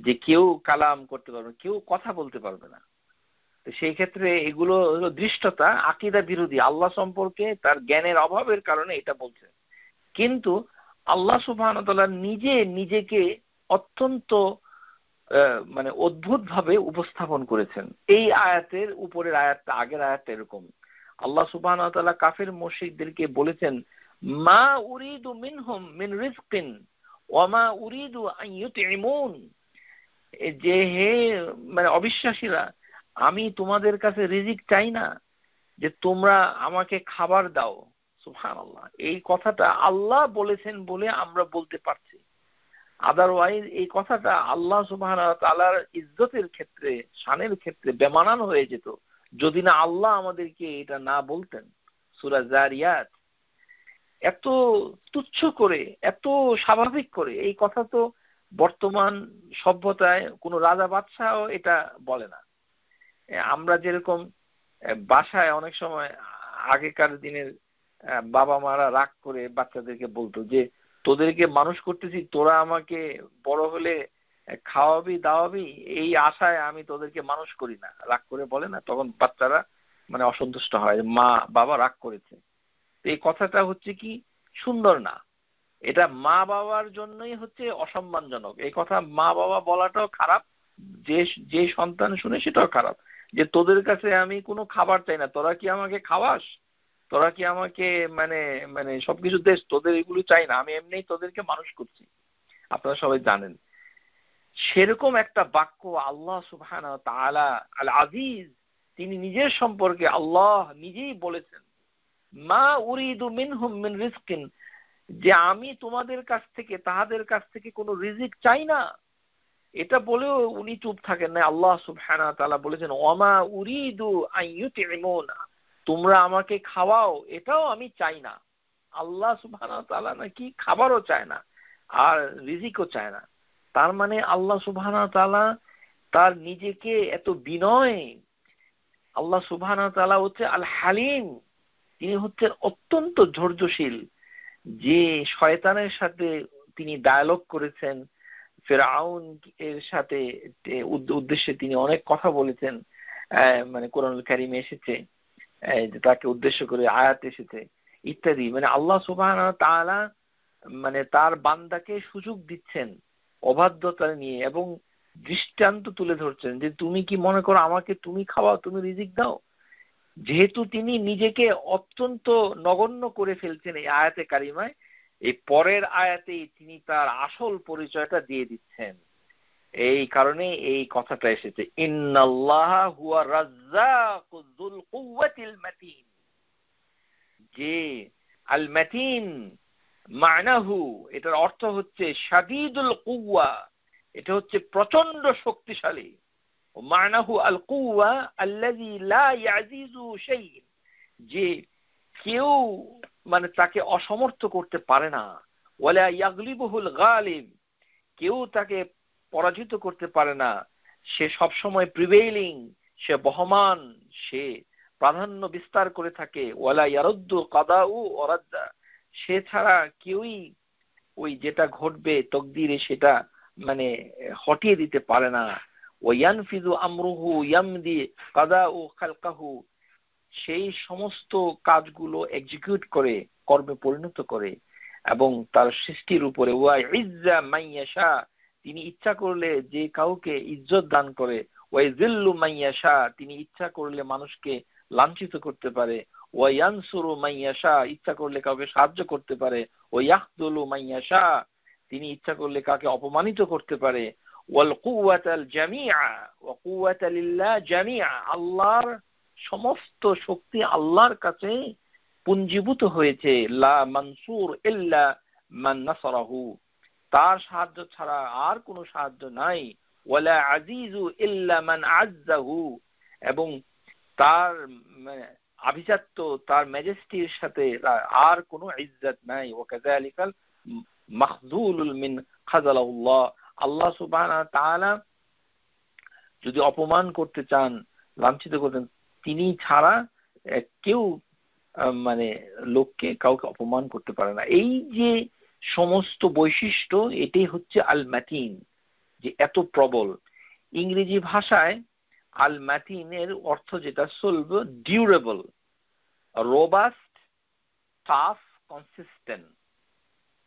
যে কেউ কালাম করতে পারবে, কেউ কথা বলতে পারবে না। তো সেই ক্ষেত্রে এগুলো হলো দৃষ্টতা, আকীদা বিরোধী। আল্লাহ সম্পর্কে তার জ্ঞানের অভাবের কারণে এটা বলছে। কিন্তু আল্লাহ সুবহানাহু ওয়া তাআলা নিজেকে অত্যন্ত মানে অদ্ভুত ভাবে উপস্থাপন করেছেন। এই আয়াতের উপরের আয়াতটা, আগের আয়াতটা এরকম, আল্লাহ সুবহানাহু ওয়া তাআলা কাফির মুশরিকদেরকে বলেছেন, মা উরিদু মিনহুম মিন রিজকিন ওয়া মা উরিদু আন ইউতইমুন, যে হে মানে অবিশ্বাসীরা, আমি তোমাদের কাছে রিজিক চাই না যে তোমরা আমাকে খাবার দাও। সুবহানাল্লাহ, এই কথাটা আল্লাহ বলেছেন বলে আমরা বলতে পারছি, আদারওয়াইজ এই কথাটা আল্লাহ সুবহানাহু ওয়া তাআলার ইজ্জতের ক্ষেত্রে, শানের ক্ষেত্রে বেমানান হয়ে যেত যদি না আল্লাহ আমাদেরকে এটা না বলতেন। সূরা যারিয়াত এত তুচ্ছ করে, এত স্বাভাবিক করে, এই কথা তো বর্তমান সভ্যতায় কোনো রাজা বাদশাহও এটা বলে না। আমরা যেরকম বাসায় অনেক সময় আগেকার দিনের বাবা মারা রাগ করে বাচ্চাদেরকে বলতো যে তোদেরকে মানুষ করতেছি, তোরা আমাকে বড় হলে খাওয়াবি দাওয়াবি, এই আশায় আমি তোদেরকে মানুষ করি না, রাগ করে বলে না, তখন বাচ্চারা মানে অসন্তুষ্ট হয়, মা বাবা রাগ করেছে। এই কথাটা হচ্ছে কি সুন্দর না, এটা মা বাবার জন্যই হচ্ছে অসম্মানজনক। এই কথা মা বাবা বলাটাও খারাপ, যে যে সন্তান শুনে সেটাও খারাপ, যে তোদের কাছে আমি কোনো খাবার চাই না, তোরা কি আমাকে খাওয়াস, তোরা কি আমাকে মানে মানে সবকিছু দেশ, তোদের এগুলো চাই না, আমি এমনি তোদেরকে মানুষ করছি। আপনারা সবাই জানেন সেরকম একটা বাক্য আল্লাহ সুবহানাহু ওয়া তাআলা আল আজিজ, তিনি নিজের সম্পর্কে আল্লাহ নিজেই বলেছেন, মা উরিদু মিনহুম মিন রিজকিন, যে আমি তোমাদের কাছ থেকে, তাহাদের কাছ থেকে কোনো রিজিক চাই না। এটা বলেও উনি চুপ থাকেন না, আল্লাহ সুবহানাহু ওয়া তাআলা বলেছেন, ওয়ামা উরিদু আন ইউতইমুন, তোমরা আমাকে খাওয়াও, এটাও আমি চাই না। আল্লাহ সুবহানাহু ওয়া তাআলা নাকি খাবারও চায় না আর রিজিকও চায় না। তার মানে আল্লাহ সুবহানাহু ওয়া তাআলা তার নিজেকে এত বিনয়, আল্লাহ সুবহানাহু ওয়া তাআলা হচ্ছে আল হালিম, তিনি হচ্ছেন অত্যন্ত ধৈর্যশীল। যে শয়তানের সাথে তিনি ডায়ালগ করেছেন, ফেরাউন এর সাথে উদ্দেশ্যে তিনি অনেক কথা বলেছেন, মানে কোরআনুল কারীমে এসেছে, যে তাকে উদ্দেশ্য করে আয়াত এসেছে ইত্যাদি। মানে আল্লাহ সুবহানাহু ওয়া তাআলা মানে তার বান্দাকে সুযোগ দিচ্ছেন অবাধ্যতা নিয়ে, এবং দৃষ্টান্ত তুলে ধরছেন যে তুমি কি মনে করো আমাকে তুমি খাওয়াও, তুমি রিজিক দাও। যেহেতু তিনি নিজেকে অত্যন্ত নগণ্য করে ফেলছেন এই আয়াতে কারিমায়, এই পরের আয়াতেই তিনি তার আসল পরিচয়টা দিয়ে দিচ্ছেন। এই কারণে এই কথাটা এসেছে, ইন্নাল্লাহা হুয়া রাজ্জাকু যুল কুওয়াতিল মাতিন, যে আল মাতিন মানাহু, এটার অর্থ হচ্ছে শাদীদুল কুওয়া, এটা হচ্ছে প্রচন্ড শক্তিশালী। মানাহু আল কুওয়া আল্লাযী লা ইয়াজিজু শাই, যে কেউ মানে তাকে অসমর্থ করতে পারে না। ওয়ালা ইয়াগলিবুহুল গালিব, কেউ তাকে পরাজিত করতে পারে না। সে সবসময় প্রিভেইলিং, সে বহমান, সে প্রাধান্য বিস্তার করে থাকে। ওয়ালা ইয়ারুদ্দু কাদাউ ওয়ারাদ্দা, সে ছাড়া কেউই ওই যেটা ঘটবে তকদিরে সেটা মানে হটিয়ে দিতে পারে না। ওয়ায়ানফিযু আমরুহু ইয়ামদি কাদাউ খালকাহু, সেই সমস্ত কাজগুলো এক্সিকিউট করে, কর্মে পরিণত করে, এবং তার সৃষ্টির উপরে ওয়া ইজ্জা মাইয়াশা, তিনি ইচ্ছা করলে যে কাউকে ইজ্জত দান করে, ওয়া ইযিল্লু মাইয়াশা, তিনি ইচ্ছা করলে মানুষকে লাঞ্ছিত করতে পারে, ওয়া ইয়ানসুরু মাইয়াশা, ইচ্ছা করলে কাউকে সাহায্য করতে পারে, ওয়া ইয়াখযুলু মাইয়াশা, তিনি ইচ্ছা করলে কাউকে অপমানিত করতে পারে। ওয়াল কুওয়াতাল জামিআ ওয়া কুওয়াতা লিল্লাহ জামিআ, আল্লাহর সমস্ত শক্তি আল্লাহর কাছে পুঞ্জীভূত হয়েছে। লা মানসুর ইল্লা মান নাসারাহু, তার সাহায্য ছাড়া আর কোনো সাহায্য নাই। ওয়ালা আজিজু ইল্লা মান আজ্জাহু, এবং তার আভিজাত্য, তার ম্যাজেস্টির সাথে আর কোনো ইজ্জত নাই। ওয়াকাযালিকাল মাখযুলুল মিন খাযালাহুল্লাহ, আল্লাহ সুবহানাহু ওয়া তাআলা যদি অপমান করতে চান, লাঞ্ছিত করতেন, তিনি ছাড়া কেউ মানে লোককে কাউকে অপমান করতে পারে না। এই যে সমস্ত বৈশিষ্ট্য, এটাই হচ্ছে আল মাতিন, যে এত প্রবল। ইংরেজি ভাষায় আল মাতিনের অর্থ যেটা solve, durable, robust, tough, consistent.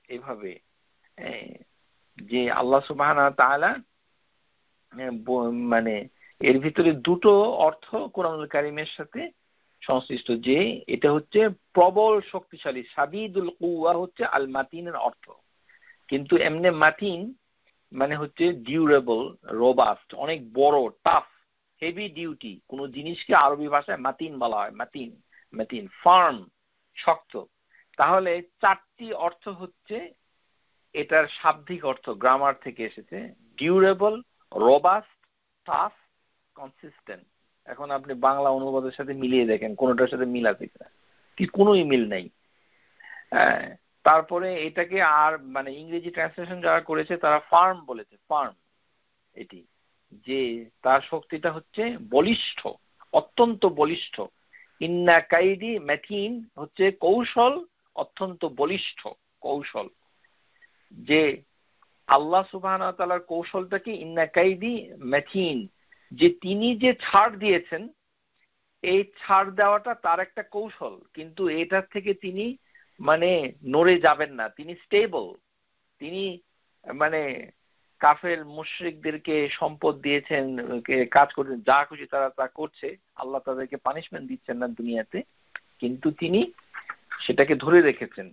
এইভাবে যে আল্লাহ সুবহানাহু ওয়া তাআলা মানে এর ভিতরে দুটো অর্থ কোরআনুল কারীমের সাথে সংশ্লিষ্ট, যে এটা হচ্ছে প্রবল শক্তিশালী, শাদীদুল কুওয়া হচ্ছে আল মাতিনের অর্থ, কিন্তু এমনি মাতিন মানে হচ্ছে ডিউরেবল, রোবাস্ট, অনেক বড়, টাফ, হেভি ডিউটি। কোন জিনিসকে আরবি ভাষায় মাতিন বলা হয়, মাতিন, মাতিন ফার্ম, শক্ত। তাহলে চারটি অর্থ হচ্ছে এটার শাব্দিক অর্থ, গ্রামার থেকে এসেছে, ডিউরেবল, রোবাস্ট, টাফ, কনসিস্টেন্ট। এখন আপনি বাংলা অনুবাদের সাথে মিলিয়ে দেখেন কোনটার সাথে মিল আছে কিনা, কি কোনোই মিল নাই। তারপরে এটাকে আর মানে ইংরেজি ট্রান্সলেশন যারা করেছে তারা ফার্ম বলেছে, ফার্ম, এটি যে তার শক্তিটা হচ্ছে বলিষ্ঠ, অত্যন্ত বলিষ্ঠ। ইন্না কাইদি ম্যাথিন হচ্ছে কৌশল, অত্যন্ত বলিষ্ঠ কৌশল। যে আল্লাহ সুবহানাহু ওয়া তাআলার কৌশলটা কি, ইন্না কাইদি ম্যাথিন, যে তিনি যে ছাড় দিয়েছেন, এই ছাড় দেওয়াটা তার একটা কৌশল, কিন্তু এটার থেকে তিনি মানে নড়ে যাবেন না, তিনি স্টেবল। তিনি মানে কাফের মুশরিকদেরকে সম্পদ দিয়েছেন, কাজ করছেন, যা খুশি তারা তা করছে, আল্লাহ তাদেরকে পানিশমেন্ট দিচ্ছেন না দুনিয়াতে, কিন্তু তিনি সেটাকে ধরে রেখেছেন।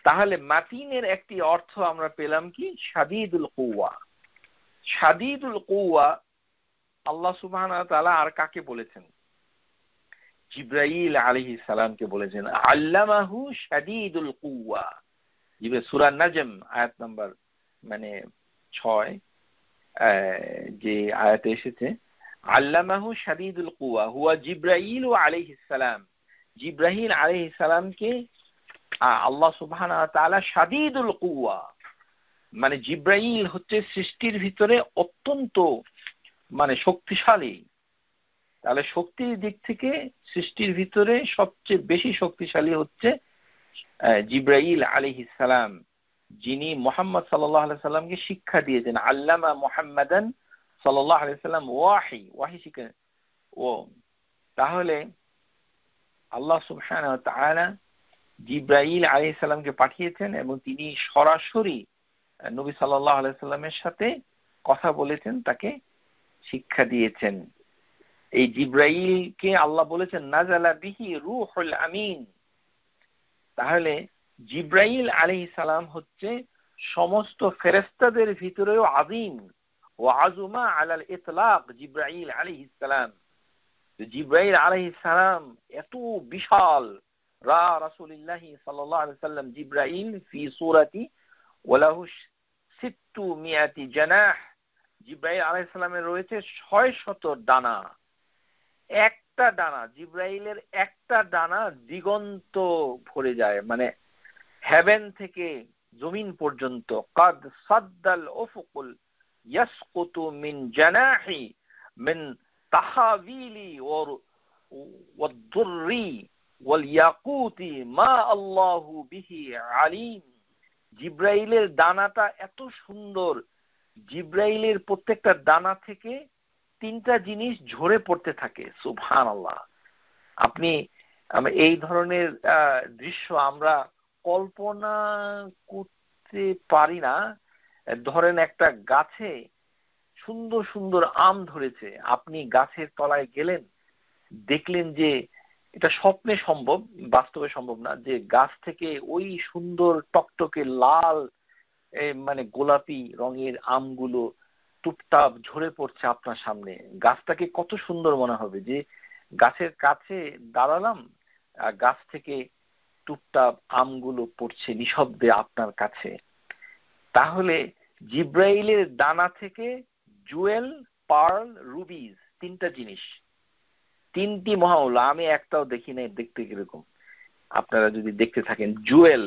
তাহলে মাতিনের একটি অর্থ আমরা পেলাম কি, শাদীদুল কুওয়া। শাদীদুল কুওয়া আল্লাহ সুবহানাহু ওয়া তাআলা আর কাকে বলেছেন? জিবরাইল আলাইহিস সালামকে বলেছেন, আল্লামাহু শাদীদুল কুওয়া। সূরা নাজম আয়াত নাম্বার 6 যে আয়াতে এসেছে, আল্লামাহু শাদীদুল কুওয়া হুয়া জিবরাইল আলাইহিস সালাম। জিবরাইল আলাইহিস সালামকে আল্লাহ সুবহানাহু ওয়া তাআলা শাদীদুল কুওয়া, মানে জিবরাইল হচ্ছে সৃষ্টির ভিতরে অত্যন্ত শক্তিশালী। তাহলে শক্তির দিক থেকে সৃষ্টির ভিতরে সবচেয়ে বেশি শক্তিশালী হচ্ছে জিবরাইল আলাইহিস সালাম, যিনি মুহাম্মদ সাল্লাল্লাহু আলাইহি সাল্লামকে শিক্ষা দিয়েছেন। আল্লামা মুহাম্মাদান সাল্লাল্লাহু আলাইহি সাল্লাম ওয়াহি শিখে। ও তাহলে আল্লাহ সুবহানাহু ওয়া তাআলা জিবরাইল আলাইহিস সালামকে পাঠিয়েছেন এবং তিনি সরাসরি নবী সাল্লাল্লাহু আলাইহি সাল্লামের সাথে কথা বলেছেন, তাকে শিক্ষা দিয়েছেন। এই জিবরাইলকে আল্লাহ বলেছেন নাজালা বিহি রূহুল আমিন। তাহলে জিবরাইল আলাইহিস সালাম হচ্ছে সমস্ত ফেরেশতাদের ভিতরেও আযীম, ওয়া আযমা আলাল ইতলাক জিবরাইল আলাইহিস সালাম। জিবরাইল আলাইহিস সালাম এত বিশাল, রাসূলুল্লাহ সাল্লাল্লাহু আলাইহি সাল্লাম জিবরাইল ফি সূরাতি ওয়ালাহু 600 জানাহ। জিবরাইল আলাইহিস সালামের রয়েছে 600 ডানা। একটা ডানা, জিবরাইলের একটা ডানা দিগন্ত ভরে যায়, মানে হেভেন থেকে জমিন পর্যন্ত। কাদ সাদ্দাল উফুকুল ইয়াসকুতু মিন জানাহি মিন তাহাবিলি ওয়াদ-দুররি ওয়াল ইয়াকুতি মা আল্লাহু বিহি আলিম। জিবরাইলের ডানাটা এত সুন্দর, জিবরাইলের প্রত্যেকটা ডানা থেকে 3টা জিনিস ঝরে পড়তে থাকে। সুবহানাল্লাহ। আপনি এই ধরনের দৃশ্য আমরা কল্পনা করতে পারি না। ধরেন একটা গাছে সুন্দর সুন্দর আম ধরেছে, আপনি গাছের তলায় গেলেন, দেখলেন যে এটা স্বপ্নে সম্ভব, বাস্তবে সম্ভব না, যে গাছ থেকে ওই সুন্দর টকটকে লাল গোলাপি রঙের আমগুলো টুপটাপ ঝরে পড়ছে আপনার সামনে। গাছটাকে কত সুন্দর মনে হবে যে গাছের কাছে দাঁড়ালাম, গাছ থেকে টুপটাপ আমগুলো পড়ছে নিঃশব্দে আপনার কাছে। তাহলে জিবরাইলের ডানা থেকে জুয়েল, পার্ল, রুবিজ, 3টা জিনিস, 3টি মহামূল্য। আমি একটাও দেখি নাই, দেখতে কিরকম আপনারা যদি দেখতে থাকেন। জুয়েল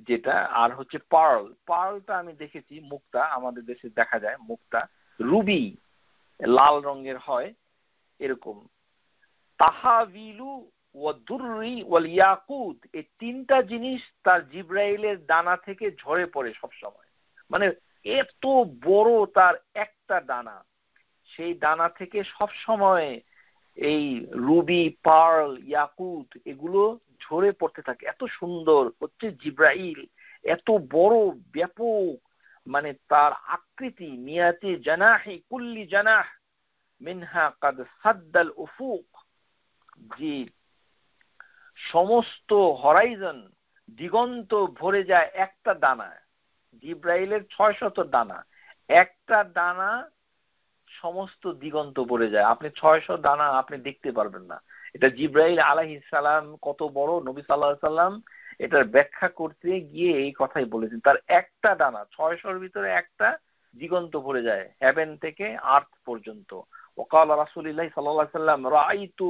যেটা, আর হচ্ছে পার্ল, পার্লটা আমি দেখেছি, মুক্তা, আমাদের দেশে দেখা যায় মুক্তা। রুবি লাল রঙের হয় এরকম। তাহাবিলু ওয়াদ-দুররি ওয়াল ইয়াকুত, এই 3টা জিনিস তার জিবরাইলের ডানা থেকে ঝরে পড়ে সব সময়। মানে এত বড় তার একটা ডানা, সেই ডানা থেকে সব সময় এই রুবি, পার্ল, ইয়াকুত এগুলো ঝরে পড়তে থাকে। এত সুন্দর হচ্ছে জিবরাইল, এত বড় ব্যাপক মানে তার আকৃতি মিয়াতি জানাহি কুল্লি জানাহ মিনহা কাদ সাদ্দাল উফুক, যে সমস্ত হরাইজন দিগন্ত ভরে যায় একটা দানা। জিব্রাইলের 600 দানা, একটা দানা সমস্ত দিগন্ত ভরে যায়। আপনি 600 দানা আপনি দেখতে পারবেন না। এটা জিব্রাইল আলাইহিস সালাম কত বড় নবী সাল্লাল্লাহু আলাইহি সাল্লাম এটার ব্যাখ্যা করতে গিয়ে এই কথাই বলেছেন। তার একটা দানা 600-র ভিতরে একটা দিগন্ত ভরে যায়, হেভেন থেকে আর্থ পর্যন্ত। ওয়াকাল রাসূলুল্লাহ সাল্লাল্লাহু আলাইহি সাল্লাম রাআইতু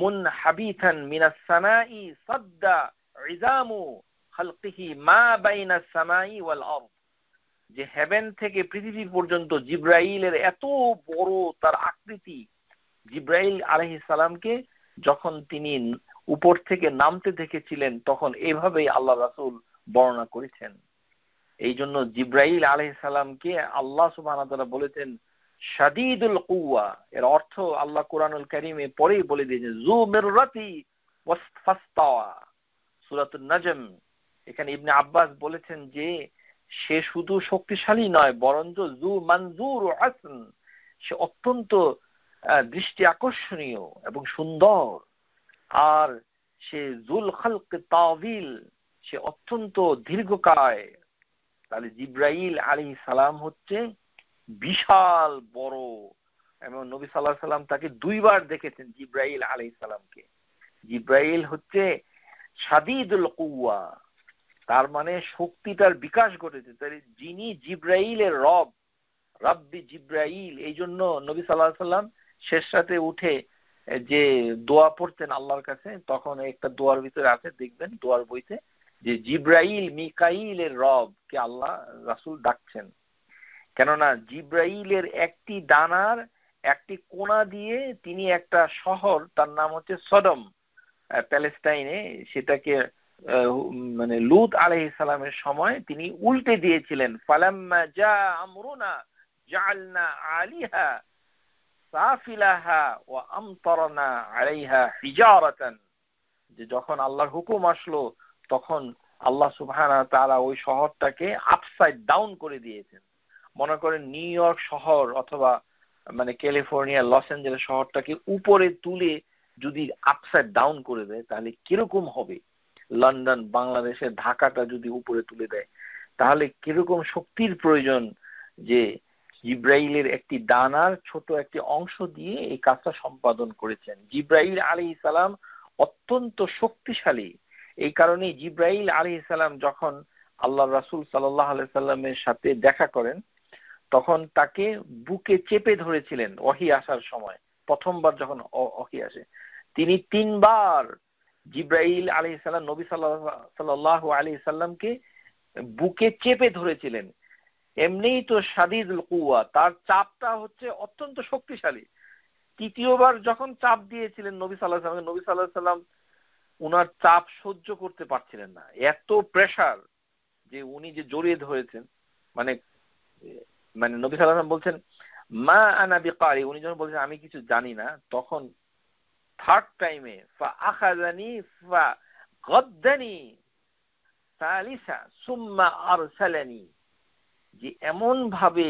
মুনহাবিতান মিনাস সামাই সাদ্দা ইজামু খালকিহি মা বাইনাস সামাই ওয়াল আরদ, যে হেভেন থেকে পৃথিবী পর্যন্ত জিব্রাইলের এত বড় তার আকৃতি। জিব্রাইল আলাইহিস সালামকে যখন তিনি উপর থেকে নামতে দেখেছিলেন তখন এভাবেই আল্লাহ রাসূল বর্ণনা করেছেন। এই জন্য জিব্রাইল আলাইহিস সালামকে আল্লাহ সুবহানাহু ওয়া তাআলা বলেছেন শাদীদুল কুওয়া। এর অর্থ আল্লাহ কোরআনুল কারীমে পরেই বলে দিয়েছেন যু মিররাতি ওয়াসফাস্তাওয়া, সূরাতুন নাজম। এখানে ইবনে আব্বাস বলেছেন যে সে শুধু শক্তিশালী নয় বরঞ্চ যু মনজুর ও হাসন, সে অত্যন্ত দৃষ্টি আকর্ষণীয় এবং সুন্দর। আর সে যুল খালক তাওয়িল, সে অত্যন্ত দীর্ঘকায়। তাহলে জিব্রাইল আলাইহিস সালাম হচ্ছে বিশাল বড়, এবং নবী সাল্লাল্লাহু আলাইহি সাল্লাম তাকে দুইবার দেখেছেন জিব্রাইল আলাইহিস সালামকে। জিব্রাইল হচ্ছে শাদীদুল কুওয়া, তার মানে শক্তিটার বিকাশ ঘটেছে। তাহলে যিনি জিব্রাইলের রব, রাব্বি জিব্রাইল, এই জন্য নবী সাল্লাল্লাহু আলাইহি সাল্লাম শেষ রাতে উঠে যে দোয়া পড়তেন আল্লাহর কাছে, তখন একটা দোয়ার ভিতরে আছে দেখবেন দোয়ার বইতে যে জিব্রাইল মিকাইলের রব কে আল্লাহ রাসূল ডাকছেন। কেননা জিব্রাইলের একটি ডানার একটি কোণা দিয়ে তিনি একটা শহর, তার নাম হচ্ছে সদম, প্যালেস্টাইনে, সেটাকে মানে লূত আলাইহিস সালামের সময় তিনি উল্টে দিয়েছিলেন। ফালাম্মা জা আমরুনা জাআলনা আলিহা সাফিলাহা ওয়া আমতারনা আলাইহা হিজারাতান, যে যখন আল্লাহর হুকুম আসলো তখন আল্লাহ সুবহানাহু ওয়া তাআলা ওই শহরটাকে আপসাইড ডাউন করে দিয়েছেন। মনে করেন নিউ ইয়র্ক শহর অথবা মানে ক্যালিফোর্নিয়া লস অ্যাঞ্জেলেস শহরটাকে উপরে তুলে যদি আপসাইড ডাউন করে দেয় তাহলে কিরকম হবে। লন্ডন, বাংলাদেশের ঢাকাটা যদি উপরে তুলে দেয় তাহলে কিরকম শক্তির প্রয়োজন, যে জিব্রাইলের একটি ডানার ছোট একটি অংশ দিয়ে এই কাজটা সম্পাদন করেছেন। জিব্রাইল আলাইহিস সালাম অত্যন্ত শক্তিশালী। এই কারণে জিব্রাইল আলাইহিস সালাম যখন আল্লাহর রাসূল সাল্লাল্লাহু আলাইহি সাল্লামের সাথে দেখা করেন তখন তাকে বুকে চেপে ধরেছিলেন ওহী আসার সময়। প্রথমবার যখন ওহী আসে তিনি 3 বার জিব্রাইল আলাইহিস সালাম নবী সাল্লাল্লাহু আলাইহি সাল্লামকে বুকে চেপে ধরেছিলেন। এমনিই তো শাদীদুল কুওয়া, তার চাপটা হচ্ছে অত্যন্ত শক্তিশালী। তৃতীয়বার যখন চাপ দিয়েছিলেন নবী সাল্লাল্লাহু আলাইহি সাল্লাম, নবী সাল্লাল্লাহু আলাইহি সাল্লাম উনার চাপ সহ্য করতে পারছিলেন না, এত প্রেসার যে উনি যে জড়িয়ে ধরেছেন। মানে মানে নবী সাল্লাল্লাহু আলাইহি সাল্লাম বলছেন মা আনা বিকারি, উনি যখন বলছেন আমি কিছু জানি না, তখন থার্ড টাইমে ফা আখাযানি ফা গাদ্দানি সালিসা সুম্মা আরসালানি, যে এমন ভাবে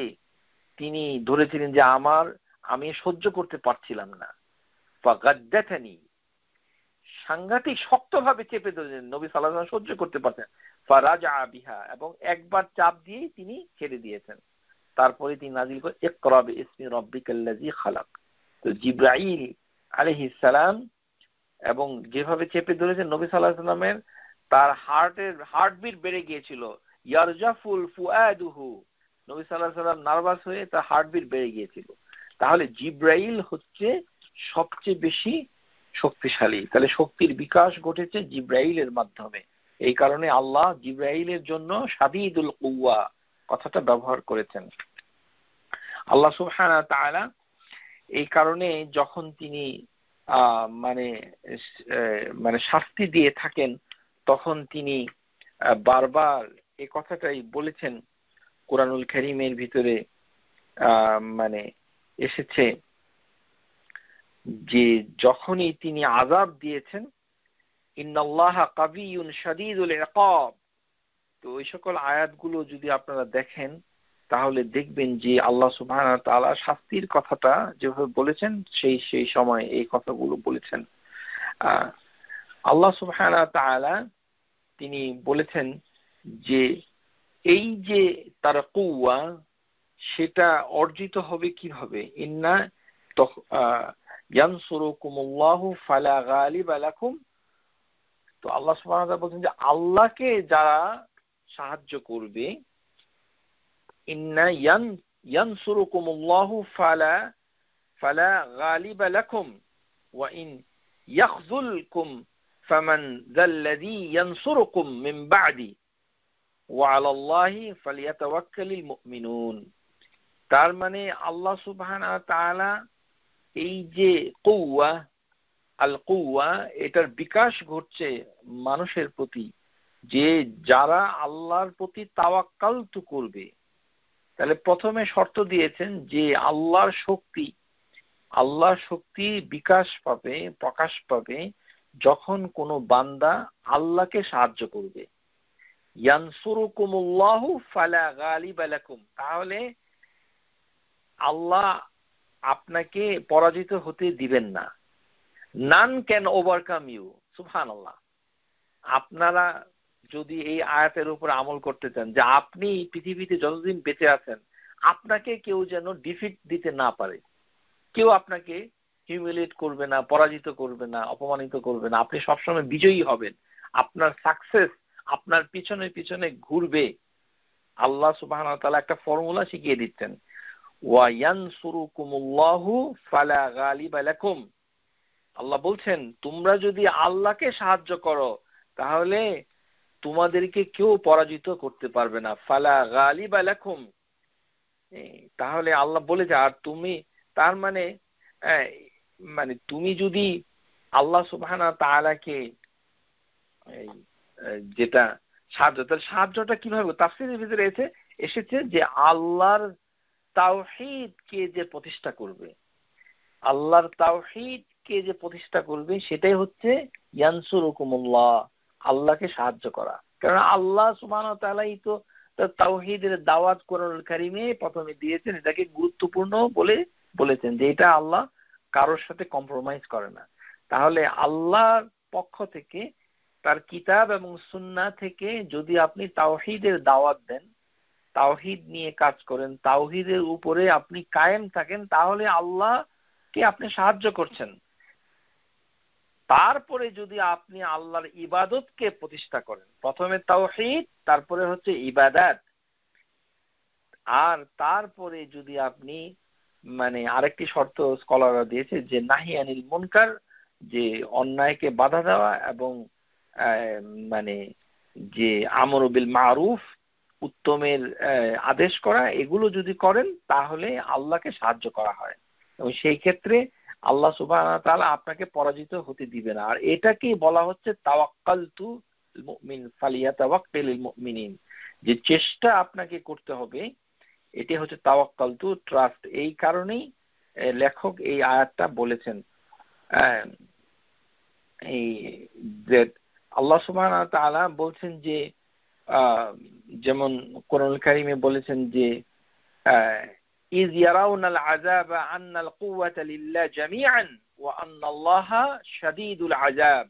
তিনি ধরেছিলেন যে আমি সহ্য করতে পারছিলাম না। ফা গাদ্দাতানি, সাংঘাতিক শক্তভাবে চেপে ধরেছেন, নবী সাল্লাল্লাহু আলাইহি ওয়াসাল্লাম সহ্য করতে পারছেন। ফা রাজা বিহা, এবং একবার চাপ দিয়েই তিনি ছেড়ে দিয়েছেন। তারপরে তিনি নাযিল করে ইকরা বিইসমি রাব্বিকাল্লাযী খালাক। তো জিব্রাইল আলাইহিস সালাম এবং যেভাবে চেপে ধরেছেন নবী সাল্লাল্লাহু আলাইহি ওয়াসাল্লামের, তার হার্টবিট বেড়ে গিয়েছিল। ইয়ারজাফুল ফুআদুহু, নবী সাল্লাল্লাহু আলাইহি ওয়াসাল্লাম নার্ভাস হয়ে তার হার্টবিট বেড়ে গিয়েছিল। তাহলে জিব্রাইল হচ্ছে সবচেয়ে বেশি শক্তিশালী। তাহলে শক্তির বিকাশ ঘটেছে জিব্রাইলের মাধ্যমে। এই কারণে আল্লাহ জিব্রাইলের জন্য শাদীদুল কুওয়া কথাটা ব্যবহার করেছেন। আল্লাহ সুবহানাহু ওয়া তাআলা এই কারণে যখন তিনি মানে শাস্তি দিয়ে থাকেন তখন তিনি বারবার এই কথাটাই বলেছেন। কোরআনুল কারীমের ভিতরে মানে এসেছে যে যখনই তিনি আযাব দিয়েছেন ইন্নাল্লাহা কাবিয়্যুন শাদীদুল ইকাব, তো ওই সকল আয়াতগুলো যদি আপনারা দেখেন তাহলে দেখবেন যে আল্লাহ সুবহানাহু ওয়া তাআলা শাস্তির কথাটা যেভাবে বলেছেন সেই সময় এই কথাগুলো বলেছেন। আল্লাহ সুবহানাহু ওয়া তাআলা তিনি বলেছেন যে এই যে তার কুওয়া সেটা অর্জিত হবে কিভাবে, ইন্না ইয়ানসুরুকুমুল্লাহু ফালা গালিবা লাকুম। তো আল্লাহ সুবহানাহু ওয়া তাআলা বলেন যে আল্লাহকে যারা সাহায্য করবে, ইন্না ইয়ানসুরুকুমুল্লাহু ফালা গালিবা লাকুম ওয়া ইন ইয়াখযুলকুম ফামান যাল্লাযী ইয়ানসুরুকুম মিন বা'দি ওয়া আলাল্লাহি ফালিয়াতাওয়াক্কালিল মুমিনুন। তার মানে আল্লাহ সুবহানাহু ওয়া তাআলা এই যে কুওয়া আল কুওয়া এটার বিকাশ ঘটছে মানুষের প্রতি, যে যারা আল্লাহর প্রতি তাওয়াক্কালতু করবে। তাহলে প্রথমে শর্ত দিয়েছেন যে আল্লাহর শক্তি বিকাশ পাবে, প্রকাশ পাবে যখন কোনো বান্দা আল্লাহকে সাহায্য করবে। ইয়ানসুরুকুমুল্লাহু ফালা গালিবা লাকুম, তাহলে আল্লাহ আপনাকে পরাজিত হতে দিবেন না। None can overcome you. সুবহানাল্লাহ। আপনারা যদি এই আয়াতের উপর আমল করতে চান যে আপনি পৃথিবীতে যতদিন বেঁচে আছেন আপনাকে কেউ যেন ডিফিট দিতে না পারে, কেউ আপনাকে হিউমিলিয়েট করবে না, পরাজিত করবে না, অপমানিত করবে না, আপনি সবসময় বিজয়ী হবেন, আপনার সাকসেস আপনার পিছনে পিছনে ঘুরবে। আল্লাহ সুবহানাহু ওয়া তাআলা একটা ফর্মুলা শিখিয়ে দিচ্ছেন, ওয়া ইয়ানসুরুকুমুল্লাহু ফালা গালিবা লাকুম। আল্লাহ বলছেন তোমরা যদি আল্লাহকে সাহায্য করো তাহলে তোমাদেরকে কেউ পরাজিত করতে পারবে না। ফালা গালিবা লাকুম, তাহলে আল্লাহ বলেছে আর তুমি, তার মানে তুমি যদি আল্লাহ সুবহানাহু ওয়া তাআলাকে যেটা সাহায্যটা কিভাবে তাফসীরের ভিতরে এসেছে যে আল্লাহর তাওহীদকে যে প্রতিষ্ঠা করবে, আল্লাহর তাওহীদকে যে প্রতিষ্ঠা করবে সেটাই হচ্ছে ইয়ানসুরুকুমুল্লাহ, আল্লাহকে সাহায্য করা। কারণ আল্লাহ সুবহানাহু ওয়া তাআলাই তো তাওহীদের দাওয়াত কোরআনুল কারীমে প্রথমে দিয়েছেন, এটাকে গুরুত্বপূর্ণ বলে বলেছেন যে এটা আল্লাহ কারোর সাথে কম্প্রোমাইজ করে না। তাহলে আল্লাহর পক্ষ থেকে তার কিতাব এবং সুন্নাহ থেকে যদি আপনি তাওহীদের দাওয়াত দেন, তাওহীদ নিয়ে কাজ করেন, তাওহীদের উপরে আপনি কায়েম থাকেন, তাহলে আল্লাহকে আপনি সাহায্য করছেন। তারপরে যদি আপনি আল্লাহর ইবাদতকে প্রতিষ্ঠা করেন, প্রথমে তাওহীদ, তারপরে হচ্ছে ইবাদত, আর তারপরে যদি আপনি আরেকটি শর্ত স্কলাররা দিয়েছে যে নাহি আনিল মুনকার, যে অন্যায়কে বাধা দেওয়া এবং যে আমর বিল মারুফ, উত্তমের আদেশ করা, এগুলো যদি করেন তাহলে আল্লাহকে সাহায্য করা হয় এবং সেই ক্ষেত্রে আল্লাহ সুবহানাহু ওয়া তাআলা আপনাকে পরাজিত হতে দিবে না। আর এটাকেই বলা হচ্ছে তাওয়াক্কালতু মুমিন ফালিয়াতাওয়াক্কালিল মুমিনিন, যে চেষ্টা আপনাকে করতে হবে, এটি হচ্ছে তাওয়াক্কালতু, ট্রাস্ট। এই কারণেই লেখক এই আয়াতটা বলেছেন। এই যে আল্লাহ সুবহানাহু ওয়া তাআলা বলছেন যে যেমন কোরআনুল কারীমে বলেছেন যে ইয ইয়ারাউনাল আযাবা আন্নাল কুওয়াতা লিল্লাহি জামিআন ওয়া আন্নাল্লাহা শাদীদুল আযাব,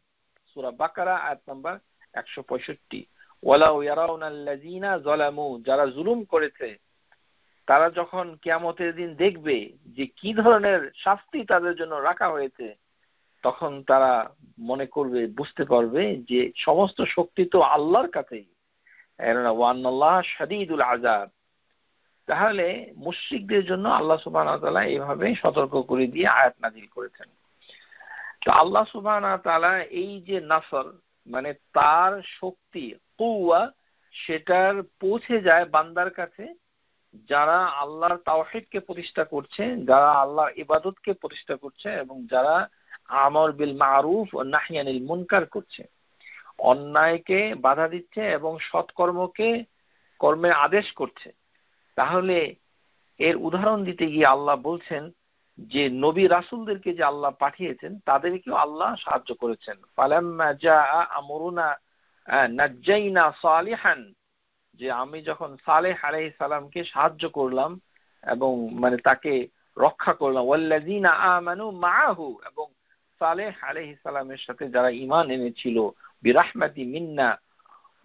সূরা বাকারা আয়াত নাম্বার 165। ওয়ালাউ ইয়ারাউনাল্লাযীনা যালামু, যারা জুলুম করেছে তারা যখন কিয়ামতের দিন দেখবে যে কি ধরনের শাস্তি তাদের জন্য রাখা হয়েছে, তখন তারা মনে করবে, বুঝতে পারবে যে সমস্ত শক্তি তো আল্লাহর কাছেই, ওয়া আন্নাল্লাহা শাদীদুল আযাব। তাহলে মুশরিকদের জন্য আল্লাহ সুবহানাহু ওয়া তাআলা এইভাবে সতর্ক করে দিয়ে আয়াত নাযিল করেছেন। তো আল্লাহ সুবহানাহু ওয়া তাআলা এই যে নাসর তার শক্তি কুওয়া, সেটার পৌঁছে যায় বান্দার কাছে যারা আল্লাহর তাওহীদকে প্রতিষ্ঠা করছে, যারা আল্লাহর ইবাদতকে প্রতিষ্ঠা করছে এবং যারা আমর বিল মারুফ ও নাহি আনিল মুনকার করছে, অন্যায়কে বাধা দিচ্ছে এবং কর্মের আদেশ করছে। তাহলে এর উদাহরণ দিতে গিয়ে আল্লাহ বলছেন যে নবী রাসূলদেরকে যে আল্লাহ পাঠিয়েছেন তাদেরকেও আল্লাহ সাহায্য করেছেন। ফালাম্মা জাআ আমরুনা নাজ্জাইনা সালিহান যে আমি যখন সালেহ আলাইহিস সালামকে সাহায্য করলাম এবং মানে তাকে রক্ষা করলাম, ওয়াল্লাযিনা আমানু মাআহু, এবং সালেহ আলাইহিস সালামের সাথে যারা ঈমান এনেছিল, বিরাহমাতি মিন্না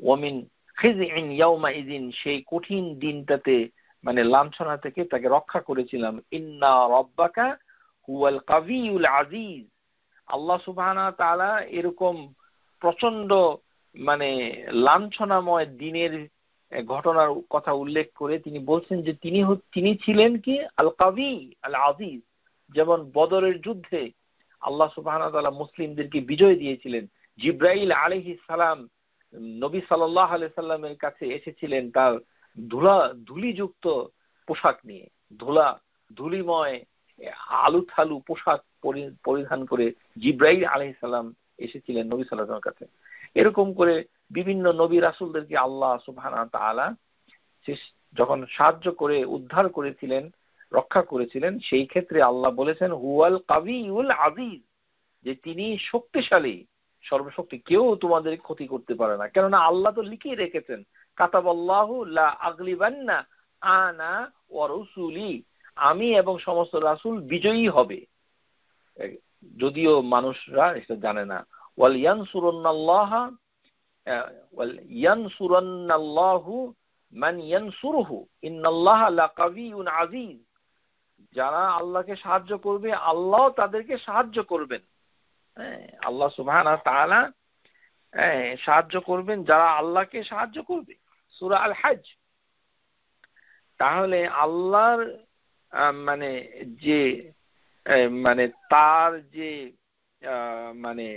ওয়া মিন খিযইন ইয়াউমাইযিন, সেই কঠিন দিনটাতে মানে লাঞ্ছনা থেকে তাকে রক্ষা করেছিলাম। ইন্না রাব্বাকা হুয়াল কাবিয়ুল আজিজ। আল্লাহ সুবহানাহু ওয়া তাআলা এরকম প্রচন্ড মানে লাঞ্ছনাময় দিনের ঘটনার কথা উল্লেখ করে তিনি বলছেন যে তিনি ছিলেন কি আল কাবি আল আজিজ। যেমন বদরের যুদ্ধে আল্লাহ সুবহানাহু ওয়া তাআলা মুসলিমদেরকে বিজয় দিয়েছিলেন। জিব্রাইল আলাইহিস সালাম নবী সাল্লাল্লাহু আলাইহি সাল্লামের কাছে এসেছিলেন তার ধুলিযুক্ত পোশাক নিয়ে, ধুলিময় আলুথালু পোশাক পরিধান করে জিব্রাইল আলাইহিস সালাম এসেছিলেন নবী সাল্লাল্লাহু আলাইহি ওয়াসাল্লামের কাছে। এরকম করে বিভিন্ন নবী রাসূলদেরকে আল্লাহ সুবহানাহু ওয়া তাআলা যখন সাহায্য করে উদ্ধার করেছিলেন, রক্ষা করেছিলেন, সেই ক্ষেত্রে আল্লাহ বলেছেন হুয়াল কাবিয়ুল আজিজ, যে তিনি শক্তিশালী, সর্বশক্তি, কেউ তোমাদের ক্ষতি করতে পারে না। কেননা আল্লাহ তো লিখিয়ে রেখেছেন, কাতাবাল্লাহু লা আগলিবান্না আনা ওয়া রাসূলি, আমি এবং সমস্ত রাসূল বিজয়ী হবে। যদিও মানুষরা এটা জানে না। ওয়াল ইয়ানসুরান্নাল্লাহু মান ইয়ানসুরুহু ইন্নাল্লাহা লাকাবিয়্যুন আজিজ। যারা আল্লাহকে সাহায্য করবে আল্লাহ তাদেরকে সাহায্য করবেন। আল্লাহ সুবহানাহু ওয়া তাআলা সাহায্য করবেন যারা আল্লাহকে সাহায্য করবে। সূরা আল হজ। তাহলে আল্লাহর মানে যে মানে তার যে মানে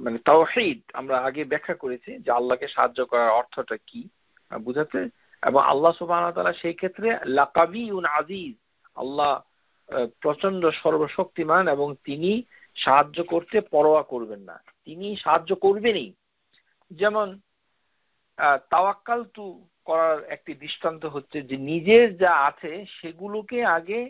মানে তাওহীদ আমরা আগে ব্যাখ্যা করেছি যে আল্লাহকে সাহায্য করার অর্থটা কি বুঝাতে, এবং আল্লাহ সুবহানাহু ওয়া তাআলা সেই ক্ষেত্রে লাকাবিয়ুন আজিজ, আল্লাহ প্রচন্ড সর্বশক্তিমান এবং তিনি সাহায্য করতে পরোয়া করবেন না, তিনি সাহায্য করবেনই। যেমন তাওয়াক্কালতু করার একটি দৃষ্টান্ত হচ্ছে যে নিজের যা আছে সেগুলোকে আগে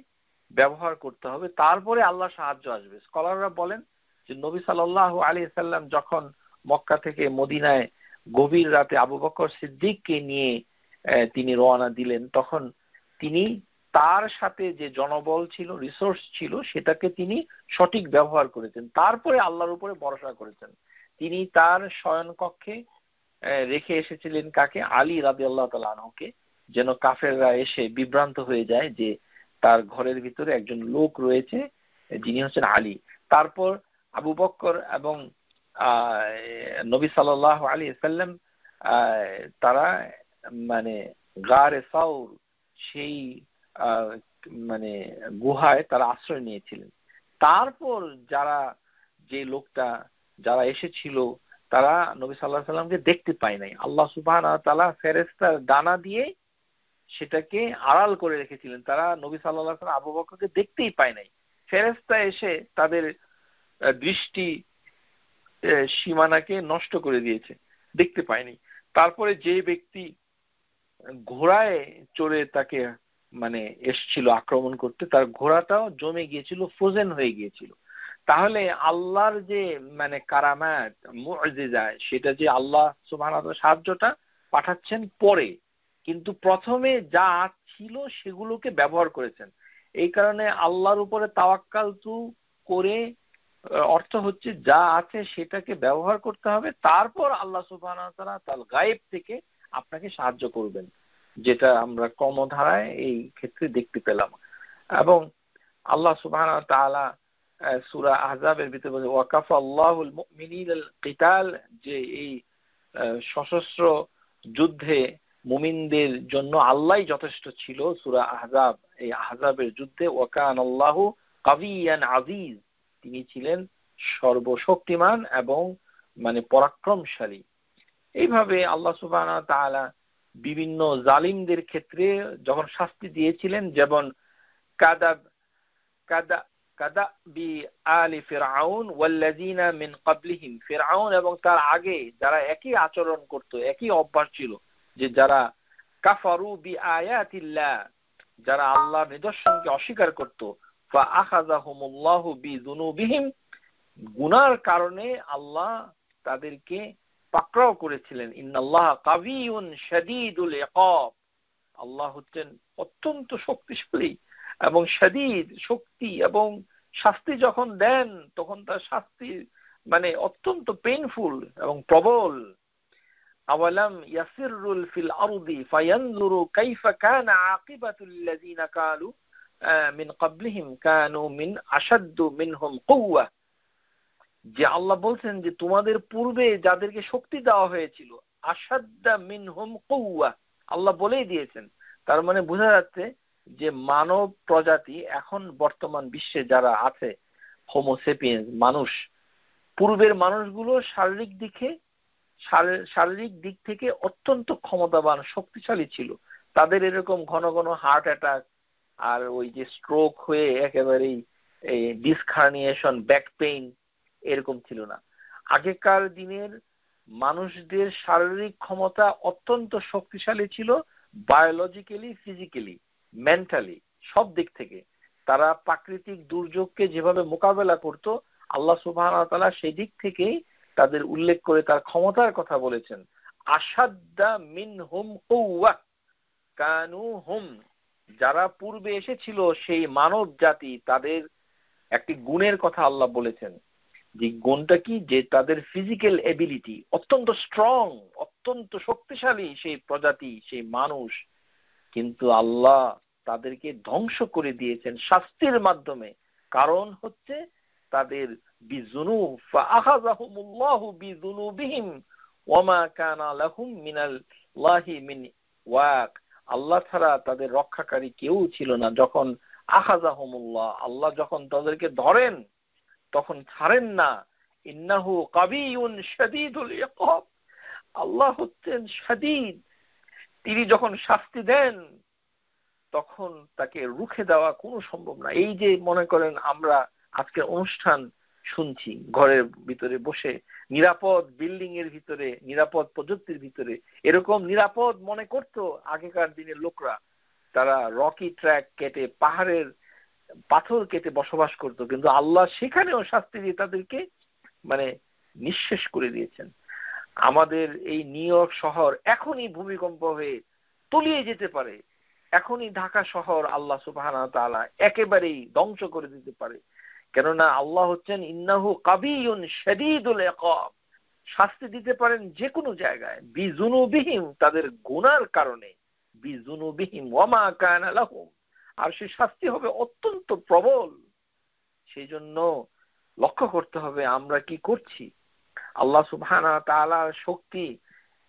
ব্যবহার করতে হবে, তারপরে আল্লাহ সাহায্য আসবে। স্কলাররা বলেন যে নবী সাল্লাল্লাহু আলাইহি সাল্লাম যখন মক্কা থেকে মদিনায় গভীর রাতে আবু বকর সিদ্দিককে নিয়ে তিনি রওনা দিলেন, তখন তিনি তার সাথে যে জনবল ছিল, রিসোর্স ছিল, সেটাকে তিনি সঠিক ব্যবহার করেছেন, তারপরে আল্লাহর উপরে ভরসা করেছেন। তিনি তার শয়নকক্ষে রেখে এসেছিলেন কাকে? আলী রাদিয়াল্লাহু তাআলা আনহুকে, যেন কাফেররা এসে বিভ্রান্ত হয়ে যায় যে তার ঘরের ভিতরে একজন লোক রয়েছে যিনি হচ্ছেন আলী। তারপর আবু বকর এবং নবী সাল্লাল্লাহু আলাইহি ওয়াসাল্লাম তারা মানে গারে সাউর, সেই মানে গুহায় তারা আশ্রয় নিয়েছিলেন। তারপর যে লোকটা যারা এসেছিল তারা নবী সাল্লাল্লাহু আলাইহি ওয়াসাল্লামকে দেখতে পায় নাই। আল্লাহ সুবহানাহু ওয়া তাআলা ফেরেশতার ডানা দিয়ে সেটাকে আড়াল করে রেখেছিলেন, তারা নবী সাল্লাল্লাহু আলাইহি ওয়াসাল্লাম আবু বকরকে দেখতেই পায় নাই। ফেরেশতা এসে তাদের দৃষ্টি সীমানাকে নষ্ট করে দিয়েছে, দেখতে পায়নি। তারপরে যে ব্যক্তি ঘোড়ায় চড়ে তাকে মানে এসছিল আক্রমণ করতে, তার ঘোড়াটাও জমে গিয়েছিল, ফ্রোজেন হয়ে গিয়েছিল। তাহলে আল্লাহর যে মানে কারামাত মুজিজা, সেটা যে আল্লাহ সুবহানাহু ওয়া তাআলা সাহায্যটা পাঠাচ্ছেন পরে, কিন্তু প্রথমে যা ছিল সেগুলোকে ব্যবহার করেছেন। এই কারণে আল্লাহর উপরে তাওয়াক্কালতু করে অর্থ হচ্ছে যা আছে সেটাকে ব্যবহার করতে হবে, তারপর আল্লাহ সুবহানাহু ওয়া তাআলা তার গায়েব থেকে আপনাকে সাহায্য করবেন, যেটা আমরা কর্মধারায় এই ক্ষেত্রে দেখতে পেলাম। এবং আল্লাহ সুবহানাহু ওয়া তাআলা সূরা আহজাবের ভিতরে বলে ওয়াকাফা আল্লাহুল মুমিনিনাল কিতাল, যে এই সশস্ত্র যুদ্ধে মুমিনদের জন্য আল্লাহই যথেষ্ট ছিল। সূরা আহজাব, এই আহজাবের যুদ্ধে ওয়াকানাল্লাহু কাবিয়ান আজিজ, তিনি ছিলেন সর্বশক্তিমান এবং মানে পরাক্রমশালী। এইভাবে আল্লাহ সুবহানাহু ওয়া তাআলা বিভিন্ন জালিমদের ক্ষেত্রে যখন শাস্তি দিয়েছিলেন, যেমন কাদাবি আলি ফিরআউন ওয়াল্লাযিনা মিন ক্বাবলিহিম, ফিরআউন এবং তার আগে যারা একই আচরণ করত, একই অভ্যাস ছিল, যে যারা কাফারু বিআয়াতিল্লাহ, যারা আল্লাহর নিদর্শনকে অস্বীকার করত, ফাআখাযাহুমুল্লাহু বিযুনুবিহিম, গুনার কারণে আল্লাহ তাদেরকে পাকড়াও করেছিলেন। ইন্নাল্লাহ কাবিয়ুন শাদীদুল ইকাব, আল্লাহ হচ্ছেন অত্যন্ত শক্তিশালী এবং শাদীদ, শক্তি, এবং শাস্তি যখন দেন তখন তার শাস্তি মানে অত্যন্ত পেইনফুল এবং প্রবল। আওয়ালাম ইয়াসিরুল ফিল আরদি ফায়ানজুরু কাইফা কানা আকিবাতুল লাযিনা কালু মিন ক্বাবলিহিম কানু মিন আশাদ্দু মিনহুম কুওয়া, যে আল্লাহ বলছেন যে তোমাদের পূর্বে যাদেরকে শক্তি দেওয়া হয়েছিল, আশাদ্দা মিনহুম কুওয়া, আল্লাহ বলেই দিয়েছেন। তার মানে বোঝা যাচ্ছে যে মানব প্রজাতি এখন বর্তমান বিশ্বে যারা আছে, হোমোসেপিয়েন্স মানুষ, পূর্বের মানুষগুলো শারীরিক দিক থেকে অত্যন্ত ক্ষমতাবান, শক্তিশালী ছিল। তাদের এরকম ঘন ঘন হার্ট অ্যাটাক আর ওই যে স্ট্রোক হয়ে একেবারেই এই ডিস্ক হার্নিয়েশন, ব্যাক পেইন এরকম ছিল না। আগেকার দিনের মানুষদের শারীরিক ক্ষমতা অত্যন্ত শক্তিশালী ছিল, বায়োলজিক্যালি, ফিজিক্যালি, মেন্টালি, সব দিক থেকে। তারা প্রাকৃতিক দুর্যোগকে যেভাবে মোকাবেলা করত, আল্লাহ সুবহানাহু ওয়া তাআলা সেই দিক থেকেই তাদের উল্লেখ করে তার ক্ষমতার কথা বলেছেন। আশাদ্দা মিনহুম কুওয়া কানু হুম, যারা পূর্বে এসেছিল সেই মানব জাতি, তাদের একটি গুণের কথা আল্লাহ বলেছেন। যে গুণটা কি, যে তাদের ফিজিক্যাল এবিলিটি অত্যন্ত স্ট্রং, অত্যন্ত শক্তিশালী সেই প্রজাতি, সেই মানুষ। কিন্তু আল্লাহ তাদেরকে ধ্বংস করে দিয়েছেন শাস্তির মাধ্যমে। কারণ হচ্ছে তাদের বিযুনুব ফাআখাযাহুমুল্লাহু বিযুনুবিহিম ওয়ামা কানা লাহুম মিনাল্লাহি মিন ওয়াক, আল্লাহ ছাড়া তাদের রক্ষাকারী কেউ ছিল না। যখন আখাযাহুমুল্লাহ, আল্লাহ যখন তাদেরকে ধরেন তখন ছাড়েন না। ইন্নাহু কাবিয়ুন শাদীদুল ইকাব, আল্লাহ হচ্ছেন শাদীদ, তিনি যখন শাস্তি দেন তখন তাকে রুখে দেওয়া কোনো সম্ভব না। এই যে মনে করেন আমরা আজকে অনুষ্ঠান শুনছি ঘরের ভিতরে বসে, নিরাপদ বিল্ডিং এর ভিতরে, নিরাপদ প্রযুক্তির ভিতরে, এরকম নিরাপদ মনে করতো আগেকার দিনের লোকরা। তারা রকি ট্র্যাক কেটে, পাহাড়ের পাথর কেটে বসবাস করত, কিন্তু আল্লাহ সেখানেও শাস্তি দিয়ে তাদেরকে মানে নিঃশেষ করে দিয়েছেন। আমাদের এই নিউ ইয়র্ক শহর এখনই ভূমিকম্প হয়ে তলিয়ে যেতে পারে, এখনই ঢাকা শহর আল্লাহ সুবহানাহু ওয়া তাআলা একেবারেই ধ্বংস করে দিতে পারে। কেননা আল্লাহ হচ্ছেন ইন্নাহু কাবিয়ুন শাদীদুল ইকাব, শাস্তি দিতে পারেন যে কোনো জায়গায়, বিযুনুবিহিম, তাদের গুনার কারণে, বিযুনুবিহিম ওয়ামা কানা লাহুম, আর সেই শাস্তি হবে অত্যন্ত প্রবল। সেই জন্য লক্ষ্য করতে হবে আমরা কি করছি। আল্লাহ সুবহানাহু ওয়া তাআলার শক্তি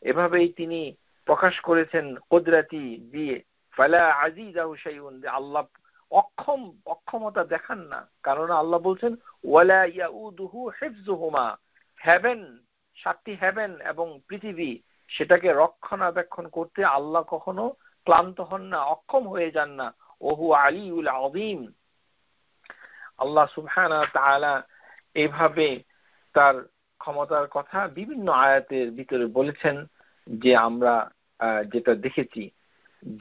এভাবেই তিনি প্রকাশ করেছেন কুদরতি দিয়ে, ফালা আজিজাহু শাইউন, আল্লাহ অক্ষমতা দেখান না। কারণ আল্লাহ বলছেন ওয়ালা ইয়াউদুহু হিফযুহুমা, হেভেন, সাতটি হেভেন এবং পৃথিবী, সেটাকে রক্ষণাবেক্ষণ করতে আল্লাহ কখনো ক্লান্ত হন না, অক্ষম হয়ে যান না। ওহু আলিউল আযীম, আল্লাহ সুবহানাহু ওয়া তাআলা এইভাবে তার ক্ষমতার কথা বিভিন্ন আয়াতের ভিতরে বলেছেন। যে আমরা যেটা দেখেছি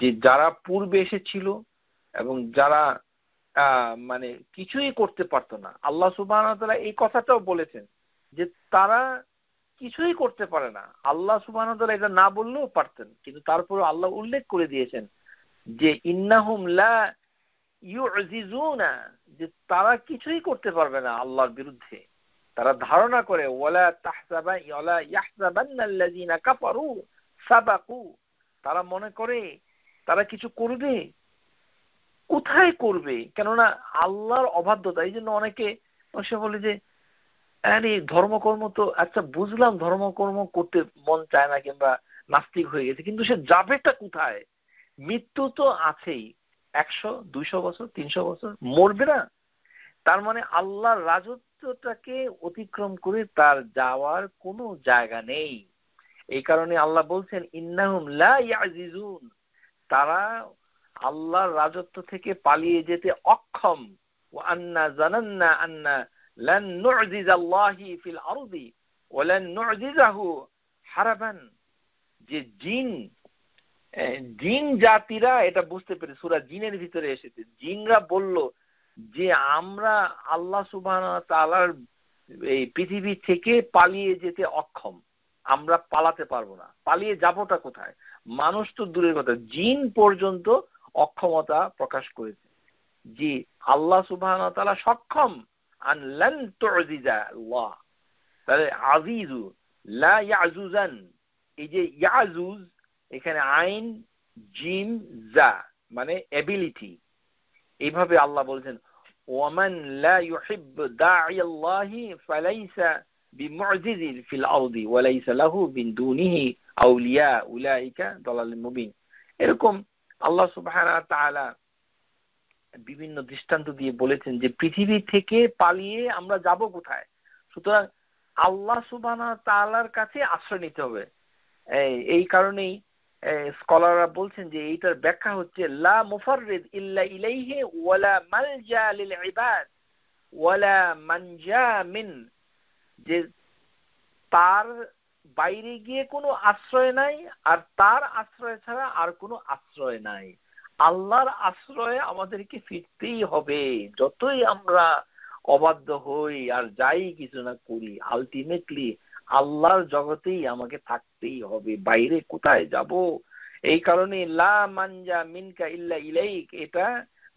যে যারা পূর্বে এসেছিল এবং যারা মানে কিছুই করতে পারতো না, আল্লাহ সুবহানাহু ওয়া তাআলা এই কথাটাও বলেছেন যে তারা কিছুই করতে পারে না। আল্লাহ সুবহানাহু ওয়া তাআলা এটা না বললেও পারতেন, কিন্তু তারপরে আল্লাহ উল্লেখ করে দিয়েছেন যে ইন্নাহুম লা ইউজিজুনা, যে তারা কিছুই করতে পারবে না আল্লাহর বিরুদ্ধে। তারা ধারণা করে ওয়ালা ইয়াহসাবান্নাল্লাযীনা কাফারু সাবাকু, তারা মনে করে তারা কিছু করবে, কোথায় করবে? কেননা আল্লাহর অবাধ্যতা। এই জন্য অনেকে সে বলে যে আরে ধর্মকর্ম তো আচ্ছা বুঝলাম, ধর্মকর্ম করতে মন চায় না কিংবা নাস্তিক হয়ে গেছে, কিন্তু সে যাবেটা কোথায়? মৃত্যু তো আছেই, 100-200 বছর 300 বছর মরবে না। তার মানে আল্লাহর রাজত্বটাকে অতিক্রম করে তার যাওয়ার কোনো জায়গা নেই। এই কারণে আল্লাহ বলছেন ইন্নাহুম লা ইয়াজিজুন, তারা আল্লাহর রাজত্ব থেকে পালিয়ে যেতে অক্ষম। ওয়া আন্না জানান্না আন্না লান নু'জিজাল্লাহি ফিল আরদি ওয়া লান নু'জিজাহু হারাবান, যে জিন জাতিরা এটা বুঝতে পেরে, সূরা জিনের ভিতরে এসেছে, জিনরা বলল যে আমরা আল্লাহ সুবহানাহু ওয়া তাআলার এই পৃথিবী থেকে পালিয়ে যেতে অক্ষম, আমরা পালাতে পারবো না। পালিয়ে যাবোটা কোথায়? মানুষ তো দূরের কথা, জিন পর্যন্ত অক্ষমতা প্রকাশ করেছে যে আল্লাহ সুবহানাহু ওয়া তাআলা সক্ষম। আন লান তুজিজা আল্লাহ, তাহলে আজিজু লা ইয়াজুজান, এই যে ইয়াজুজ এখানে আইন জিম জা মানে এবিলিটি, এইভাবে আল্লাহ বলছেন ওয়ামান লা ইউহিব্বু দাঈয়াল্লাহি ফালাইসা বিমুজিজিন ফিল আরদি ওয়া লাইসা লাহু মিন দুনিহি আউলিয়া উলাইকা দালালুম মুবিন। এরকম আল্লাহ সুবহানাহু ওয়া তাআলা বিভিন্ন দৃষ্টান্ত দিয়ে বলেছেন যে পৃথিবী থেকে পালিয়ে আমরা যাব কোথায়। সুতরাং আল্লাহ সুবহানাহু ওয়া তাআলার কাছে আশ্রয় নিতে হবে। এই কারণেই স্কলাররা বলছেন যে এইটার ব্যাখ্যা হচ্ছে লা মুফাররিদ ইল্লা ইলাইহি ওয়ালা মালজা লিল ইবাদ ওয়ালা মানজা মিন, যে তার বাইরে গিয়ে কোনো আশ্রয় নাই আর তার আশ্রয় ছাড়া আর কোনো আশ্রয় নাই। আল্লাহর আশ্রয়ে আমাদেরকে ফিরতেই হবে, যতই আমরা অবাধ্য হই আর যাই কিছু না করি, আলটিমেটলি আল্লাহর জগতেই আমাকে থাকতেই হবে, বাইরে কোথায় যাব। এই কারণে লা মানজা মিনকা ইল্লা ইলাইক, এটা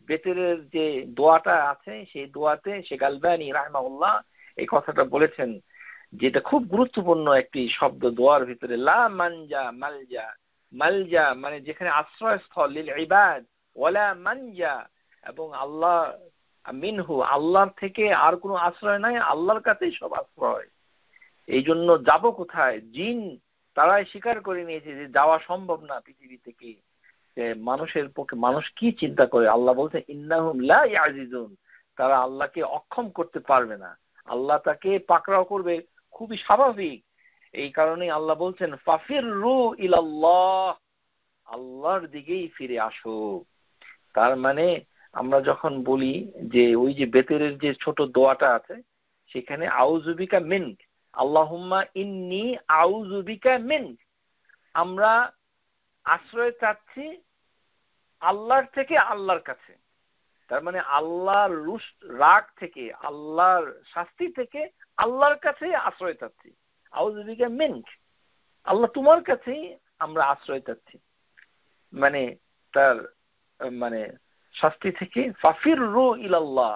বেতেরের যে দোয়াটা আছে সেই দোয়াতে শেখ আলবানী রাহমাহুল্লাহ এই কথাটা বলেছেন, যেটা খুব গুরুত্বপূর্ণ একটি শব্দ দোয়ার ভিতরে। লা মানজা মালজা, মালজা মানে যেখানে আশ্রয়স্থল, লিল ইবাদ ওয়ালা মানজা, এবং আল্লাহ মিনহু আল্লাহর থেকে আর কোনো আশ্রয় নাই, আল্লাহর কাছেই সব আশ্রয়। এই জন্য যাব কোথায়? জিন তারাই স্বীকার করে নিয়েছে যে যাওয়া সম্ভব না পৃথিবী থেকে। মানুষের পক্ষে, মানুষ কি চিন্তা করে, আল্লাহ বলছে ইন্নাহুম লা ইয়াজিজুন, তারা আল্লাহকে অক্ষম করতে পারবে না, আল্লাহ তাকে পাকড়াও করবে, খুবই স্বাভাবিক। এই কারণেই আল্লাহ বলছেন ফাফিররু ইলাল্লাহ, আল্লাহর দিকেই ফিরে আসো। তার মানে আমরা যখন বলি যে ওই যে বেতেরের যে ছোট দোয়াটা আছে সেখানে আউযু বিকা মিনক, আল্লাহুম্মা ইন্নী আউযু বিকা মিনক, আমরা আশ্রয় চাচ্ছি আল্লাহর থেকে আল্লাহর কাছে। তার মানে আল্লাহর রাগ থেকে, আল্লাহর শাস্তি থেকে আল্লাহর কাছে আশ্রয় চাচ্ছি। আউযু বিকা মিনক, আল্লাহ তোমার কাছেই আমরা আশ্রয় চাচ্ছি, মানে তার মানে শাস্তি থেকে। ফাফিররু ইলাল্লাহ,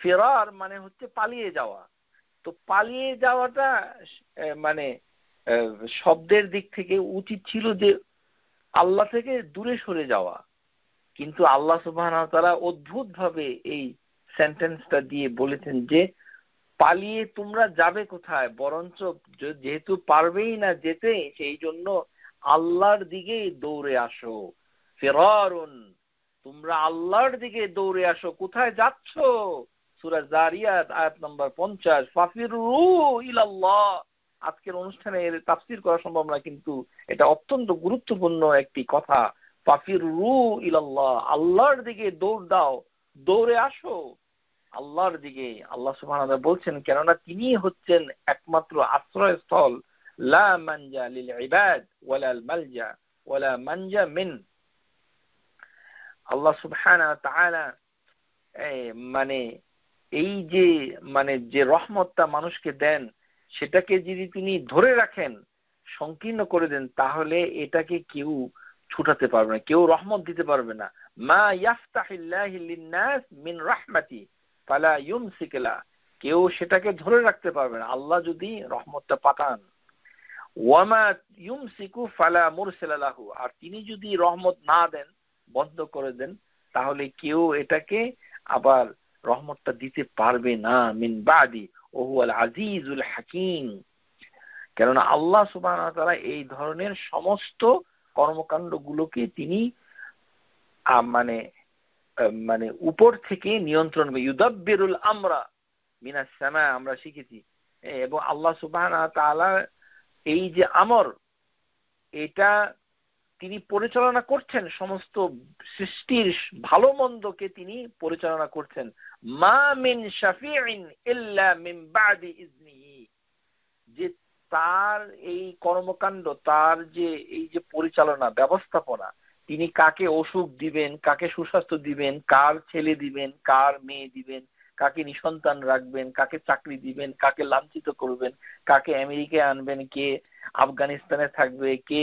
ফিরার মানে হচ্ছে পালিয়ে যাওয়া। তো পালিয়ে যাওয়াটা মানে শব্দের দিক থেকে উচিত ছিল যে আল্লাহ থেকে দূরে সরে যাওয়া, কিন্তু আল্লাহ সুবহানাহু ওয়া তাআলা অদ্ভুত ভাবে এই সেন্টেন্সটা দিয়ে বলেছেন যে পালিয়ে তোমরা যাবে কোথায়, বরঞ্চ যেহেতু পারবেই না যেতে, সেই জন্য আল্লাহর দিকে দৌড়ে আসো। ফিরারুন, তোমরা আল্লাহর দিকে দৌড়ে আসো। কোথায় যাচ্ছ? সূরা জারিয়াত আয়াত নম্বর 50, ফাফিরু ইলাল্লাহ। আজকের অনুষ্ঠানে এর তাফসীর করা সম্ভব না, কিন্তু এটা অত্যন্ত গুরুত্বপূর্ণ একটি কথা। ফাফিরু ইলাল্লাহ, আল্লাহর দিকে দৌড় দাও, দৌড়ে আসো আল্লাহর দিকে। আল্লাহ সুবহানাহু ওয়া তাআলা বলছেন কেননা তিনি হচ্ছেন একমাত্র আশ্রয়স্থল। লা মানজা লিল ইবাদ ওয়ালা মালজা ওয়ালা মানজা মিন। আল্লাহ সুবহানাহু ওয়া তাআলা মানে এই যে মানে যে রহমতটা মানুষকে দেন সেটাকে যদি তিনি ধরে রাখেন, সংকীর্ণ করে দেন, তাহলে এটাকে কেউ ছুটাতে পারবে না, কেউ রহমত দিতে পারবে না। মা ইয়াফতাহিল্লাহু লিন-নাস মিন রাহমাতি ফালা ইউমসিক লা, কেউ সেটাকে ধরে রাখতে পারবে না আল্লাহ যদি রহমতটা পাঠান। ওয়ামা ইউমসিকু ফালা মুরসিলা লাহু, আর তিনি যদি রহমত না দেন, বন্ধ করে দেন, তাহলে কেউ এটাকে আবার রহমতটা দিতে পারবে না। মিন বাদি ওয়া হুয়াল আজিজুল হাকিম, কেননা আল্লাহ সুবহানাহু ওয়া তাআলা এই ধরনের সমস্ত কর্মকাণ্ডগুলোকে তিনি মানে মানে উপর থেকে নিয়ন্ত্রণ করে। ইউদাব্বিরুল আমরা মিনাস সামা, আমরা শিখেছি। এবং আল্লাহ সুবহানাহু ওয়া তাআলা এই যে আমর, এটা তিনি পরিচালনা করছেন, সমস্ত সৃষ্টির ভালো মন্দকে তিনি পরিচালনা করছেন। মা মিন শাফিইন ইল্লা মিন বাদি ইজনিহি, যে তার এই কর্মকাণ্ড, তার যে এই যে পরিচালনা ব্যবস্থাপনা, তিনি কাকে অসুখ দিবেন, কাকে সুস্বাস্থ্য দিবেন, কার ছেলে দিবেন, কার মেয়ে দিবেন, কাকে নিঃসন্তান রাখবেন, কাকে চাকরি দিবেন, কাকে লাঞ্ছিত করবেন, কাকে আমেরিকায় আনবেন, কে আফগানিস্তানে থাকবে, কে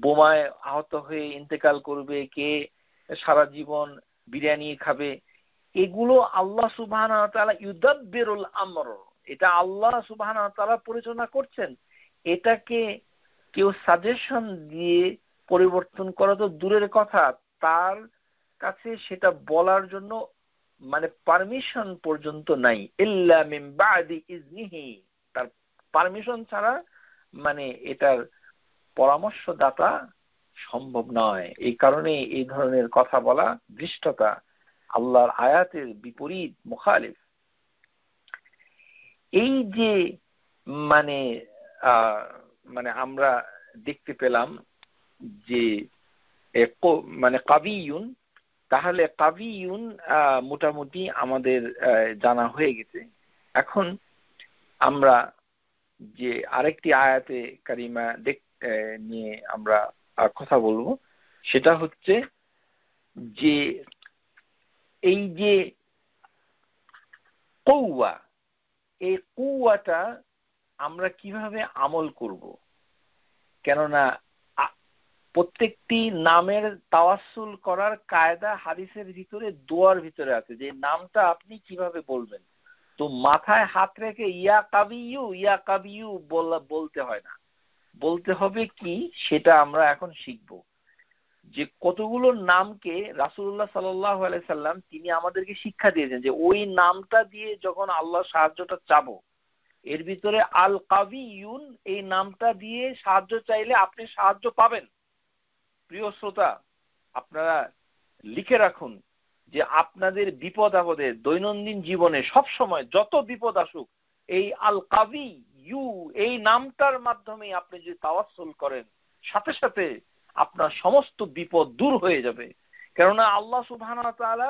বোমায় আহত হয়ে ইন্তেকাল করবে, কে সারা জীবন বিরিয়ানি খাবে, এগুলো আল্লাহ সুবহানাহু ওয়া তাআলা ইউদাব্বিরুল আমর, এটা আল্লাহ সুবহানাহু ওয়া তাআলা পরিচালনা করছেন। এটাকে কেউ সাজেশন দিয়ে পরিবর্তন করা তো দূরের কথা, তার কাছে সেটা বলার জন্য মানে পারমিশন পর্যন্ত নাই। ইল্লা মিন বাদি ইজনিহি, তার পারমিশন ছাড়া মানে এটার পরামর্শদাতা সম্ভব নয়। এই কারণে এই ধরনের কথা বলা দৃষ্টতা, আল্লাহর আয়াতের বিপরীত, মুখালিফ। এই যে মানে মানে আমরা দেখতে পেলাম যে মানে কাবিয়ুন, তাহলে কাবিয়ুন মোটামুটি আমাদের জানা হয়ে গেছে। এখন আমরা যে আরেকটি আয়াতে কারিমা নিয়ে আমরা কথা বলবো, সেটা হচ্ছে যে এই যে কওয়া, এই কুওয়াটা আমরা কিভাবে আমল করব। কেননা প্রত্যেকটি নামের তাওয়াসসুল করার কায়দা হাদিসের ভিতরে, দোয়ার ভিতরে আছে, যে নামটা আপনি কিভাবে বলবেন। তো মাথায় হাত রেখে ইয়া কাবিয়ু বলতে হয় না, বলতে হবে কি সেটা আমরা এখন শিখব। যে কতগুলো নামকে রাসূলুল্লাহ সাল্লাল্লাহু আলাইহি সাল্লাম তিনি আমাদেরকে শিক্ষা দিয়েছেন যে ওই নামটা দিয়ে যখন আল্লাহ সাহায্যটা চাবো, এর ভিতরে আল কাবিয়ুন এই নামটা দিয়ে সাহায্য চাইলে আপনি সাহায্য পাবেন। প্রিয় শ্রোতা, আপনারা লিখে রাখুন যে আপনাদের বিপদ আপদে দৈনন্দিন জীবনে সব সময় যত বিপদ আসুক, এই আল কাবিয়ু এই নামটার মাধ্যমে আপনি যদি তাওয়াসসুল করেন, সাথে সাথে আপনার সমস্ত বিপদ দূর হয়ে যাবে। কেননা আল্লাহ সুবহানাহু ওয়া তাআলা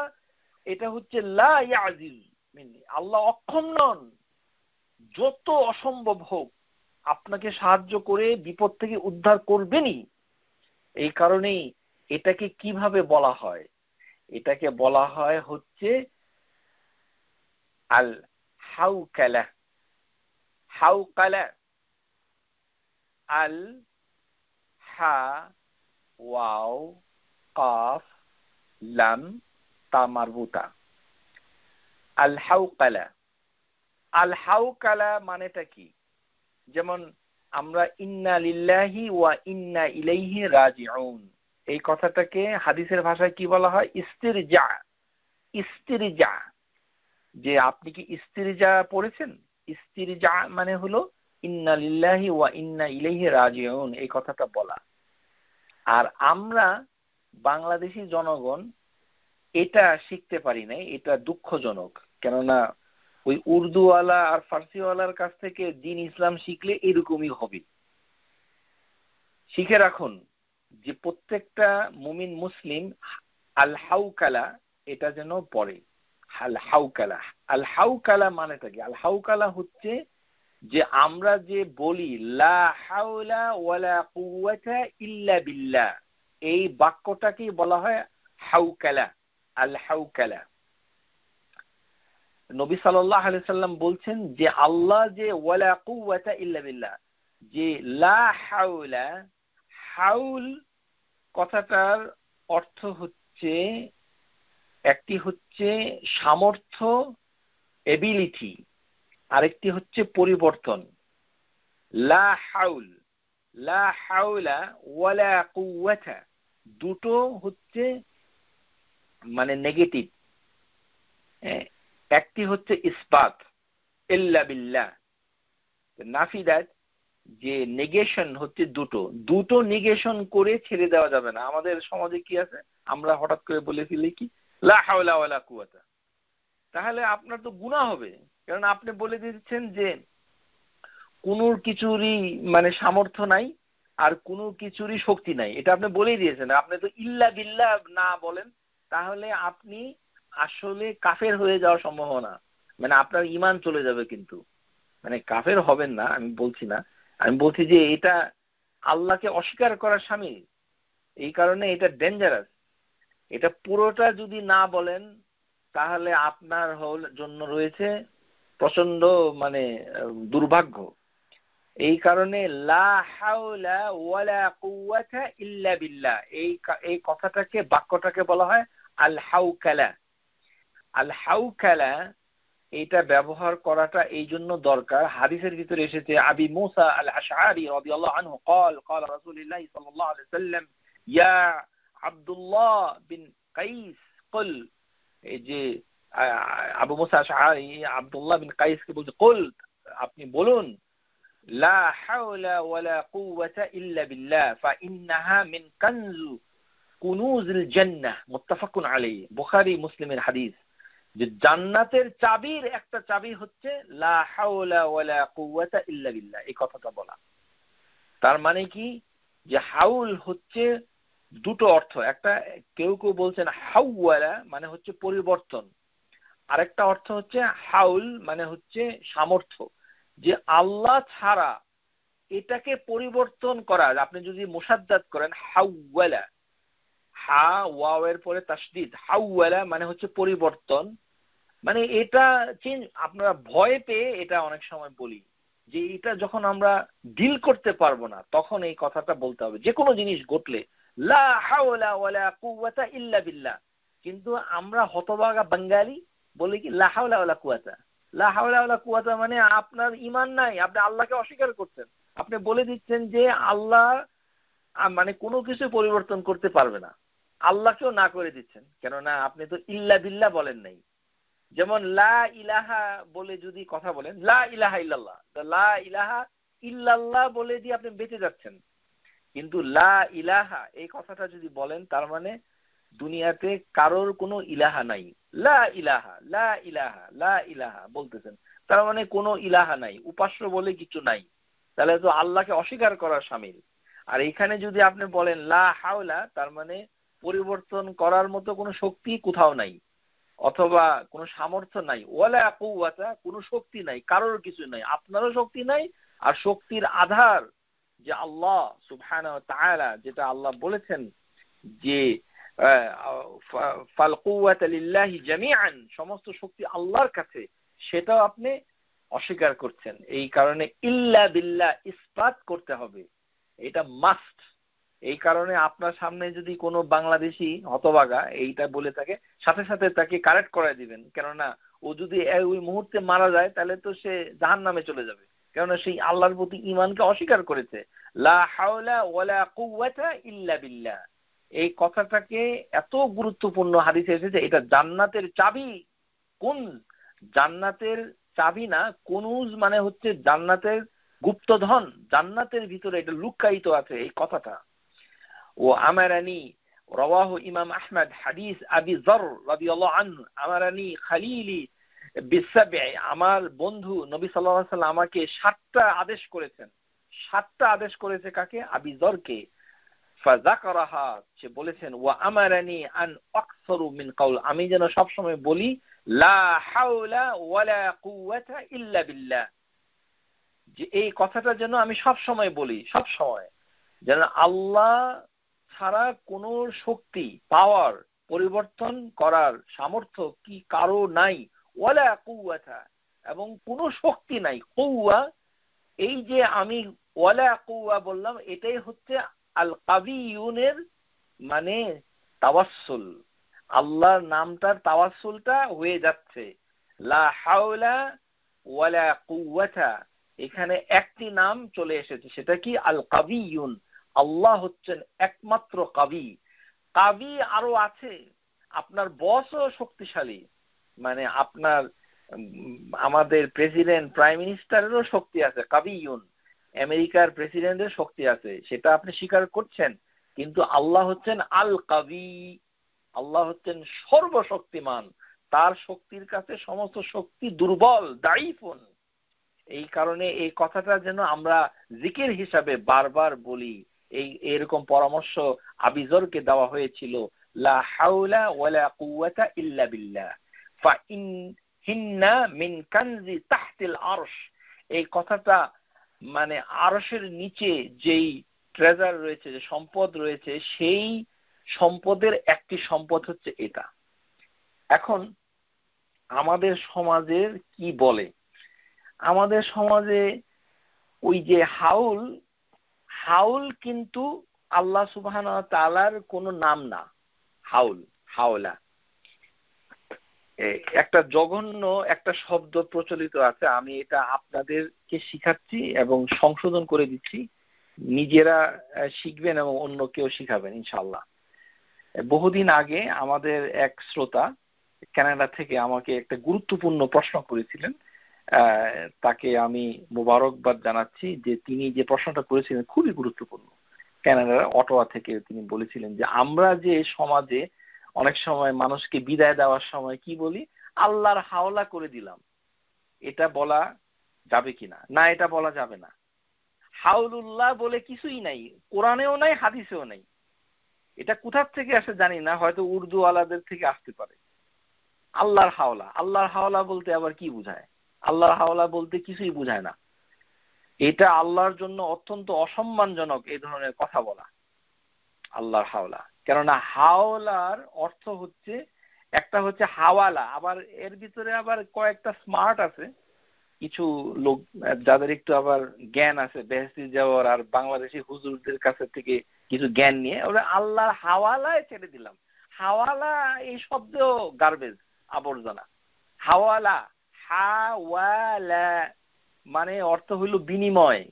এটা হচ্ছে লা ইয়াজিজ মিন্নি, আল্লাহ অক্ষম নন, যত অসম্ভব হোক আপনাকে সাহায্য করে বিপদ থেকে উদ্ধার করবেনই। এই কারণেই এটাকে কিভাবে বলা হয়, এটাকে বলা হয় হচ্ছে আল হাউকালা। হাউকালা, আল হা ওয়াও কাফ লাম তা মারবুতা, আল হাউকালা। আল হাউকালা মানেটা কি? যেমন আমরা ইন্না লিল্লাহি ওয়া ইন্না ইলাইহি রাজিউন, এই কথাটাকে হাদিসের ভাষায় কি বলা হয়? ইস্তিরজা। ইস্তিরজা, যে আপনি কি ইস্তিরজা পড়েছেন? ইস্তিরজা মানে হলো ইন্না লিল্লাহি ওয়া ইন্না ইলাইহি রাজিউন, এই কথাটা বলা। আর আমরা বাংলাদেশী জনগণ এটা শিখতে পারি নাই, এটা দুঃখজনক। কেননা ওই উর্দুওয়ালা আর ফার্সিওয়ালার কাছ থেকে দিন ইসলাম শিখলে এরকমই হবে। শিখে রাখুন যে প্রত্যেকটা মুমিন মুসলিম আল হাউকালা এটা যেন পড়ে। আল হাউকালা, আল হাউকালা মানেটা কি? আল হাউকালা হচ্ছে যে আমরা যে বলি লা হাওলা ওয়ালা কুওয়াতা ইল্লা বিল্লাহ, এই বাক্যটাকেই বলা হয় হাউকালা, আল হাউকালা। নবী সাল্লাল্লাহু আলাইহি সাল্লাম বলছেন যে আল্লাহ যে ওয়ালা কুওয়াতা ইল্লা বিল্লাহ, যে লা হাওলা, হাউল কথাটার অর্থ হচ্ছে একটি হচ্ছে সামর্থ্য, এবিলিটি, আরেকটি হচ্ছে পরিবর্তন। লা হাউল, লা হাওলা ওয়ালা কুওয়াতা, দুটো হচ্ছে মানে নেগেটিভ, একটি হচ্ছে ইসবাত ইল্লা বিল্লাহ, নাফিদাত, যে নেগেশন হচ্ছে দুটো নেগেশন করে ছেড়ে দেওয়া যাবে না। আমাদের সমাজে কি আছে, আমরা হঠাৎ করে বলে ফেলি কি লা হাওলা ওয়ালা কুওয়াতা, তাহলে আপনার তো গুনাহ হবে। কারণ আপনি বলে দিচ্ছেন যে কোনো কিছুরই মানে সামর্থ্য নাই আর কোনো কিছুরই শক্তি নাই, এটা আপনি বলেই দিয়েছেন। আপনি তো ইল্লা বিল্লাহ না বলেন, তাহলে আপনি আসলে কাফের হয়ে যাওয়ার সম্ভাবনা, মানে আপনার ঈমান চলে যাবে। কিন্তু মানে কাফের হবেন না আমি বলছি না, আমি বলছি যে এটা আল্লাহকে অস্বীকার করার শামিল। এই কারণে এটা ডেঞ্জারাস। এটা পুরোটা যদি না বলেন তাহলে আপনার জন্য রয়েছে প্রচন্ড মানে দুর্ভাগ্য। এই কারণে লা হাওলা ওয়ালা কুওয়াতা ইল্লা বিল্লাহ, এই কথাটাকে বাক্যটাকে বলা হয় আল হাওকালা। আল হাওকালা এটা ব্যবহার করাটা এই জন্য দরকার, হাদিসের ভিতরে এসেছে আবি মুসা আল আশআরি রাদিয়াল্লাহু আনহু قال قال رسول الله صلى الله عليه وسلم يا عبد الله بن قيس قل, এই যে আবু মুসা আশআরি আব্দুল্লাহ বিন কাইসকে বলছে কুল, আপনি বলুন লা হাওলা ওয়ালা কুওয়াতা ইল্লা বিল্লাহ ফাইন্নাহা মিন কানজু কুনুজিল জান্নাহ, মুত্তাফাকুন আলাইহি, বুখারী মুসলিমের হাদিস। যে জান্নাতের চাবির একটা চাবি হচ্ছে লা হাওলা ওয়ালা কুওয়াতা ইল্লা বিল্লাহ, এই কথাটা বলা। তার মানে কি, যে হাউল হচ্ছে দুটো অর্থ, একটা কেউ কেউ বলছেন হাওয়ালা মানে হচ্ছে পরিবর্তন, আরেকটা অর্থ হচ্ছে হাউল মানে হচ্ছে সামর্থ্য। যে আল্লাহ ছাড়া এটাকে পরিবর্তন করা, আপনি যদি মুসাদ্দাদ করেন হাওয়ালা, হা ওয়াও এর পরে তাসদীদ, হাওয়ালা মানে হচ্ছে পরিবর্তন, মানে এটা চেঞ্জ। আপনারা ভয় পেয়ে এটা অনেক সময় বলি যে এটা যখন আমরা ডিল করতে পারবো না তখন এই কথাটা বলতে হবে, যে কোনো জিনিস ঘটলে লা হাওলা ওয়ালা কুওয়াতা ইল্লা বিল্লাহ। কিন্তু আমরা হতভাগা বাঙালি বলি কি লা হাওলা ওয়ালা কুওয়াতা, লা হাওলা ওয়ালা কুওয়াতা মানে আপনার ঈমান নাই, আপনি আল্লাহকে অস্বীকার করছেন, আপনি বলে দিচ্ছেন যে আল্লাহ মানে কোনো কিছু পরিবর্তন করতে পারবে না, আল্লাহকেও না করে দিচ্ছেন, কেননা আপনি তো ইল্লা বিল্লাহ বলেন নাই। যেমন লা ইলাহা বলে যদি কথা বলেন লা ইলাহা ইল্লাল্লাহ, লা ইলাহা ইল্লাল্লাহ বলে দিয়ে আপনি বেঁচে যাচ্ছেন, কিন্তু লা ইলাহা এই কথাটা যদি বলেন তার মানে দুনিয়াতে কারোর কোনো ইলাহা নাই, লা ইলাহা লা ইলাহা লা ইলাহা বলতেছেন, তার মানে কোনো ইলাহা নাই, উপাস্য বলে কিছু নাই, তাহলে তো আল্লাহকে অস্বীকার করার শামিল। আর এখানে যদি আপনি বলেন লা হাওলা, তার মানে পরিবর্তন করার মতো কোনো শক্তি কোথাও নাই, অথবা কোনো সামর্থ্য নাই, ওয়ালা কুওয়াতা কোনো শক্তি নাই, কারোর কিছু নাই, আপনারও শক্তি নাই। আর শক্তির আধার যে আল্লাহ সুবহানাহু ওয়া তাআলা, যেটা আল্লাহ বলেছেন যে ফাল কুওয়াতা লিল্লাহি জামিআন, সমস্ত শক্তি আল্লাহর কাছে, সেটাও আপনি অস্বীকার করছেন। এই কারণে ইল্লা বিল্লাহ ইসবাত করতে হবে, এটা মাস্ট। এই কারণে আপনার সামনে যদি কোনো বাংলাদেশি হতভাগা এইটা বলে থাকে, সাথে সাথে তাকে কারেক্ট করে দিবেন, কেননা ও যদি ওই মুহূর্তে মারা যায় তাহলে তো সে জাহান্নামে চলে যাবে, কেননা সেই আল্লাহর প্রতি ঈমানকে অস্বীকার করেছে। লা হাওলা ওয়ালা কুওয়াতা ইল্লা বিল্লাহ, এই কথাটাকে এত গুরুত্বপূর্ণ হাদিসে এসেছে, এটা জান্নাতের চাবি। কোন জান্নাতের চাবি না, কুনুজ মানে হচ্ছে জান্নাতের গুপ্তধন, জান্নাতের ভিতরে এটা লুকায়িত আছে এই কথাটা। ও আমারানি রাওয়াহু ইমাম আহমদ হাদিস আবি যর রাদিয়াল্লাহু আনহু, আমারানি খালিলি বিসাবঈ, আমার বন্ধু নবী সাল্লাল্লাহু আলাইহি ওয়াসাল্লাম আমাকে 7টা আদেশ করেছেন। 7টা আদেশ করেছে কাকে? আবি যরকে। ফাযাকারাহা, সে বলেছেন ওয়া আমারানি আন আকসারু মিন কাউল, আমি যেন সব সময় বলি লা হাওলা ওয়ালা কুওয়াতা ইল্লা বিল্লাহ, যে এই কথাটা যেন আমি সব সময় বলি, সব সময় যেন আল্লাহ ছাড়া কোনো শক্তি, পাওয়ার, পরিবর্তন করার সামর্থ্য কি কারো নাই, ওয়ালা কুওয়াতা, এবং কোনো শক্তি নাই। কুওয়া, এই যে আমি ওয়ালা কুওয়া বললাম, এটাই হচ্ছে আল কাবিয়ুনের মানে তাওয়াসসুল, আল্লাহর নামটার তাওয়াসসুলটা হয়ে যাচ্ছে। লা হাওলা ওয়ালা কুওয়াতা, এখানে একটি নাম চলে এসেছে, সেটা কি? আল কাবিয়ুন, আল্লাহ হচ্ছেন একমাত্র কাবি। কাবি আরো আছে, আপনার বসও শক্তিশালী, মানে আপনার আমাদের প্রেসিডেন্ট, প্রাইম মিনিস্টারেরও শক্তি আছে, কাবিয়ুন, আমেরিকার প্রেসিডেন্টের শক্তি আছে, সেটা আপনি স্বীকার করছেন, কিন্তু আল্লাহ হচ্ছেন আল কাবি, আল্লাহ হচ্ছেন সর্বশক্তিমান, তার শক্তির কাছে সমস্ত শক্তি দুর্বল, দাঈফুন। এই কারণে এই কথাটা যেন আমরা জিকির হিসাবে বারবার বলি, এরকম পরামর্শ আবি যরকে দেওয়া হয়েছিল, লা হাওলা ওয়ালা কুওয়াতা ইল্লা বিল্লাহ ফাইনহিন্না মিন কানজি তাহতিল আরশ। এই কথাটা মানে আরশের নিচে যেই ট্রেজার রয়েছে, যে সম্পদ রয়েছে, সেই সম্পদের একটি সম্পদ হচ্ছে এটা। এখন আমাদের সমাজের কি বলে। আমাদের সমাজে ওই যে হাউল কিন্তু আল্লাহ সুবহানাহু ওয়া তাআলার কোনো নাম না। হাওলা একটা জঘন্য একটা শব্দ প্রচলিত আছে, আমি এটা আপনাদেরকে শিখাচ্ছি এবং সংশোধন করে দিচ্ছি, নিজেরা শিখবেন এবং অন্য কেউ শিখাবেন ইনশাআল্লাহ। বহুদিন আগে আমাদের এক শ্রোতা কানাডা থেকে আমাকে একটা গুরুত্বপূর্ণ প্রশ্ন করেছিলেন। তাকে আমি মোবারকবাদ জানাচ্ছি যে তিনি যে প্রশ্নটা করেছিলেন খুবই গুরুত্বপূর্ণ। কানাডার অটোয়া থেকে তিনি বলেছিলেন যে আমরা যে সমাজে অনেক সময় মানুষকে বিদায় দেওয়ার সময় কি বলি, আল্লাহর হাওলা করে দিলাম, এটা বলা যাবে কিনা? না, এটা বলা যাবে না। হাউলুল্লাহ বলে কিছুই নাই, কোরআনেও নাই, হাদিসেও নাই। এটা কোথা থেকে আসে জানি না, হয়তো উর্দু আলাদের থেকে আসতে পারে। আল্লাহর হাওলা বলতে আবার কি বুঝায়? আল্লাহর হাওলা বলতে কিছুই বুঝায় না। এটা আল্লাহর জন্য অত্যন্ত অসম্মানজনক এই ধরনের কথা বলা, আল্লাহর হাওলা। কেননা হাওলার অর্থ হচ্ছে, একটা হচ্ছে হাওয়ালা, আবার এর ভিতরে আবার কয়েকটা স্মার্ট আছে কিছু লোক যাদের একটু আবার জ্ঞান আছে, বেহেশতি যাওয়ার আর বাংলাদেশি হুজুরদের কাছে থেকে কিছু জ্ঞান নিয়ে ওরা আল্লাহর হাওয়ালায় ছেড়ে দিলাম। হাওয়ালা এই শব্দ গার্বেজ, আবর্জনা। হাওয়ালা হাওয়ালা মানে অর্থ হইল বিনিময়,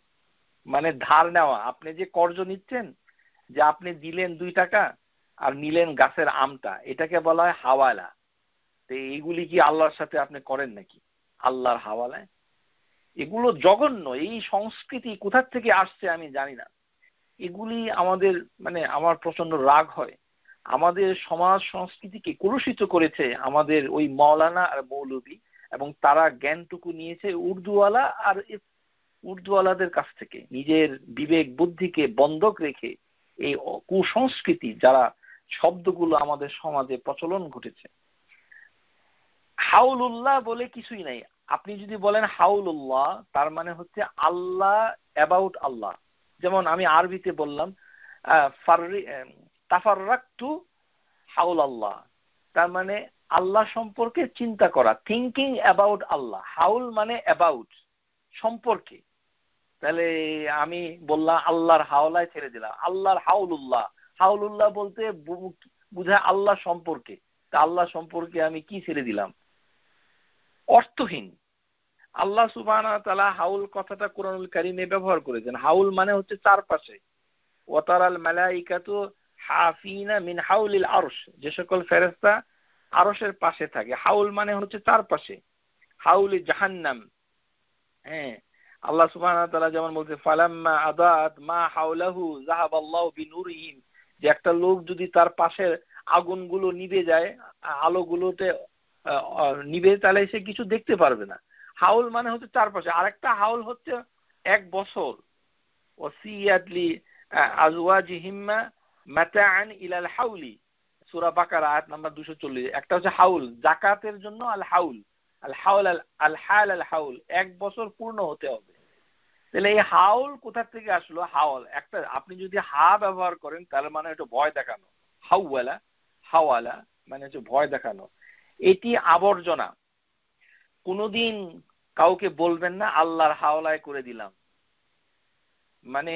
মানে ধার নেওয়া। আপনি যে কর্জ নিচ্ছেন, যে আপনি দিলেন 2 টাকা আর নিলেন গাছের আমটা, এটাকে বলা হয় হাওয়ালা। তো এইগুলি কি আল্লাহর সাথে আপনি করেন নাকি? আল্লাহর হাওয়ালায় এগুলো জঘন্য। এই সংস্কৃতি কোথা থেকে আসছে আমি জানি না। এগুলি আমাদের মানে আমার প্রচন্ড রাগ হয়। আমাদের সমাজ সংস্কৃতিকে কলুষিত করেছে আমাদের ওই মাওলানা আর মৌলবী, এবং তারা জ্ঞানটুকু নিয়েছে উর্দুওয়ালা আর উর্দুওয়ালাদের কাছ থেকে। নিজের বিবেক বুদ্ধিকে বন্ধক রেখে এই কুসংস্কৃতি যারা শব্দগুলো আমাদের সমাজে প্রচলন ঘটেছে। হাউলুল্লাহ বলে কিছুই নাই। আপনি যদি বলেন হাউলুল্লাহ, তার মানে হচ্ছে আল্লাহ, অ্যাবাউট আল্লাহ। যেমন আমি আরবিতে বললাম তাফাররাকতু হাউল আল্লাহ, তার মানে আল্লাহ সম্পর্কে চিন্তা করা, থিঙ্কিং অ্যাবাউট আল্লাহ। হাউল মানে অ্যাবাউট, সম্পর্কে। তাহলে আমি বললাম আল্লাহর হাওলায় ছেড়ে দিলাম, আল্লাহর হাউলুল্লাহ। হাউলুল্লাহ বলতে বুঝায় আল্লাহ সম্পর্কে। তা আল্লাহ সম্পর্কে আমি কি ছেড়ে দিলাম? অর্থহীন। আল্লাহ সুবহানাহু ওয়া তাআলা হাউল কথাটা কোরআনুল কারীমে ব্যবহার করেছেন। হাউল মানে হচ্ছে চারপাশে। ওয়াতারাল মালাইকাতু হাফিনা মিন হাউলিল আরশ, যে সকল ফেরেশতা আরশের পাশে থাকে। হাউল মানে হচ্ছে চারপাশে। হাউলি জাহান্নাম, হ্যাঁ, আল্লাহ সুবহানাহু ওয়া তাআলা যেমন বলছে ফালাম্মা আদাত মা হাওলাহু যাহাবাল্লাহু বিনুরিহিম, যে একটা লোক যদি তার পাশের আগুনগুলো নিভে যায়, আলোগুলোতে নিভে, তাহলে সে কিছু দেখতে পারবে না। হাউল মানে হচ্ছে চারপাশে। আরেকটা হাউল হচ্ছে 1 বছর। ওয়াসিয়াতলি আজওয়াজিহিম মাতাআন ইলাল হাউলি, সূরা বাকারা আয়াত নাম্বার 240। একটা হচ্ছে হাউল, যাকাতের জন্য আল হাউল, আল হাউল আল হাল আল হাউল, 1 বছর পূর্ণ হতে হবে। তাহলে এই হাউল কোথা থেকে আসলো? হাওল একটা, আপনি যদি হা ব্যবহার করেন তাহলে মানে এটা ভয় দেখানো। হাওয়ালা মানে হচ্ছে ভয় দেখানো। এটি আবর্জনা। কোনোদিন কাউকে বলবেন না আল্লাহর হাওলায় করে দিলাম, মানে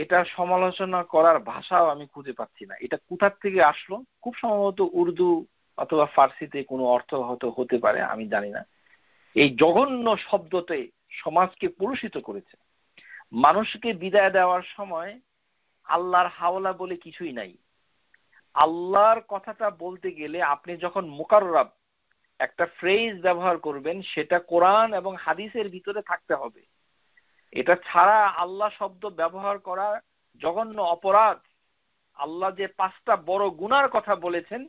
এটা সমালোচনা করার ভাষাও আমি খুঁজে পাচ্ছি না। এটা কোথা থেকে আসলো? খুব সম্ভবত উর্দু অথবা ফার্সিতে কোনো অর্থ হতে পারে, আমি জানি না। এই জঘন্য শব্দতে সমাজকে কলুষিত করেছে। মানুষকে বিদায় দেওয়ার সময় আল্লাহর হাওলা বলে কিছুই নাই। আল্লাহর কথাটা বলতে গেলে আপনি যখন মুকাররাব একটা ফ্রেজ ব্যবহার করবেন, সেটা কোরআন এবং হাদিসের ভিতরে থাকতে হবে। এটা ছাড়া আল্লাহ শব্দ ব্যবহার করা জঘন্য অপরাধ। আল্লাহ যে 5টা বড় গুনার কথা বলেছেন,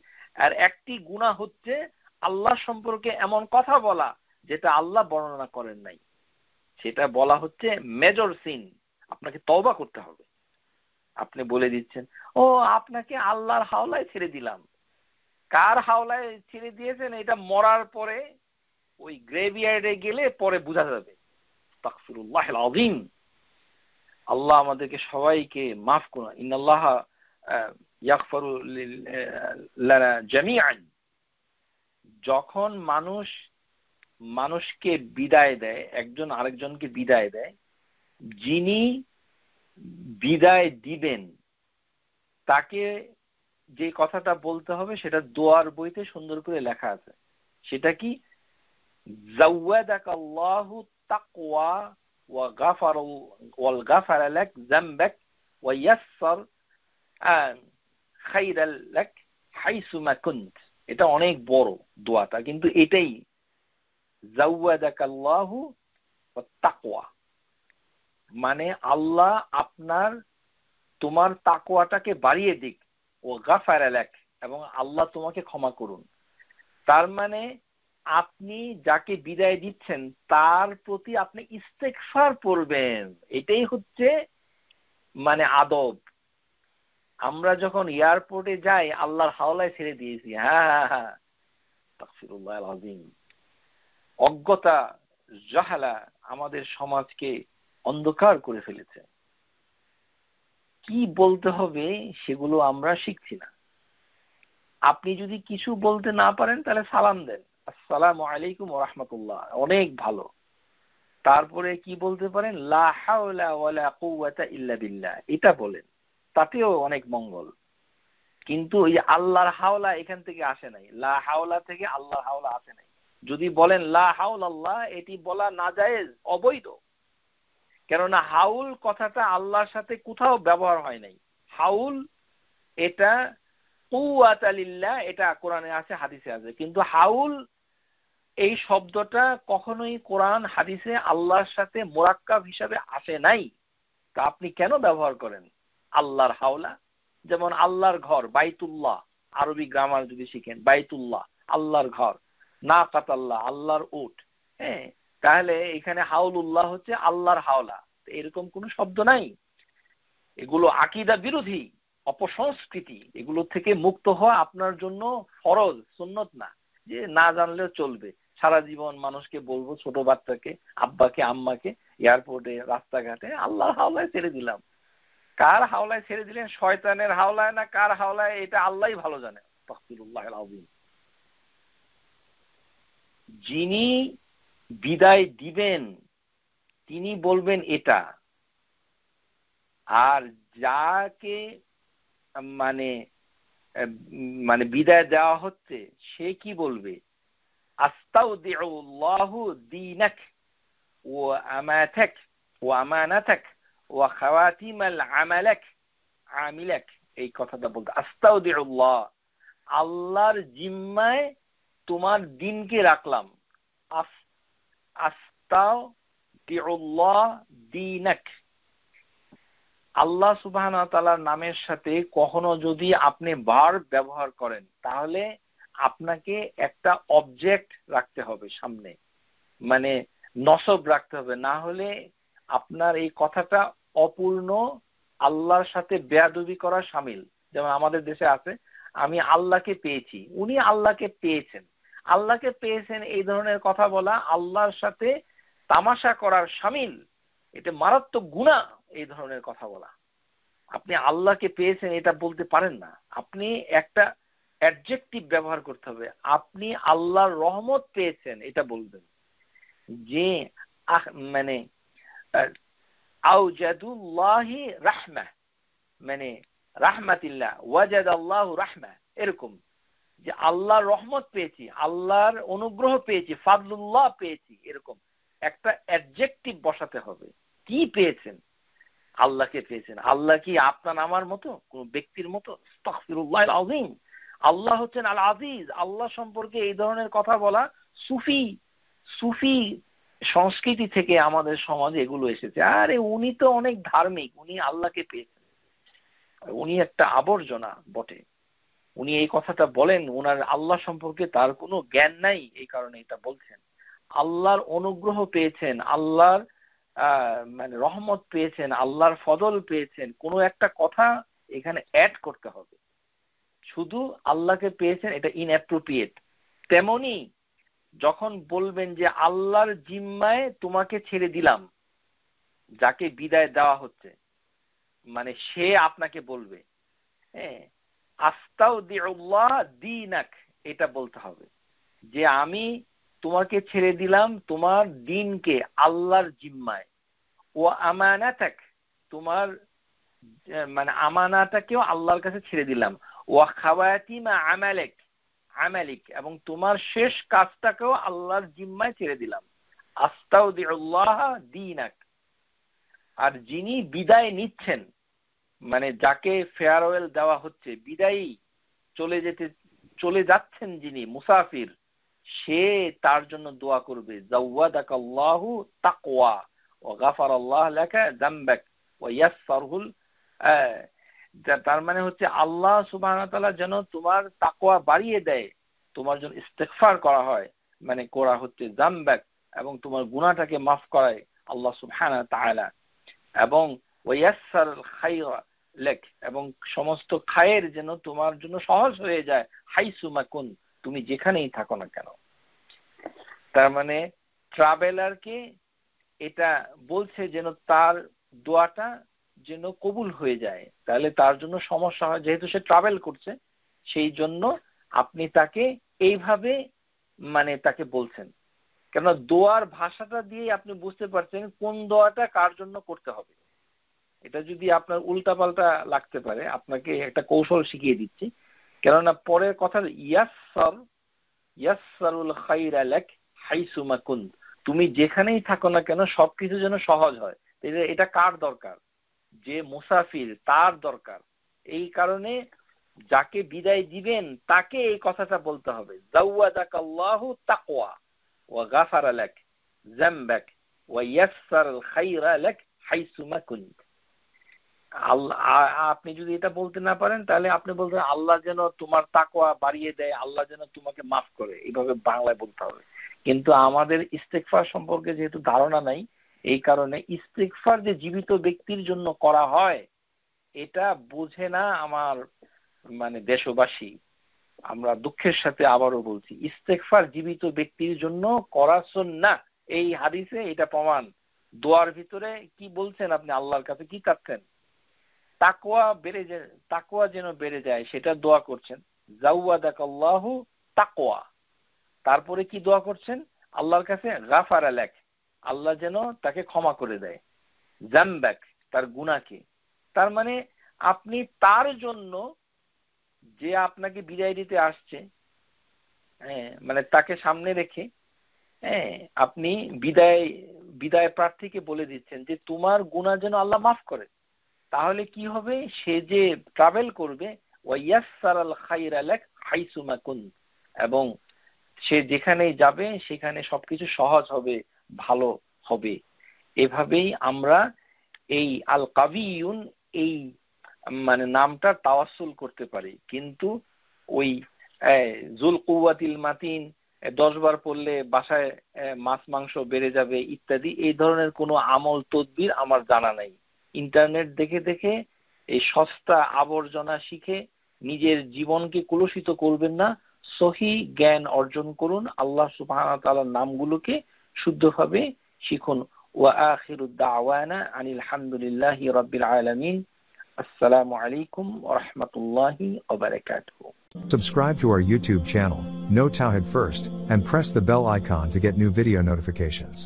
আর একটি গুনাহ হচ্ছে আল্লাহ সম্পর্কে এমন কথা বলা যেটা আল্লাহ বর্ণনা করেন নাই। সেটা বলা হচ্ছে মেজর সিন। আপনাকে তওবা করতে হবে। আপনি বলে দিচ্ছেন ও আপনাকে আল্লাহর হাওলায় ছেড়ে দিলাম। কার হাওলায় ছেড়ে দিয়েছেন এটা মরার পরে ওই গ্রেভিয়ার্ডে গেলে পরে বোঝা যাবে। আস্তাগফিরুল্লাহিল আযীম। আল্লাহ আমাদেরকে সবাইকে মাফ করুন। ইন্নাল্লাহা ইয়াগফিরু লানা জামিআন। যখন মানুষ মানুষকে বিদায় দেয়, একজন আরেকজনকে বিদায় দেয়, যিনি বিদায় দিবেন তাকে যে কথাটা বলতে হবে সেটা দোয়ার বইতে সুন্দর করে লেখা আছে। সেটা কি? জাওয়াদাকাল্লাহু তাকওয়া ওয়া গাফারা লাক যামবাক ওয়া ইয়াসসার খাইরাল লাক হাইসুমা কুনত। এটা অনেক বড় দোয়াটা, কিন্তু এটাই জাওয়াদাকাল্লাহু ওয়া তাকওয়া, মানে আল্লাহ তোমার তাকওয়াটাকে বাড়িয়ে দিক, ও গাফারা লাক, এবং আল্লাহ তোমাকে ক্ষমা করুন। তার মানে আপনি যাকে বিদায় দিচ্ছেন তার প্রতি আপনি ইস্তেগফার পড়বেন। এটাই হচ্ছে মানে আদব। আমরা যখন এয়ারপোর্টে যাই আল্লাহর হাওলায় ছেড়ে দিয়েছি, হ্যাঁ হ্যাঁ হ্যাঁ, তাকফিরুল্লাহ আযীম। অজ্ঞতা, জাহালা আমাদের সমাজকে অন্ধকার করে ফেলেছে। কি বলতে হবে সেগুলো আমরা শিখছি না। আপনি যদি কিছু বলতে না পারেন তাহলে সালাম দেন, আসসালামু আলাইকুম ওয়া রাহমাতুল্লাহ, অনেক ভালো। তারপরে কি বলতে পারেন? লা হাওলা ওয়ালা কুওয়াতা ইল্লা বিল্লাহ, এটা বলেন, তাতেও অনেক মঙ্গল। কিন্তু এই আল্লাহর হাওলা এখান থেকে আসে নাই, লা হাওলা থেকে আল্লাহর হাওলা আসে নাই। যদি বলেন লা হাওলাল্লাহ, এটি বলা নাজায়েজ, অবৈধ। কেননা হাউল কথাটা আল্লাহর সাথে কোথাও ব্যবহার হয় নাই। হাউল এটা কুওয়াতা লিল্লাহ, এটা কোরআনে আছে, হাদিসে আছে, কিন্তু হাউল এই শব্দটা কখনোই কোরআন হাদিসে আল্লাহর সাথে মুরাক্কাব হিসাবে আসে নাই। তা আপনি কেন ব্যবহার করেন আল্লাহর হাওলা? যেমন আল্লাহর ঘর বাইতুল্লাহ, আরবি গ্রামার যদি শিখেন, বাইতুল্লাহ আল্লাহর ঘর, নাকাতাল্লাহ আল্লাহর উট, হ্যাঁ, তাহলে এখানে হাউলুল্লাহ হচ্ছে আল্লাহর হাওলা। এরকম কোনো শব্দ নাই। এগুলো আকীদা বিরোধী, অপসংস্কৃতি। এগুলো থেকে মুক্ত হওয়া আপনার জন্য ফরজ, সুন্নত না যে না জানলেও চলবে। সারা জীবন মানুষকে বলবো, ছোট বাচ্চাকে, আব্বাকে, আম্মাকে, এয়ারপোর্টে, রাস্তাঘাটে আল্লাহর হাওলায় ছেড়ে দিলাম। কার হাওলায় ছেড়ে দিলেন? শয়তানের হাওলায় না কার হাওলায়, এটা আল্লাহই ভালো জানে। তাকবীরুল্লাহিল আযীম। যিনি বিদায় দিবেন তিনি বলবেন এটা, আর যাকে মানে মানে বিদায় দেওয়া হচ্ছে সে কি বলবে? আস্তাউদিউল্লাহু দীনাক ওয়া আমাতাক ওয়া আমানাতাক ওয়া খাওয়াতিমাল আমিলাক। এই কথাটা বলতে, আস্তাউদিউল্লাহ, আল্লাহর জিম্মায় তোমার দিনকে রাখলাম। আস্তাউদিউল্লাহ দীনাক, আল্লাহ সুবহানাহু ওয়া তাআলার নামের সাথে কখনো যদি আপনি ভার্ব ব্যবহার করেন তাহলে আপনাকে একটা অবজেক্ট রাখতে হবে সামনে, মানে নসব রাখতে হবে, না হলে আপনার এই কথাটা অপূর্ণ, আল্লাহর সাথে বেয়াদবি করা শামিল। যেমন আমাদের দেশে আছে, আমি আল্লাহকে পেয়েছি, উনি আল্লাহকে পেয়েছেন, আল্লাহকে পেয়েছেন, এই ধরনের কথা বলা আল্লাহর সাথে তামাশা করার শামিল। এটা মারাত্মক গুনাহ এই ধরনের কথা বলা। আপনি আল্লাহকে পেয়েছেন এটা বলতে পারেন না, আপনি একটা অ্যাডজেক্টিভ ব্যবহার করতে হবে। আপনি আল্লাহর রহমত পেয়েছেন এটা বলবেন, যে মানে আউজাদুল্লাহি রাহমাহ, মানে রাহমাতিল্লাহ, ওয়াজাদাল্লাহু রাহমাহ, এরকম যে আল্লাহর রহমত পেয়েছি, আল্লাহর অনুগ্রহ পেয়েছি, ফাদলুল্লাহ পেয়েছি, এরকম একটা অ্যাডজেক্টিভ বসাতে হবে। কি পেয়েছেন? আল্লাহকে পেয়েছেন। আল্লাহ কি আপনার আমার মতো কোন ব্যক্তির মতো? আস্তাগফিরুল্লাহিল আযীম। আল্লাহ হচ্ছেন আল আজিজ। আল্লাহ সম্পর্কে এই ধরনের কথা বলা সুফি সংস্কৃতি থেকে আমাদের সমাজে এগুলো এসেছে। আরে উনি তো অনেক ধার্মিক, উনি আল্লাহকে পেয়েছেন, উনি একটা আবর্জনা বটে। উনি এই কথাটা বলেন, ওনার আল্লাহ সম্পর্কে তার কোনো জ্ঞান নাই, এই কারণে এটা বলছেন। আল্লাহর অনুগ্রহ পেয়েছেন, আল্লাহর মানে রহমত পেয়েছেন, আল্লাহর ফজল পেয়েছেন, কোনো একটা কথা এখানে অ্যাড করতে হবে। শুধু আল্লাহকে পেয়েছেন এটা ইনঅ্যাপ্রোপ্রিয়েট। তেমনি যখন বলবেন যে আল্লাহর জিম্মায় তোমাকে ছেড়ে দিলাম, যাকে বিদায় দেওয়া হচ্ছে, মানে সে আপনাকে বলবে, হ্যাঁ, আস্তাউদিউল্লাহ দীনাক, এটা বলতে হবে যে আমি তোমাকে ছেড়ে দিলাম তোমার দিনকে আল্লাহর জিম্মায়, ও আমানাতাক, তোমার মানে আমানাটাকেও আল্লাহর কাছে ছেড়ে দিলাম, ও খাওয়াতিমা আমালিক, এবং তোমার শেষ কাজটাকেও আল্লাহর জিম্মায় ছেড়ে দিলাম। আস্তাউদিউল্লাহ দীনাক, আর যিনি বিদায় নিচ্ছেন, মানে যাকে ফেয়ারওয়েল দেওয়া হচ্ছে, বিদায়ী চলে যাচ্ছেন যিনি মুসাফির, সে তার জন্য দোয়া করবে, জাওয়াদাকাল্লাহু তাকওয়া ওয়া গাফারাল্লাহু লাকা যামবাক ওয়া ইয়াসসারহুল, তার মানে হচ্ছে আল্লাহ সুবহানাহু ওয়া তাআলা যেন তোমার তাকওয়া বাড়িয়ে দেয়, তোমার জন্য ইস্তেগফার করা হয়, মানে করা হচ্ছে যামবাক, এবং তোমার গুনাহটাকে মাফ করায় আল্লাহ সুবহানাহু ওয়া তাআলা, এবং ওয়ায়াসসারুল খায়রা লাক, এবং সমস্ত খায়ের যেন তোমার জন্য সহজ হয়ে যায়, হাইসুমা কুন, তুমি যেখানেই থাকো না কেন। তার মানে ট্রাভেলারকে এটা বলছে যেন তার দোয়াটা যেন কবুল হয়ে যায়, তাহলে তার জন্য সমস্যা হয়, যেহেতু সে ট্রাভেল করছে, সেই জন্য আপনি তাকে এইভাবে মানে তাকে বলছেন, কেন দোয়ার ভাষাটা দিয়ে আপনি বুঝতে পারছেন কোন দোয়াটা কার জন্য করতে হবে। এটা যদি আপনার উল্টাপাল্টা লাগতে পারে, আপনাকে একটা কৌশল শিখিয়ে দিচ্ছি, কেননা পরের কথা ইয়াসসারুল খায়রা লাক হাইসুমা কুন্ত, তুমি যেখানেই থাকো না কেন সবকিছু যেন সহজ হয়। এটা কার দরকার? যে মুসাফির, তার দরকার। এই কারণে যাকে বিদায় দিবেন তাকে এই কথাটা বলতে হবে, জাওয়াদাকাল্লাহু তাকওয়া ওয়া গাফারা লাক যামবাক ওয়া ইয়াসসারুল খায়রা লাক হাইসুমা কুন্ত। আল্লাহ, আপনি যদি এটা বলতে না পারেন তাহলে আপনি বলতে আল্লাহ যেন তোমার তাকওয়া বাড়িয়ে দেয়, আল্লাহ যেন তোমাকে মাফ করে, এইভাবে বাংলায় বলতে হবে। কিন্তু আমাদের ইস্তেগফার সম্পর্কে যেহেতু ধারণা নাই, এই কারণে ইস্তেগফার যে জীবিত ব্যক্তির জন্য করা হয় এটা বুঝে না আমার মানে দেশবাসী। আমরা দুঃখের সাথে আবারও বলছি, ইস্তেগফার জীবিত ব্যক্তির জন্য করা সুন্নাহ, এই হাদিসে এটা প্রমাণ। দোয়ার ভিতরে কি বলছেন আপনি আল্লাহর কাছে কি চাচ্ছেন? তাকওয়া যেন বেড়ে যায় সেটা দোয়া করছেন, জাওয়াদাকাল্লাহু তাকওয়া। তারপরে কি দোয়া করছেন আল্লাহর কাছে? গাফারা লাক, আল্লাহ যেন তাকে ক্ষমা করে দেয়, যামবাক, তার গুনাহকে। তার মানে আপনি তার জন্য যে আপনাকে বিদায় দিতে আসছে, মানে তাকে সামনে রেখে আপনি বিদায় প্রার্থীকে বলে দিচ্ছেন যে তোমার গুনাহ যেন আল্লাহ মাফ করে। তাহলে কি হবে? সে যে ট্রাভেল করবে, ওয়াইয়াসসারাল খায়রা লাক হাইসুমা কুন, এবং সে যেখানেই যাবে সেখানে সবকিছু সহজ হবে, ভালো হবে। এভাবেই আমরা এই আল কাবিয়ুন, এই মানে নামটা তাওয়াসসুল করতে পারি। কিন্তু ওই জুল কুওয়াতিল মাতিন 10 বার পড়লে বাসায় মাছ মাংস বেড়ে যাবে ইত্যাদি, এই ধরনের কোনো আমল তদবির আমার জানা নাই। ইন্টারনেট দেখে দেখে এই সস্তা আবর্জনা শিখে নিজের জীবনকে কলুষিত করবেন না, সহি জ্ঞান অর্জন করুন, আল্লাহ সুবহানাহু ওয়া তাআলার নামগুলোকে শুদ্ধভাবে শিখুন। ওয়া আখিরু দাওয়ানা আনিল হামদুলিল্লাহি রাব্বিল আলামিন। আসসালামু আলাইকুম ওয়া রাহমাতুল্লাহি ওয়া বারাকাতুহু। Subscribe to our YouTube channel, Know Tawhid First, and press the bell icon to get new video notifications.